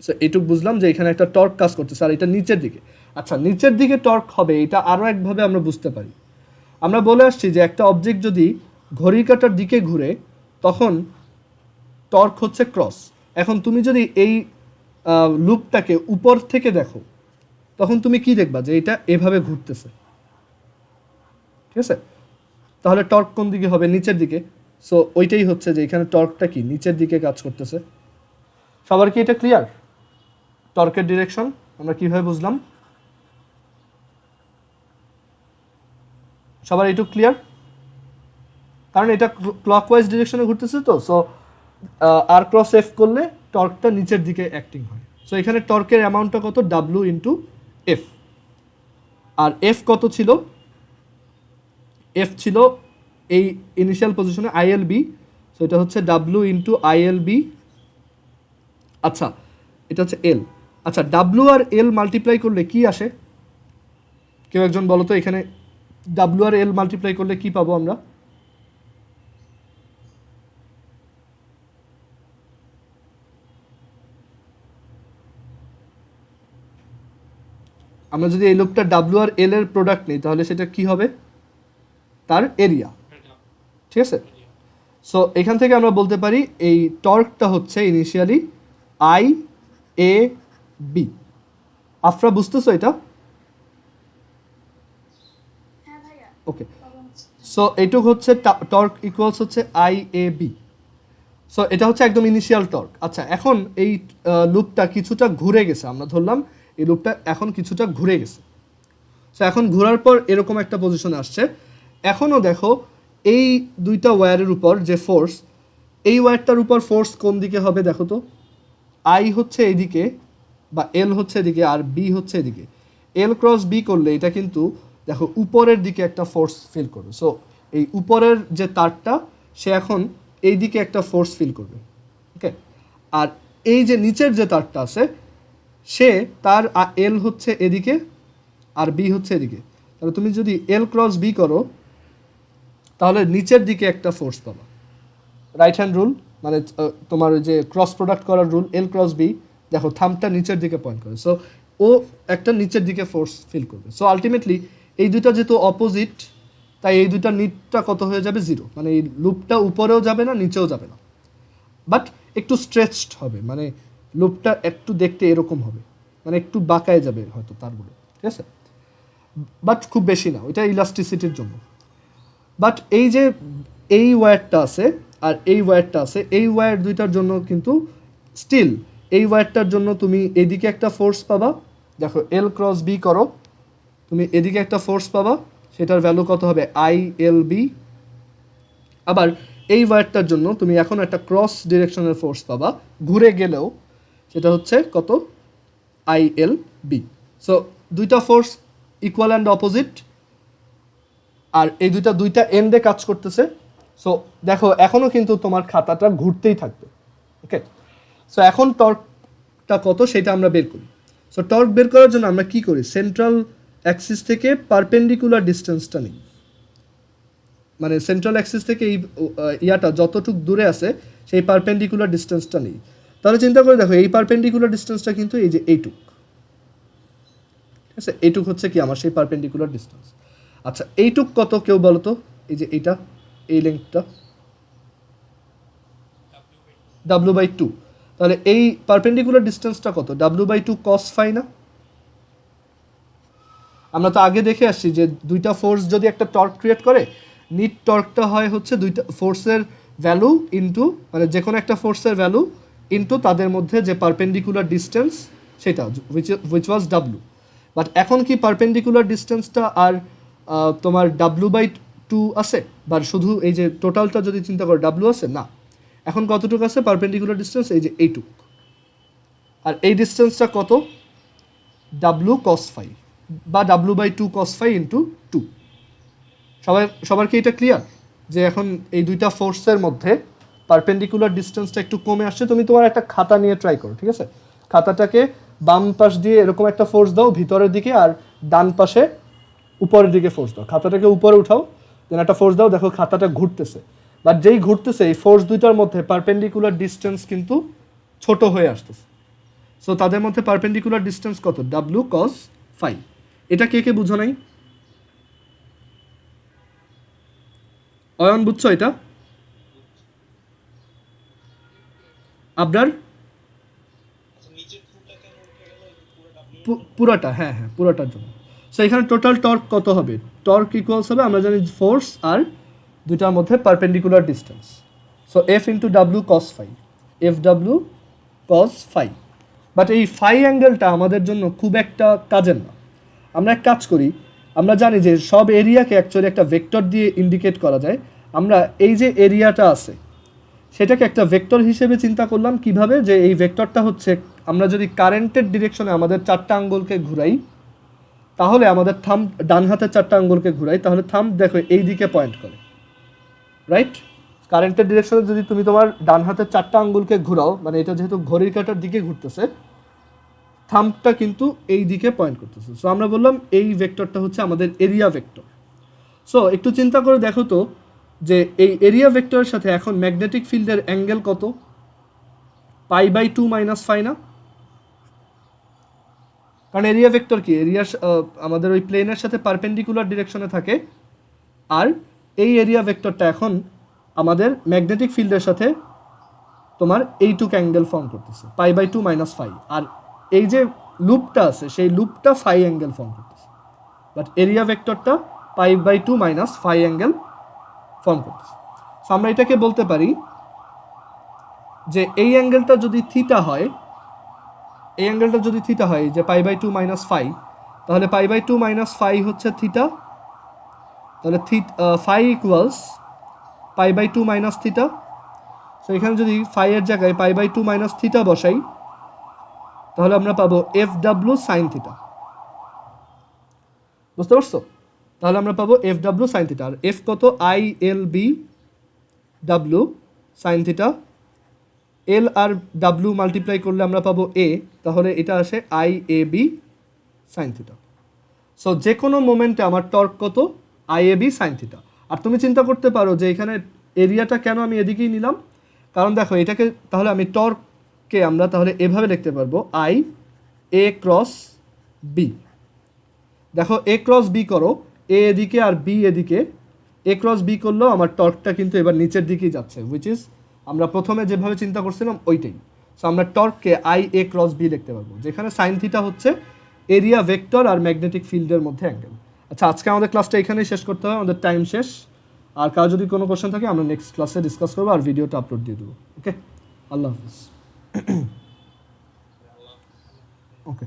সো এইটুকু বুঝলাম যে এখানে একটা টর্ক কাজ করতেছে আর এটা নিচের দিকে। আচ্ছা, নিচের দিকে টর্ক হবে, এটা আরও একভাবে আমরা বুঝতে পারি। আমরা বলে আসছি যে একটা অবজেক্ট যদি ঘড়ির কাঁটার দিকে ঘুরে, তখন টর্ক হচ্ছে ক্রস। এখন তুমি যদি এই লুপটাকে উপর থেকে দেখো, তখন তুমি কি দেখবা, যে এটা এভাবে ঘুরতেছে, ঠিক আছে, তাহলে টর্ক কোন দিকে হবে, নিচের দিকে। সো ওইটাই হচ্ছে যে এখানে টর্কটা কি নিচের দিকে কাজ করতেছে। সবার কি এটা ক্লিয়ার? টর্কের ডিরেকশন আমরা কিভাবে বুঝলাম? সবার একটু ক্লিয়ার? কারণ এটা ক্লকওয়াইজ ডিরেকশনে ঘুরতেছে তো, সো আর ক্রস এফ করলে টর্কটা নিচের দিকে অ্যাক্টিং হয়। সো এখানে টর্কের অ্যামাউন্টটা কত? W into F. আর এফ কত ছিল? এফ ছিল এই ইনিশিয়াল পজিশনে আইএল বি, সো এটা হচ্ছে ডাব্লিউ ইন্টু আইএল বি। আচ্ছা, এটা হচ্ছে এল। আচ্ছা, ডাব্লিউ আর এল মাল্টিপ্লাই করলে কি আসে? কেউ একজন বলো তো, এখানে ডাব্লিউ আর এল মাল্টিপ্লাই করলে কি পাবো আমরা? আমরা যদি এই লুপটা ডাব্লিউ আর এল এর প্রোডাক্ট নিই তাহলে সেটা কি হবে? তার এরিয়া, ঠিক আছে? সো এখান থেকে আমরা বলতে পারি এই টর্কটা হচ্ছে initially I A B. Afra বুঝতেছো এটা? ওকে, সো এইটুক হচ্ছে টর্ক ইকুয়ালস হচ্ছে আই এ বি। সো এটা হচ্ছে একদম ইনিশিয়াল টর্ক। আচ্ছা, এখন এই লুপটা কিছুটা ঘুরে গেছে, আমরা ধরলাম এই লুপটা এখন কিছুটা ঘুরে গেছে। সো এখন ঘোরার পর এরকম একটা পজিশনে আসছে। এখনও দেখো এই দুইটা ওয়্যারের উপর যে ফোর্স, এই ওয়্যারটার উপর ফোর্স কোন দিকে হবে দেখো তো? আই হচ্ছে এইদিকে বা এল হচ্ছে এদিকে আর বি হচ্ছে এদিকে। এল ক্রস বি করলে এটা কিন্তু দেখো উপরের দিকে একটা ফোর্স ফিল করবে। সো এই উপরের যে তারটা সে এখন এই দিকে একটা ফোর্স ফিল করবে, ওকে? আর এই যে নিচের যে তারটা আছে সে তার এল হচ্ছে এদিকে আর বি হচ্ছে এদিকে। তাহলে তুমি যদি এল ক্রস বি করো তাহলে নিচের দিকে একটা ফোর্স পাবা। রাইট হ্যান্ড রুল, মানে তোমার যে ক্রস প্রোডাক্ট করার রুল, এল ক্রস বি, দেখো থামটা নিচের দিকে পয়েন্ট করে। সো ও একটা নিচের দিকে ফোর্স ফিল করবে। সো আলটিমেটলি এই দুইটা যেহেতু অপোজিট, তাই এই দুইটা নিটটা কত হয়ে যাবে? জিরো। মানে এই লুপটা উপরেও যাবে না নিচেও যাবে না, বাট একটু স্ট্রেচড হবে, মানে লুপটা একটু দেখতে এরকম হবে, মানে একটু বাঁকায় যাবে হয়তো তারগুলো, ঠিক আছে? বাট খুব বেশি না, ওইটা ইলাস্টিসিটির জন্য। বাট এই যে এই ওয়্যারটা আছে আর এই ওয়্যারটা আছে, এই ওয়্যার দুইটার জন্য কিন্তু স্টিল এই ওয়্যারটার জন্য তুমি এদিকে একটা ফোর্স পাবা। দেখো এল ক্রস বি করো, তুমি এদিকে একটা ফোর্স পাবা, সেটার ভ্যালু কত হবে? I L B. আবার এই ওয়্যারটার জন্য তুমি এখন একটা ক্রস ডিরেকশনের ফোর্স পাবা, ঘুরে গেলেও সেটা হচ্ছে কত? I L B. সো দুইটা ফোর্স ইকুয়াল অ্যান্ড অপোজিট, আর এই দুইটা এন্ডে কাজ করতেছে। সো দেখো এখনও কিন্তু তোমার খাতাটা ঘুরতেই থাকবে, ওকে? সো এখন টর্কটা কত সেটা আমরা বের করি। সো টর্ক বের করার জন্য আমরা কি করি? সেন্ট্রাল অ্যাক্সিস থেকে পারপেন্ডিকুলার ডিস্টেন্সটা নিই, মানে সেন্ট্রাল অ্যাক্সিস থেকে এই ইয়াটা যতটুক দূরে আছে সেই পারপেন্ডিকুলার ডিস্টেন্সটা নিই। তাহলে চিন্তা করে দেখো এই পারপেন্ডিকুলার ডিস্টেন্সটা কিন্তু এই যে এইটুক, ঠিক আছে? এইটুক হচ্ছে কি আমার সেই পারপেন্ডিকুলার ডিস্টেন্স। আচ্ছা, এইটুক কত কেউ বলো তো? এই যে এইটা, এই লেন্থটা ডাব্লিউ বাই টু। তাহলে এই পারপেন্ডিকুলার ডিস্টেন্সটা কত? ডাব্লিউ বাই টু কস ফাই না? আমরা তো আগে দেখে আসছি যে দুইটা ফোর্স যদি একটা টর্ক ক্রিয়েট করে, নিট টর্কটা হয় হচ্ছে দুইটা ফোর্সের ভ্যালু ইন্টু, মানে যে কোনো একটা ফোর্সের ভ্যালু ইন্টু তাদের মধ্যে যে পারপেন্ডিকুলার ডিস্টেন্স সেটা, উইচ ওয়াজ ডাব্লু। বাট এখন কি পারপেন্ডিকুলার ডিস্টেন্সটা আর তোমার ডাব্লু বাই টু আছে? বা শুধু এই যে টোটালটা যদি চিন্তা করো ডাব্লু আছে না, এখন কতটুকু আছে পারপেন্ডিকুলার ডিস্টেন্স? এই যে এইটুক। আর এই ডিস্টেন্সটা কত? ডাব্লু কস ফাই বা ডাব্লু by two cos phi into two. সবার কি এটা ক্লিয়ার যে এখন এই দুইটা ফোর্সের মধ্যে পারপেন্ডিকুলার ডিস্টেন্সটা একটু কমে আসছে? তুমি তোমার একটা খাতা নিয়ে ট্রাই করো, ঠিক আছে? খাতাটাকে বাম পাশ দিয়ে এরকম একটা ফোর্স দাও ভিতরের দিকে, আর ডান পাশে উপরের দিকে ফোর্স দাও। খাতাটাকে উপরে উঠাও, দেন একটা ফোর্স দাও, দেখো খাতাটা ঘুরতেছে। বাট যেই ঘুরতেছে এই ফোর্স দুইটার মধ্যে পারপেন্ডিকুলার ডিস্টেন্স কিন্তু ছোট হয়ে আসতেছে। সো তাদের মধ্যে পারপেন্ডিকুলার ডিস্টেন্স কত? ডাব্লু কস ফাই। এটা কে কে বুঝো নাই? অয়ন বুঝছো এটা? আবরার? পুরাটা, হ্যাঁ হ্যাঁ পুরাটার জন্য। সো এখানে টোটাল টর্ক কত হবে? টর্ক ইকুয়ালস হবে, আমরা জানি ফোর্স আর দুইটার মধ্যে perpendicular distance. So F into W cos phi, F W cos phi. But এই ফাই অ্যাঙ্গেলটা আমাদের জন্য খুব একটা কাজের না। আমরা এক কাজ করি, আমরা জানি যে সব এরিয়াকে অ্যাকচুয়ালি একটা ভেক্টর দিয়ে ইন্ডিকেট করা যায়। আমরা এই যে এরিয়াটা আছে সেটাকে একটা ভেক্টর হিসেবে চিন্তা করলাম কিভাবে, যে এই ভেক্টরটা হচ্ছে, আমরা যদি কারেন্টের ডিরেকশনে আমাদের 4টা আঙ্গুলকে ঘুরাই, তাহলে আমাদের থাম্ব ডান হাতের 4টা আঙ্গুলকে ঘুরাই, তাহলে থাম্ব দেখো এই দিকে পয়েন্ট করে, রাইট? কারেন্টের ডিরেকশনে যদি তুমি তোমার ডান হাতের 4টা আঙ্গুলকে ঘুরাও, মানে এটা যেহেতু ঘড়ির কাঁটার দিকে ঘুরতেছে, থাম্বটা কিন্তু এই দিকে পয়েন্ট করতেছে। সো আমরা বললাম এই ভেক্টরটা হচ্ছে আমাদের এরিয়া ভেক্টর। সো একটু চিন্তা করে দেখো তো যে এই এরিয়া ভেক্টরের সাথে এখন ম্যাগনেটিক ফিল্ডের অ্যাঙ্গেল কত? π/2 - φ না? কারণ এরিয়া ভেক্টর কি, এরিয়া আমাদের ওই প্লেনের সাথে পারপেন্ডিকুলার ডিরেকশনে থাকে, আর এই এরিয়া ভেক্টরটা এখন আমাদের ম্যাগনেটিক ফিল্ডের সাথে তোমার এইটুক অ্যাঙ্গেল ফর্ম করতেছে, π/2 - φ। আর এই যে লুপটা আছে সেই লুপটা ফাই অ্যাঙ্গেল ফর্ম করতেছে, বাট এরিয়া ভেক্টরটা π/2 - φ অ্যাঙ্গেল ফর্ম করতেছে। সো আমরা এটাকে বলতে পারি যে এই অ্যাঙ্গেলটা যদি থিটা হয়, এই অ্যাঙ্গেলটা যদি থিটা হয় যে π/2 - φ, তাহলে π/2 - φ হচ্ছে থিটা, তাহলে ফাই ইকুয়ালস π/2 - থিটা। সো এখানে যদি ফাই এর জায়গায় π/2 - থিটা বসাই, তাহলে আমরা পাবো FW সাইন থিটা। বুঝতে পারছো? তাহলে আমরা পাবো FW সাইন থিটা। আর এফ কত? ILB W sine theta. L আর ডাব্লিউ মাল্টিপ্লাই করলে আমরা পাবো এ, তাহলে এটা আসে IAB সাইন থিটা। সো যে কোনো মোমেন্টে আমার টর্ক কত? IAB sign theta. আর তুমি চিন্তা করতে পারো যে এখানে এরিয়াটা কেন আমি এদিকেই নিলাম, কারণ দেখো এটাকে তাহলে আমি টর্ককে আমরা তাহলে এভাবে লিখতে পারবো IA ক্রস বি। দেখো A ক্রস বি করো, এ এদিকে আর বি এদিকে, A ক্রস বি করলেও আমার টর্কটা কিন্তু এবার নিচের দিকেই যাচ্ছে, হুইচ ইজ আমরা প্রথমে যেভাবে চিন্তা করছিলাম ওইটাই। সো আমরা টর্ককে IA ক্রস বি লিখতে পারবো, যেখানে সাইন থিটা হচ্ছে এরিয়া ভেক্টর আর ম্যাগনেটিক ফিল্ডের মধ্যে অ্যাঙ্গেল। আচ্ছা, আজকে আমাদের ক্লাসটা এখানেই শেষ করতে হবে, আমাদের টাইম শেষ। আর কারো যদি কোনো কোশ্চেন থাকে আমরা নেক্সট ক্লাসে ডিসকাস করবো আর ভিডিওটা আপলোড দিয়ে দেবো। ওকে, আল্লাহ হাফিজ। ওকে।